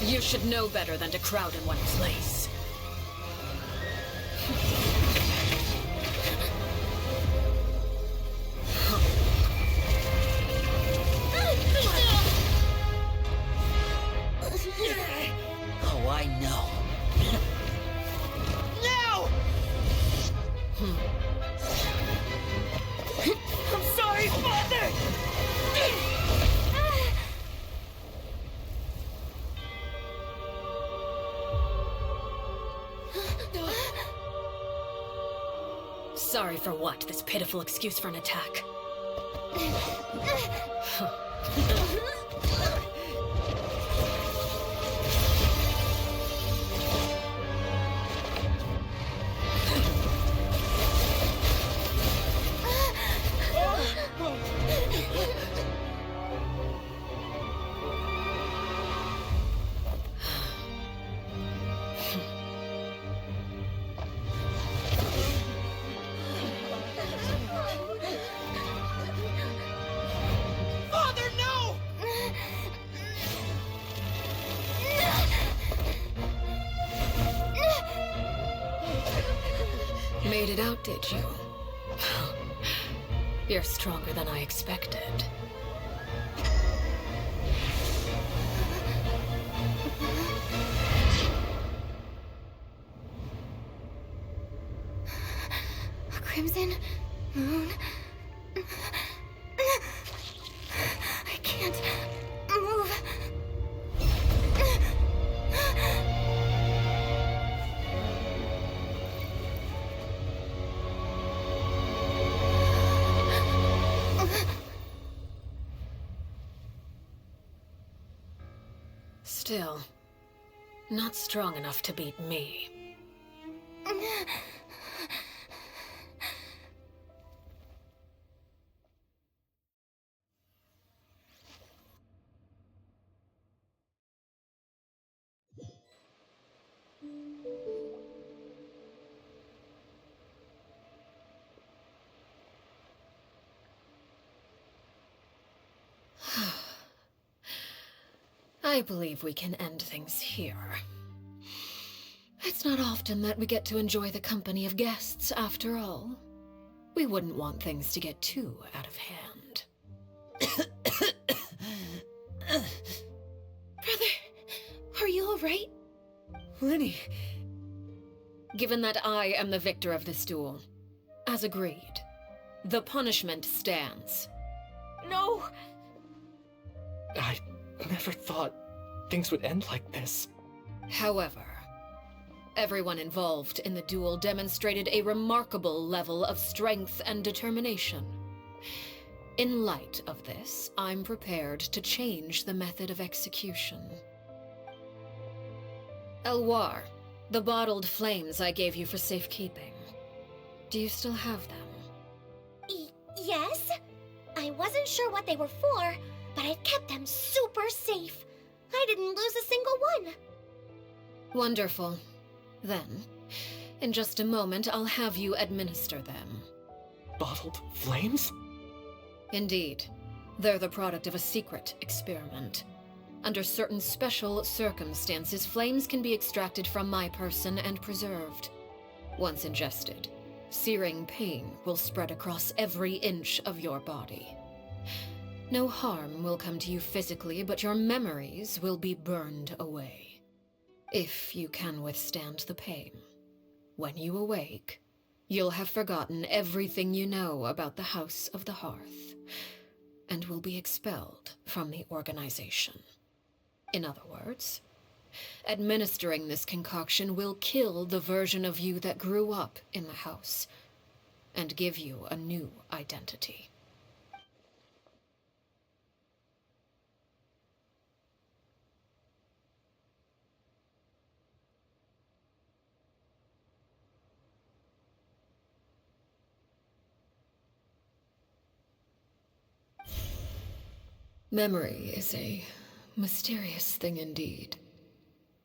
You should know better than to crowd in one place. Oh, I know. No! I'm sorry, Father! Sorry for what? This pitiful excuse for an attack. Father, no! Made it out, did you? You're stronger than I expected. Crimson Moon. I can't move. Still, not strong enough to beat me. I believe we can end things here. It's not often that we get to enjoy the company of guests, after all. We wouldn't want things to get too out of hand. Brother, are you alright? Lenny. Given that I am the victor of this duel, as agreed, the punishment stands. No! I never thought things would end like this. However, everyone involved in the duel demonstrated a remarkable level of strength and determination. In light of this, I'm prepared to change the method of execution. Elwar, the bottled flames I gave you for safekeeping. Do you still have them? Yes? I wasn't sure what they were for, but I've kept them super safe. I didn't lose a single one. Wonderful. Then, in just a moment, I'll have you administer them. Bottled flames? Indeed. They're the product of a secret experiment. Under certain special circumstances, flames can be extracted from my person and preserved. Once ingested, searing pain will spread across every inch of your body. No harm will come to you physically, but your memories will be burned away. If you can withstand the pain. When you awake, you'll have forgotten everything you know about the House of the Hearth, and will be expelled from the organization. In other words, administering this concoction will kill the version of you that grew up in the house, and give you a new identity. Memory is a mysterious thing indeed.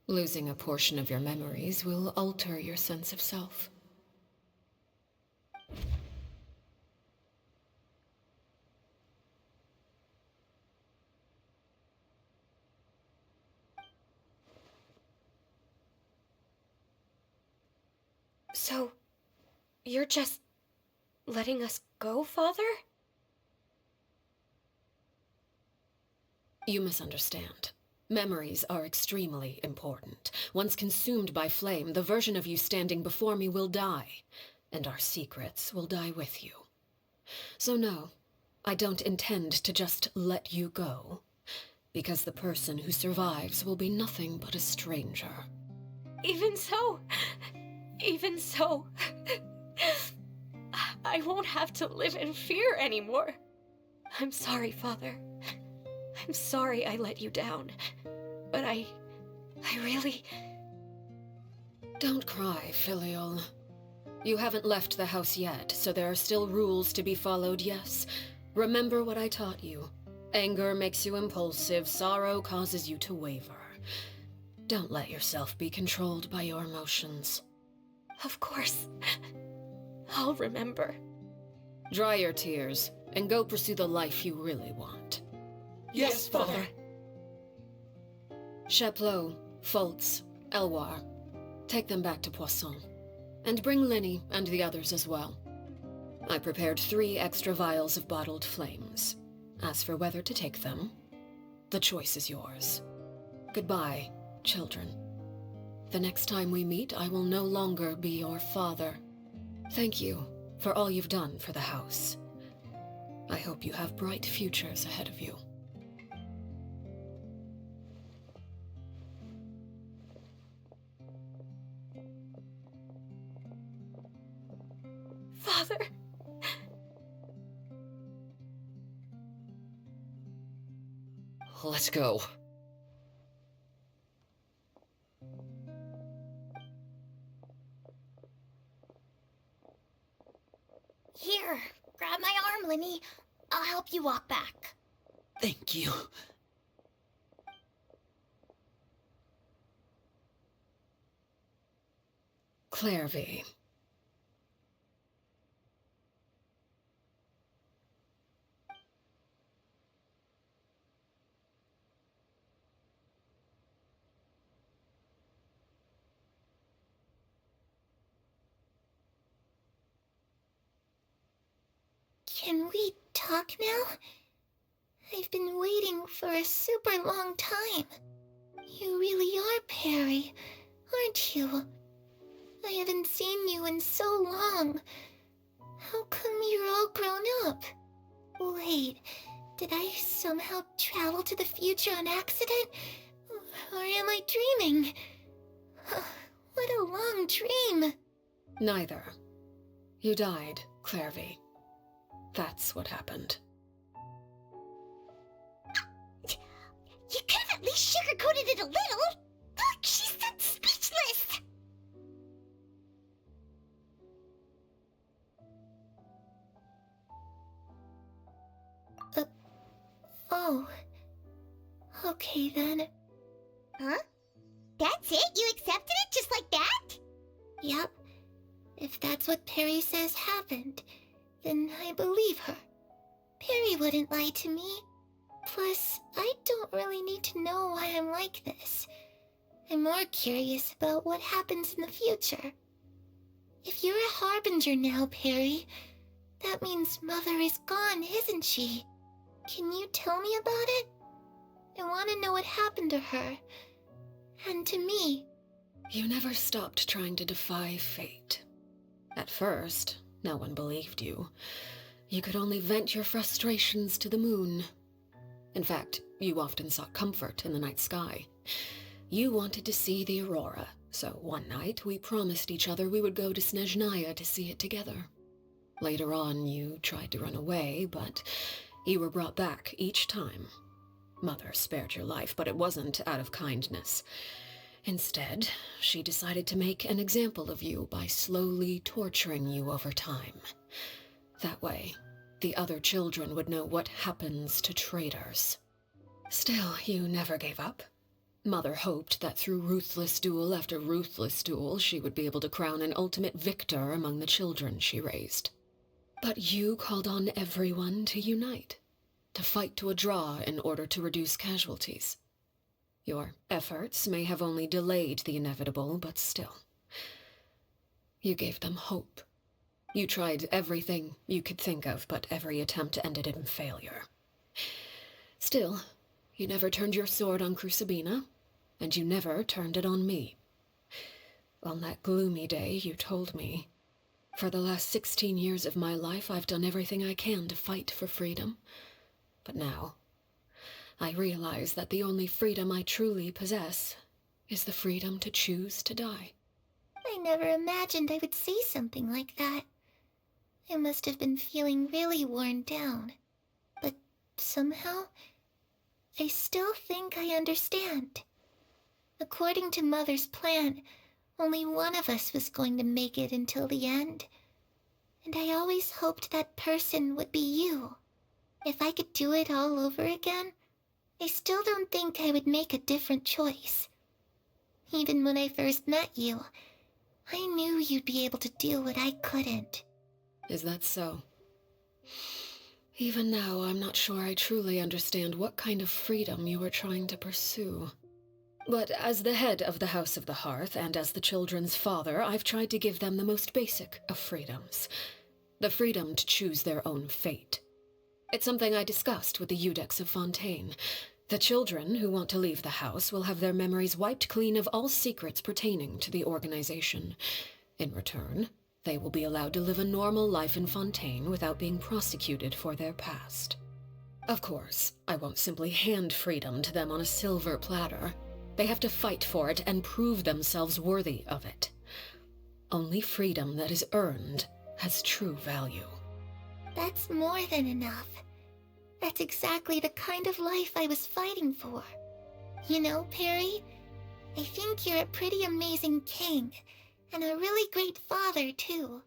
Losing a portion of your memories will alter your sense of self. So, you're just letting us go, Father? You misunderstand. Memories are extremely important. Once consumed by flame, the version of you standing before me will die, and our secrets will die with you. So no, I don't intend to just let you go, because the person who survives will be nothing but a stranger. Even so, I won't have to live in fear anymore. I'm sorry, Father. I'm sorry I let you down, but I really... Don't cry, Filial. You haven't left the house yet, so there are still rules to be followed, yes. Remember what I taught you. Anger makes you impulsive, sorrow causes you to waver. Don't let yourself be controlled by your emotions. Of course. I'll remember. Dry your tears, and go pursue the life you really want. Yes, Father. Chaplot, Foltz, Elwar, take them back to Poisson. And bring Linny and the others as well. I prepared 3 extra vials of bottled flames. As for whether to take them, the choice is yours. Goodbye, children. The next time we meet, I will no longer be your father. Thank you for all you've done for the house. I hope you have bright futures ahead of you. Father. Let's go. Here, grab my arm, Linny. I'll help you walk back. Thank you. Clairvy. Can we talk now? I've been waiting for a super long time. You really are Perry, aren't you? I haven't seen you in so long. How come you're all grown up? Wait, did I somehow travel to the future on accident? Or am I dreaming? What a long dream. Neither. You died, Clairvy. That's what happened. You could have at least sugarcoated it a little. Look, she's so speechless. Oh. Okay then. Huh? That's it? You accepted it just like that? Yep. If that's what Perry says happened, then I believe her. Perry wouldn't lie to me. Plus, I don't really need to know why I'm like this. I'm more curious about what happens in the future. If you're a harbinger now, Perry, that means Mother is gone, isn't she? Can you tell me about it? I want to know what happened to her. And to me. You never stopped trying to defy fate. At first, no one believed you. You could only vent your frustrations to the moon. In fact, you often sought comfort in the night sky. You wanted to see the aurora, so one night we promised each other we would go to Snezhnaya to see it together. Later on, you tried to run away, but you were brought back each time. Mother spared your life, but it wasn't out of kindness. Instead, she decided to make an example of you by slowly torturing you over time. That way, the other children would know what happens to traitors. Still, you never gave up. Mother hoped that through ruthless duel after ruthless duel, she would be able to crown an ultimate victor among the children she raised. But you called on everyone to unite, to fight to a draw in order to reduce casualties. Your efforts may have only delayed the inevitable, but still. You gave them hope. You tried everything you could think of, but every attempt ended in failure. Still, you never turned your sword on Crucibina, and you never turned it on me. On that gloomy day, you told me, "For the last 16 years of my life, I've done everything I can to fight for freedom. But now, I realize that the only freedom I truly possess is the freedom to choose to die." I never imagined I would say something like that. I must have been feeling really worn down. But somehow, I still think I understand. According to Mother's plan, only one of us was going to make it until the end. And I always hoped that person would be you. If I could do it all over again, I still don't think I would make a different choice. Even when I first met you, I knew you'd be able to do what I couldn't. Is that so? Even now, I'm not sure I truly understand what kind of freedom you are trying to pursue. But as the head of the House of the Hearth, and as the children's father, I've tried to give them the most basic of freedoms. The freedom to choose their own fate. It's something I discussed with the Eudex of Fontaine. The children who want to leave the house will have their memories wiped clean of all secrets pertaining to the organization. In return, they will be allowed to live a normal life in Fontaine without being prosecuted for their past. Of course, I won't simply hand freedom to them on a silver platter. They have to fight for it and prove themselves worthy of it. Only freedom that is earned has true value. That's more than enough. That's exactly the kind of life I was fighting for. You know, Perry, I think you're a pretty amazing king, and a really great father, too.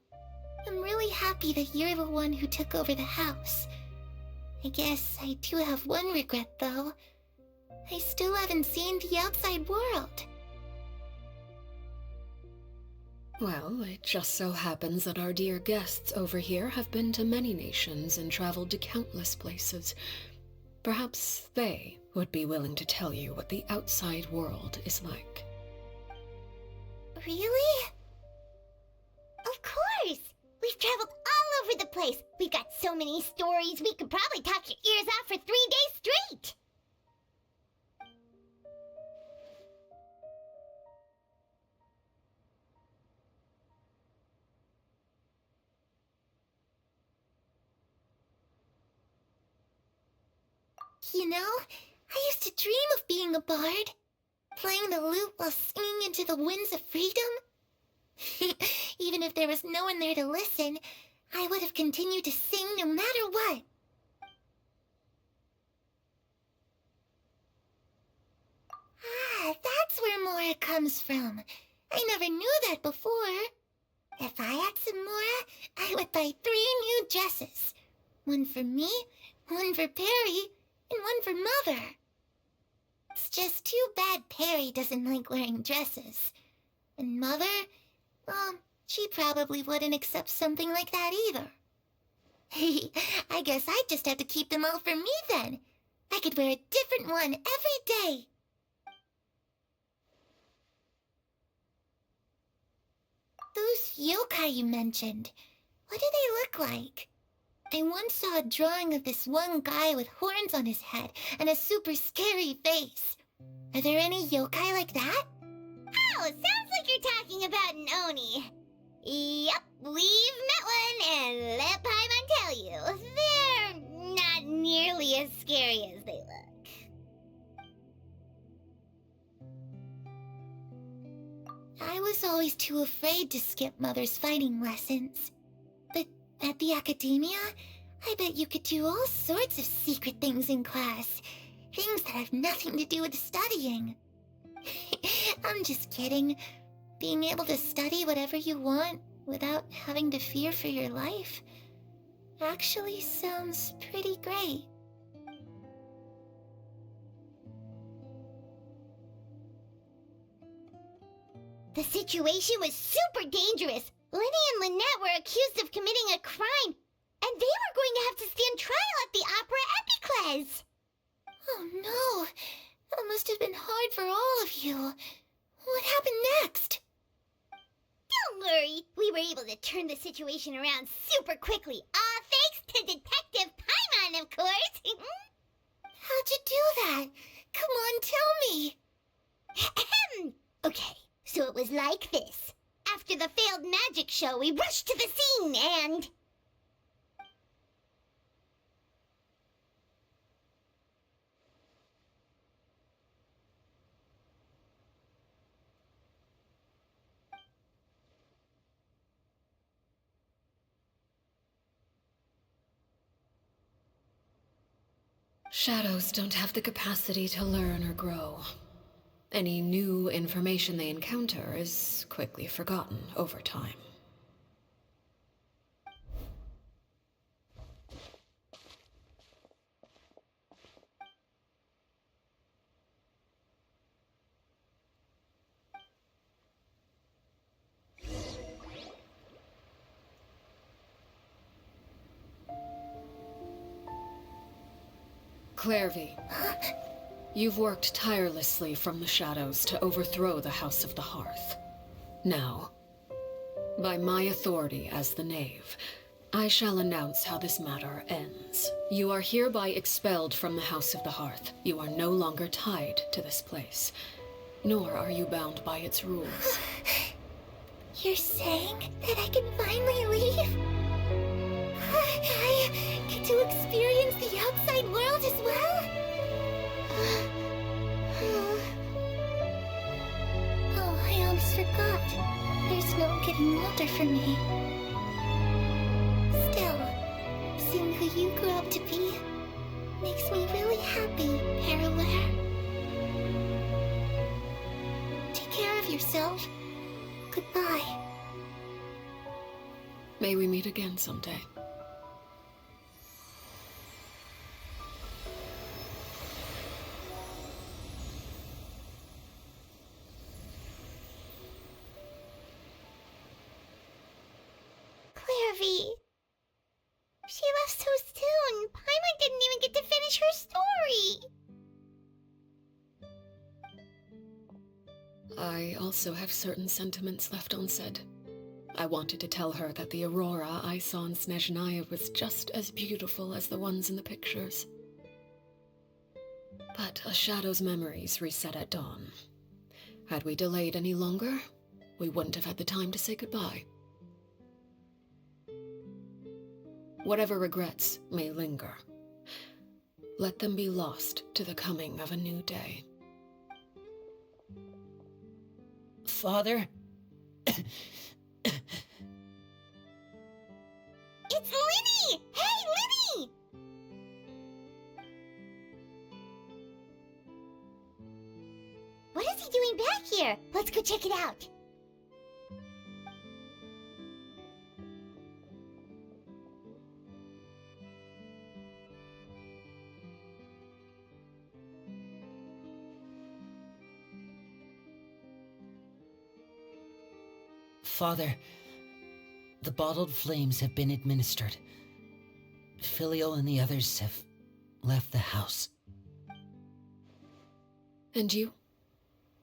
I'm really happy that you're the one who took over the house. I guess I do have one regret, though. I still haven't seen the outside world. Well, it just so happens that our dear guests over here have been to many nations and traveled to countless places. Perhaps they would be willing to tell you what the outside world is like. Really? Of course! We've traveled all over the place. We've got so many stories, we could probably talk your ears off for 3 days straight. You know, I used to dream of being a bard. Playing the lute while singing into the winds of freedom. Even if there was no one there to listen, I would have continued to sing no matter what. Ah, that's where Mora comes from. I never knew that before. If I had some Mora, I would buy 3 new dresses. One for me, one for Perry, and one for Mother. It's just too bad Perry doesn't like wearing dresses. And Mother, well, she probably wouldn't accept something like that either. I guess I'd just have to keep them all for me then. I could wear a different one every day. Those yokai you mentioned, what do they look like? I once saw a drawing of this one guy with horns on his head and a super scary face. Are there any yokai like that? Oh, sounds like you're talking about an Oni. Yup, we've met one, and let Paimon tell you, they're not nearly as scary as they look. I was always too afraid to skip Mother's fighting lessons. But at the academia, I bet you could do all sorts of secret things in class. Things that have nothing to do with studying. I'm just kidding. Being able to study whatever you want without having to fear for your life actually sounds pretty great. The situation was super dangerous. Lenny and Lynette were accused of committing a crime, and they were going to have to stand trial at the Opera Epicles. Oh no, that must have been hard for all of you. What happened next? Don't worry, we were able to turn the situation around super quickly. All thanks to Detective Paimon, of course. How'd you do that? Come on, tell me. Okay, so it was like this. After the failed magic show, we rushed to the scene and... Shadows don't have the capacity to learn or grow. Any new information they encounter is quickly forgotten over time. Clairvy, you've worked tirelessly from the shadows to overthrow the House of the Hearth. Now, by my authority as the Knave, I shall announce how this matter ends. You are hereby expelled from the House of the Hearth. You are no longer tied to this place, nor are you bound by its rules. You're saying that I can finally leave? I get to experience the outside world as well? Oh, I almost forgot. There's no getting older for me. Still, seeing who you grew up to be makes me really happy, Paraware. Take care of yourself. Goodbye. May we meet again someday. Clairvy. She left so soon. Paimon didn't even get to finish her story. I also have certain sentiments left unsaid. I wanted to tell her that the aurora I saw in Snezhnaya was just as beautiful as the ones in the pictures. But a shadow's memories reset at dawn. Had we delayed any longer, we wouldn't have had the time to say goodbye. Whatever regrets may linger, let them be lost to the coming of a new day. Father? It's Linny! Hey, Linny! What is he doing back here? Let's go check it out. Father, the bottled flames have been administered. Filial and the others have left the house. And you?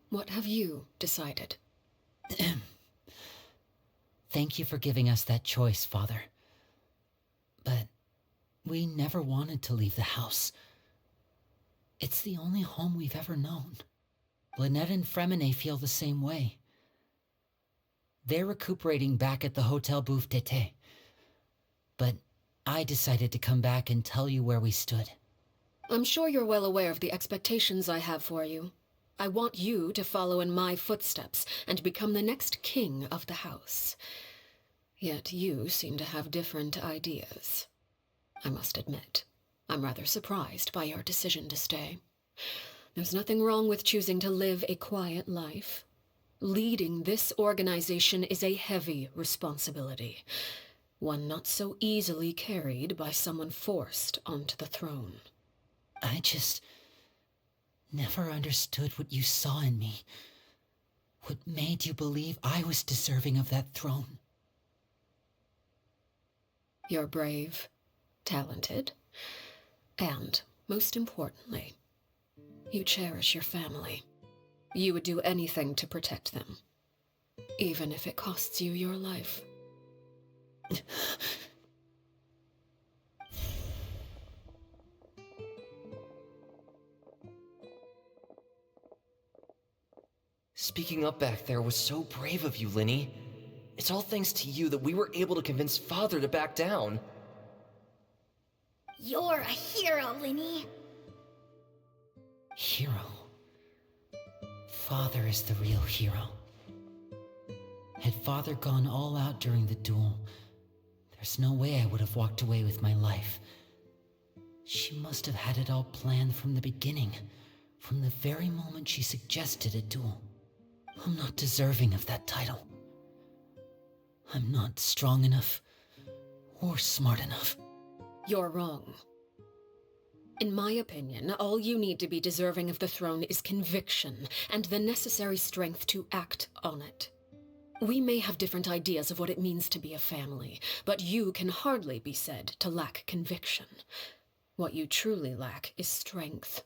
What have you decided? Thank you for giving us that choice, Father. But we never wanted to leave the house. It's the only home we've ever known. Lynette and Fremine feel the same way. They're recuperating back at the Hotel Bouffe d'été. But I decided to come back and tell you where we stood. I'm sure you're well aware of the expectations I have for you. I want you to follow in my footsteps and become the next king of the house. Yet you seem to have different ideas. I must admit, I'm rather surprised by your decision to stay. There's nothing wrong with choosing to live a quiet life. Leading this organization is a heavy responsibility, one not so easily carried by someone forced onto the throne. I just never understood what you saw in me. What made you believe I was deserving of that throne? You're brave, talented, and, most importantly, you cherish your family. You would do anything to protect them, even if it costs you your life. Speaking up back there was so brave of you, Linny. It's all thanks to you that we were able to convince Father to back down. You're a hero, Linny. Hero? Father is the real hero. Had Father gone all out during the duel, there's no way I would have walked away with my life. She must have had it all planned from the beginning, from the very moment she suggested a duel. I'm not deserving of that title. I'm not strong enough or smart enough. You're wrong. In my opinion, all you need to be deserving of the throne is conviction and the necessary strength to act on it. We may have different ideas of what it means to be a family, but you can hardly be said to lack conviction. What you truly lack is strength.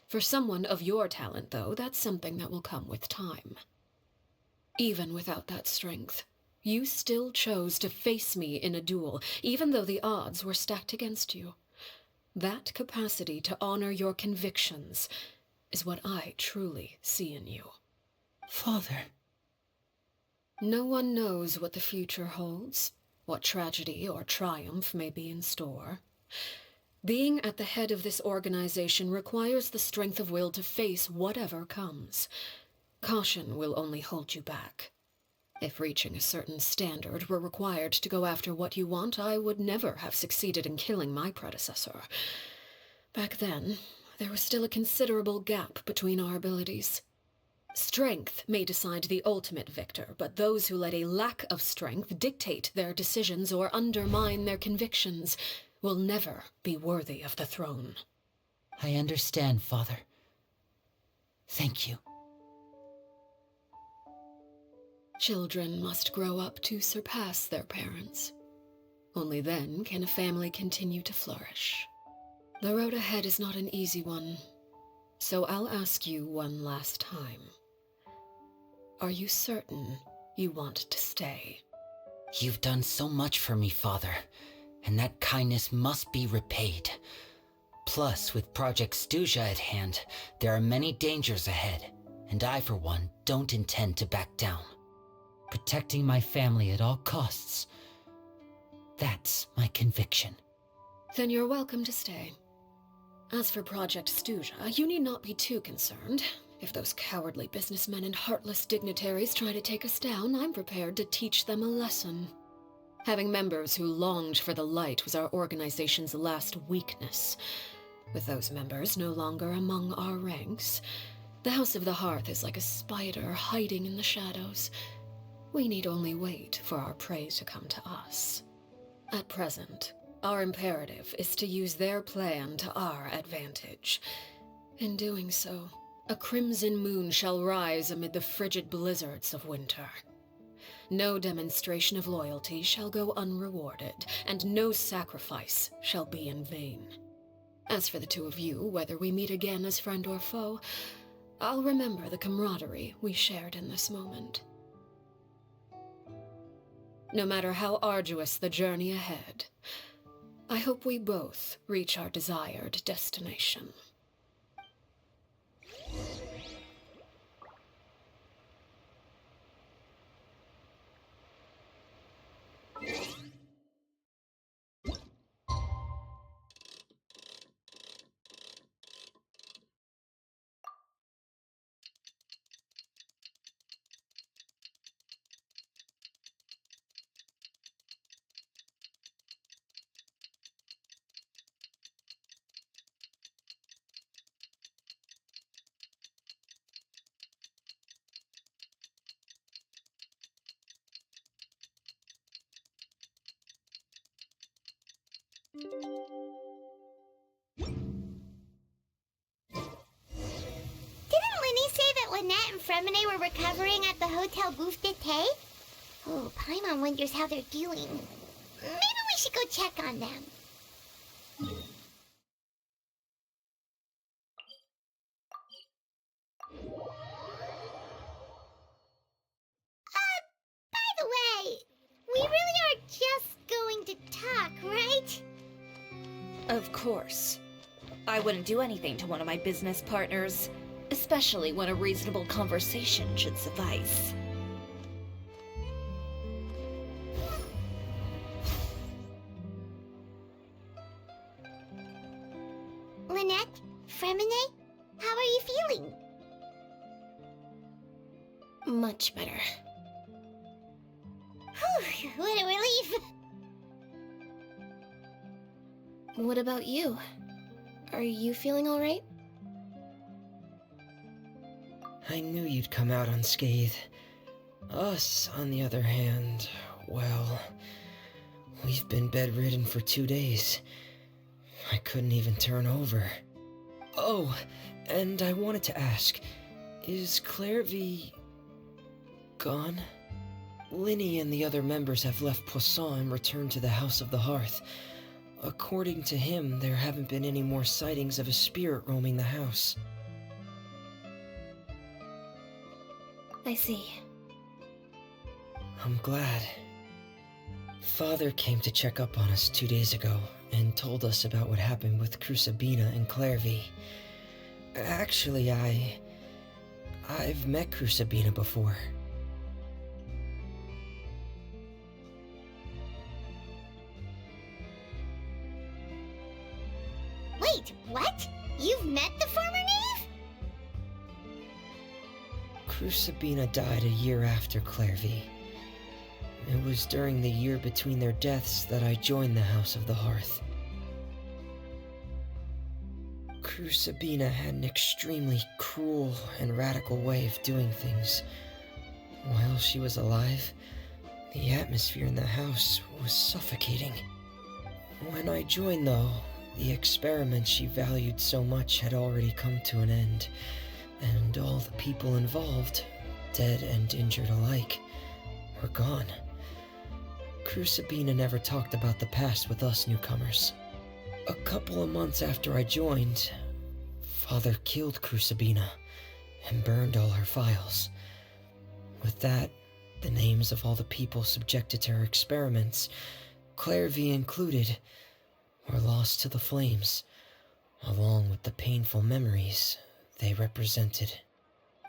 For someone of your talent, though, that's something that will come with time. Even without that strength, you still chose to face me in a duel, even though the odds were stacked against you. That capacity to honor your convictions is what I truly see in you. Father. No one knows what the future holds, what tragedy or triumph may be in store. Being at the head of this organization requires the strength of will to face whatever comes. Caution will only hold you back. If reaching a certain standard were required to go after what you want, I would never have succeeded in killing my predecessor. Back then, there was still a considerable gap between our abilities. Strength may decide the ultimate victor, but those who let a lack of strength dictate their decisions or undermine their convictions will never be worthy of the throne. I understand, Father. Thank you. Children must grow up to surpass their parents. Only then can a family continue to flourish. The road ahead is not an easy one, so I'll ask you one last time. Are you certain you want to stay? You've done so much for me, Father, and that kindness must be repaid. Plus, with Project Stuja at hand, there are many dangers ahead, and I, for one, don't intend to back down. Protecting my family at all costs. That's my conviction. Then you're welcome to stay. As for Project Stuja, you need not be too concerned. If those cowardly businessmen and heartless dignitaries try to take us down, I'm prepared to teach them a lesson. Having members who longed for the light was our organization's last weakness. With those members no longer among our ranks, the House of the Hearth is like a spider hiding in the shadows. We need only wait for our prey to come to us. At present, our imperative is to use their plan to our advantage. In doing so, a crimson moon shall rise amid the frigid blizzards of winter. No demonstration of loyalty shall go unrewarded, and no sacrifice shall be in vain. As for the two of you, whether we meet again as friend or foe, I'll remember the camaraderie we shared in this moment. No matter how arduous the journey ahead, I hope we both reach our desired destination. Didn't Linny say that Lynette and Fremine were recovering at the Hotel Bouffe d'été? Oh, Paimon wonders how they're doing. Maybe we should go check on them. By the way, we really are just going to talk, right? Of course. I wouldn't do anything to one of my business partners, especially when a reasonable conversation should suffice. Lynette, Fremine, how are you feeling? Much better. Whew, what a relief. What about you? Are you feeling alright? I knew you'd come out unscathed. Us, on the other hand, well, we've been bedridden for 2 days. I couldn't even turn over. Oh, and I wanted to ask, is Clairvy gone? Linny and the other members have left Poisson and returned to the House of the Hearth. According to him, there haven't been any more sightings of a spirit roaming the house. I see. I'm glad. Father came to check up on us 2 days ago and told us about what happened with Crusabina and Clairvy. Actually, I've met Crusabina before. Wait, what? You've met the former knave? Crusabina died a year after Clairvy. It was during the year between their deaths that I joined the House of the Hearth. Crusabina had an extremely cruel and radical way of doing things. While she was alive, the atmosphere in the house was suffocating. When I joined, though, the experiment she valued so much had already come to an end, and all the people involved, dead and injured alike, were gone. Crusabina never talked about the past with us newcomers. A couple of months after I joined, Father killed Crusabina and burned all her files. With that, The names of all the people subjected to her experiments, Clairvy included, were lost to the flames, along with the painful memories they represented.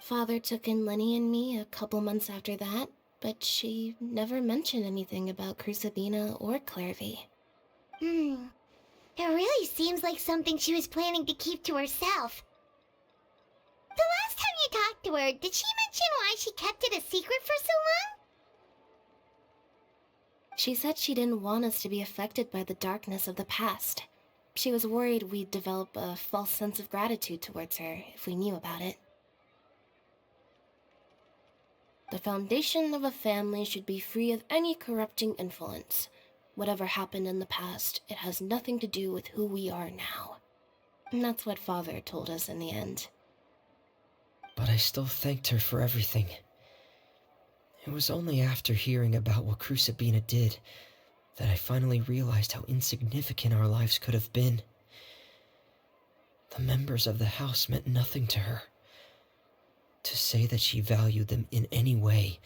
Father took in Lenny and me a couple months after that, but she never mentioned anything about Crucibina or Clairvy. It really seems like something she was planning to keep to herself. The last time you talked to her, did she mention why she kept it a secret for so long? She said she didn't want us to be affected by the darkness of the past. She was worried we'd develop a false sense of gratitude towards her if we knew about it. The foundation of a family should be free of any corrupting influence. Whatever happened in the past, it has nothing to do with who we are now. And that's what Father told us in the end. But I still thanked her for everything. It was only after hearing about what Crucibina did that I finally realized how insignificant our lives could have been. The members of the house meant nothing to her. To say that she valued them in any way,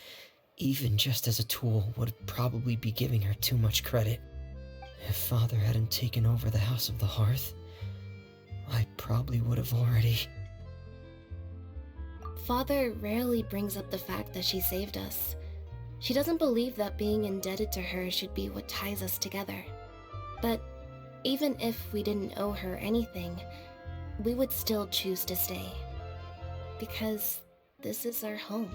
even just as a tool, would probably be giving her too much credit. If Father hadn't taken over the House of the Hearth, I probably would have already... Father rarely brings up the fact that she saved us. She doesn't believe that being indebted to her should be what ties us together. But even if we didn't owe her anything, we would still choose to stay. Because this is our home.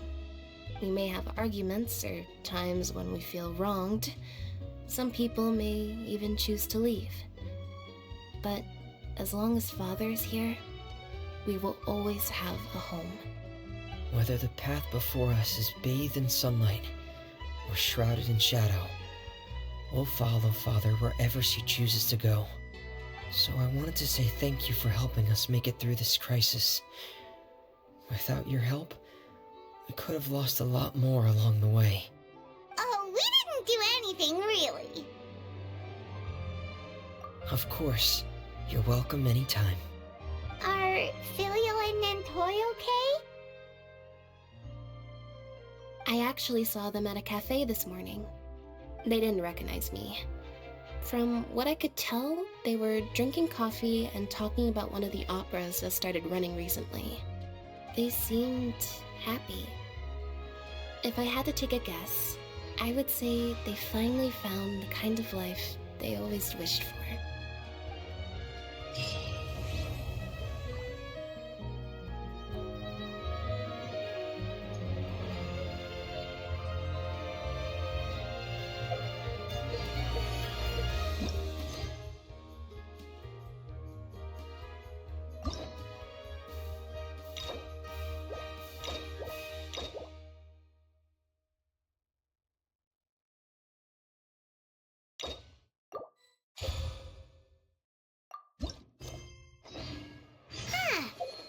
We may have arguments or times when we feel wronged. Some people may even choose to leave. But as long as Father's here, we will always have a home. Whether the path before us is bathed in sunlight or shrouded in shadow, we'll follow Father wherever she chooses to go. So I wanted to say thank you for helping us make it through this crisis. Without your help, we could have lost a lot more along the way. Oh, we didn't do anything, really. Of course. You're welcome anytime. Are Filial and Nantoy okay? I actually saw them at a cafe this morning. They didn't recognize me. From what I could tell, they were drinking coffee and talking about one of the operas that started running recently. They seemed happy. If I had to take a guess, I would say they finally found the kind of life they always wished for.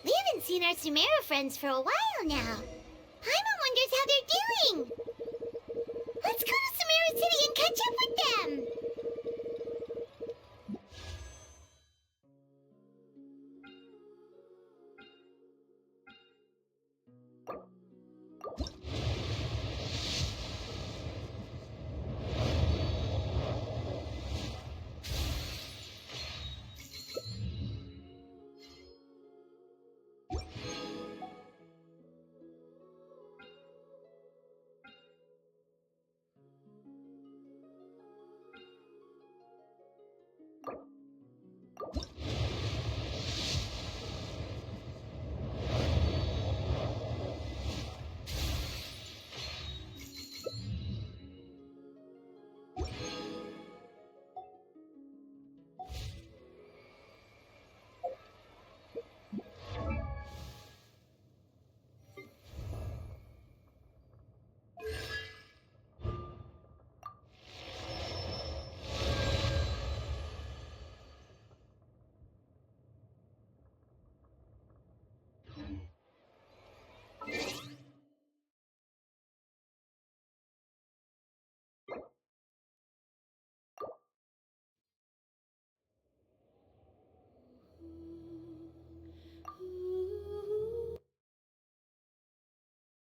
We haven't seen our Sumeru friends for a while now. Paimon wonders how they're doing. Let's go to Sumeru City and catch up with them.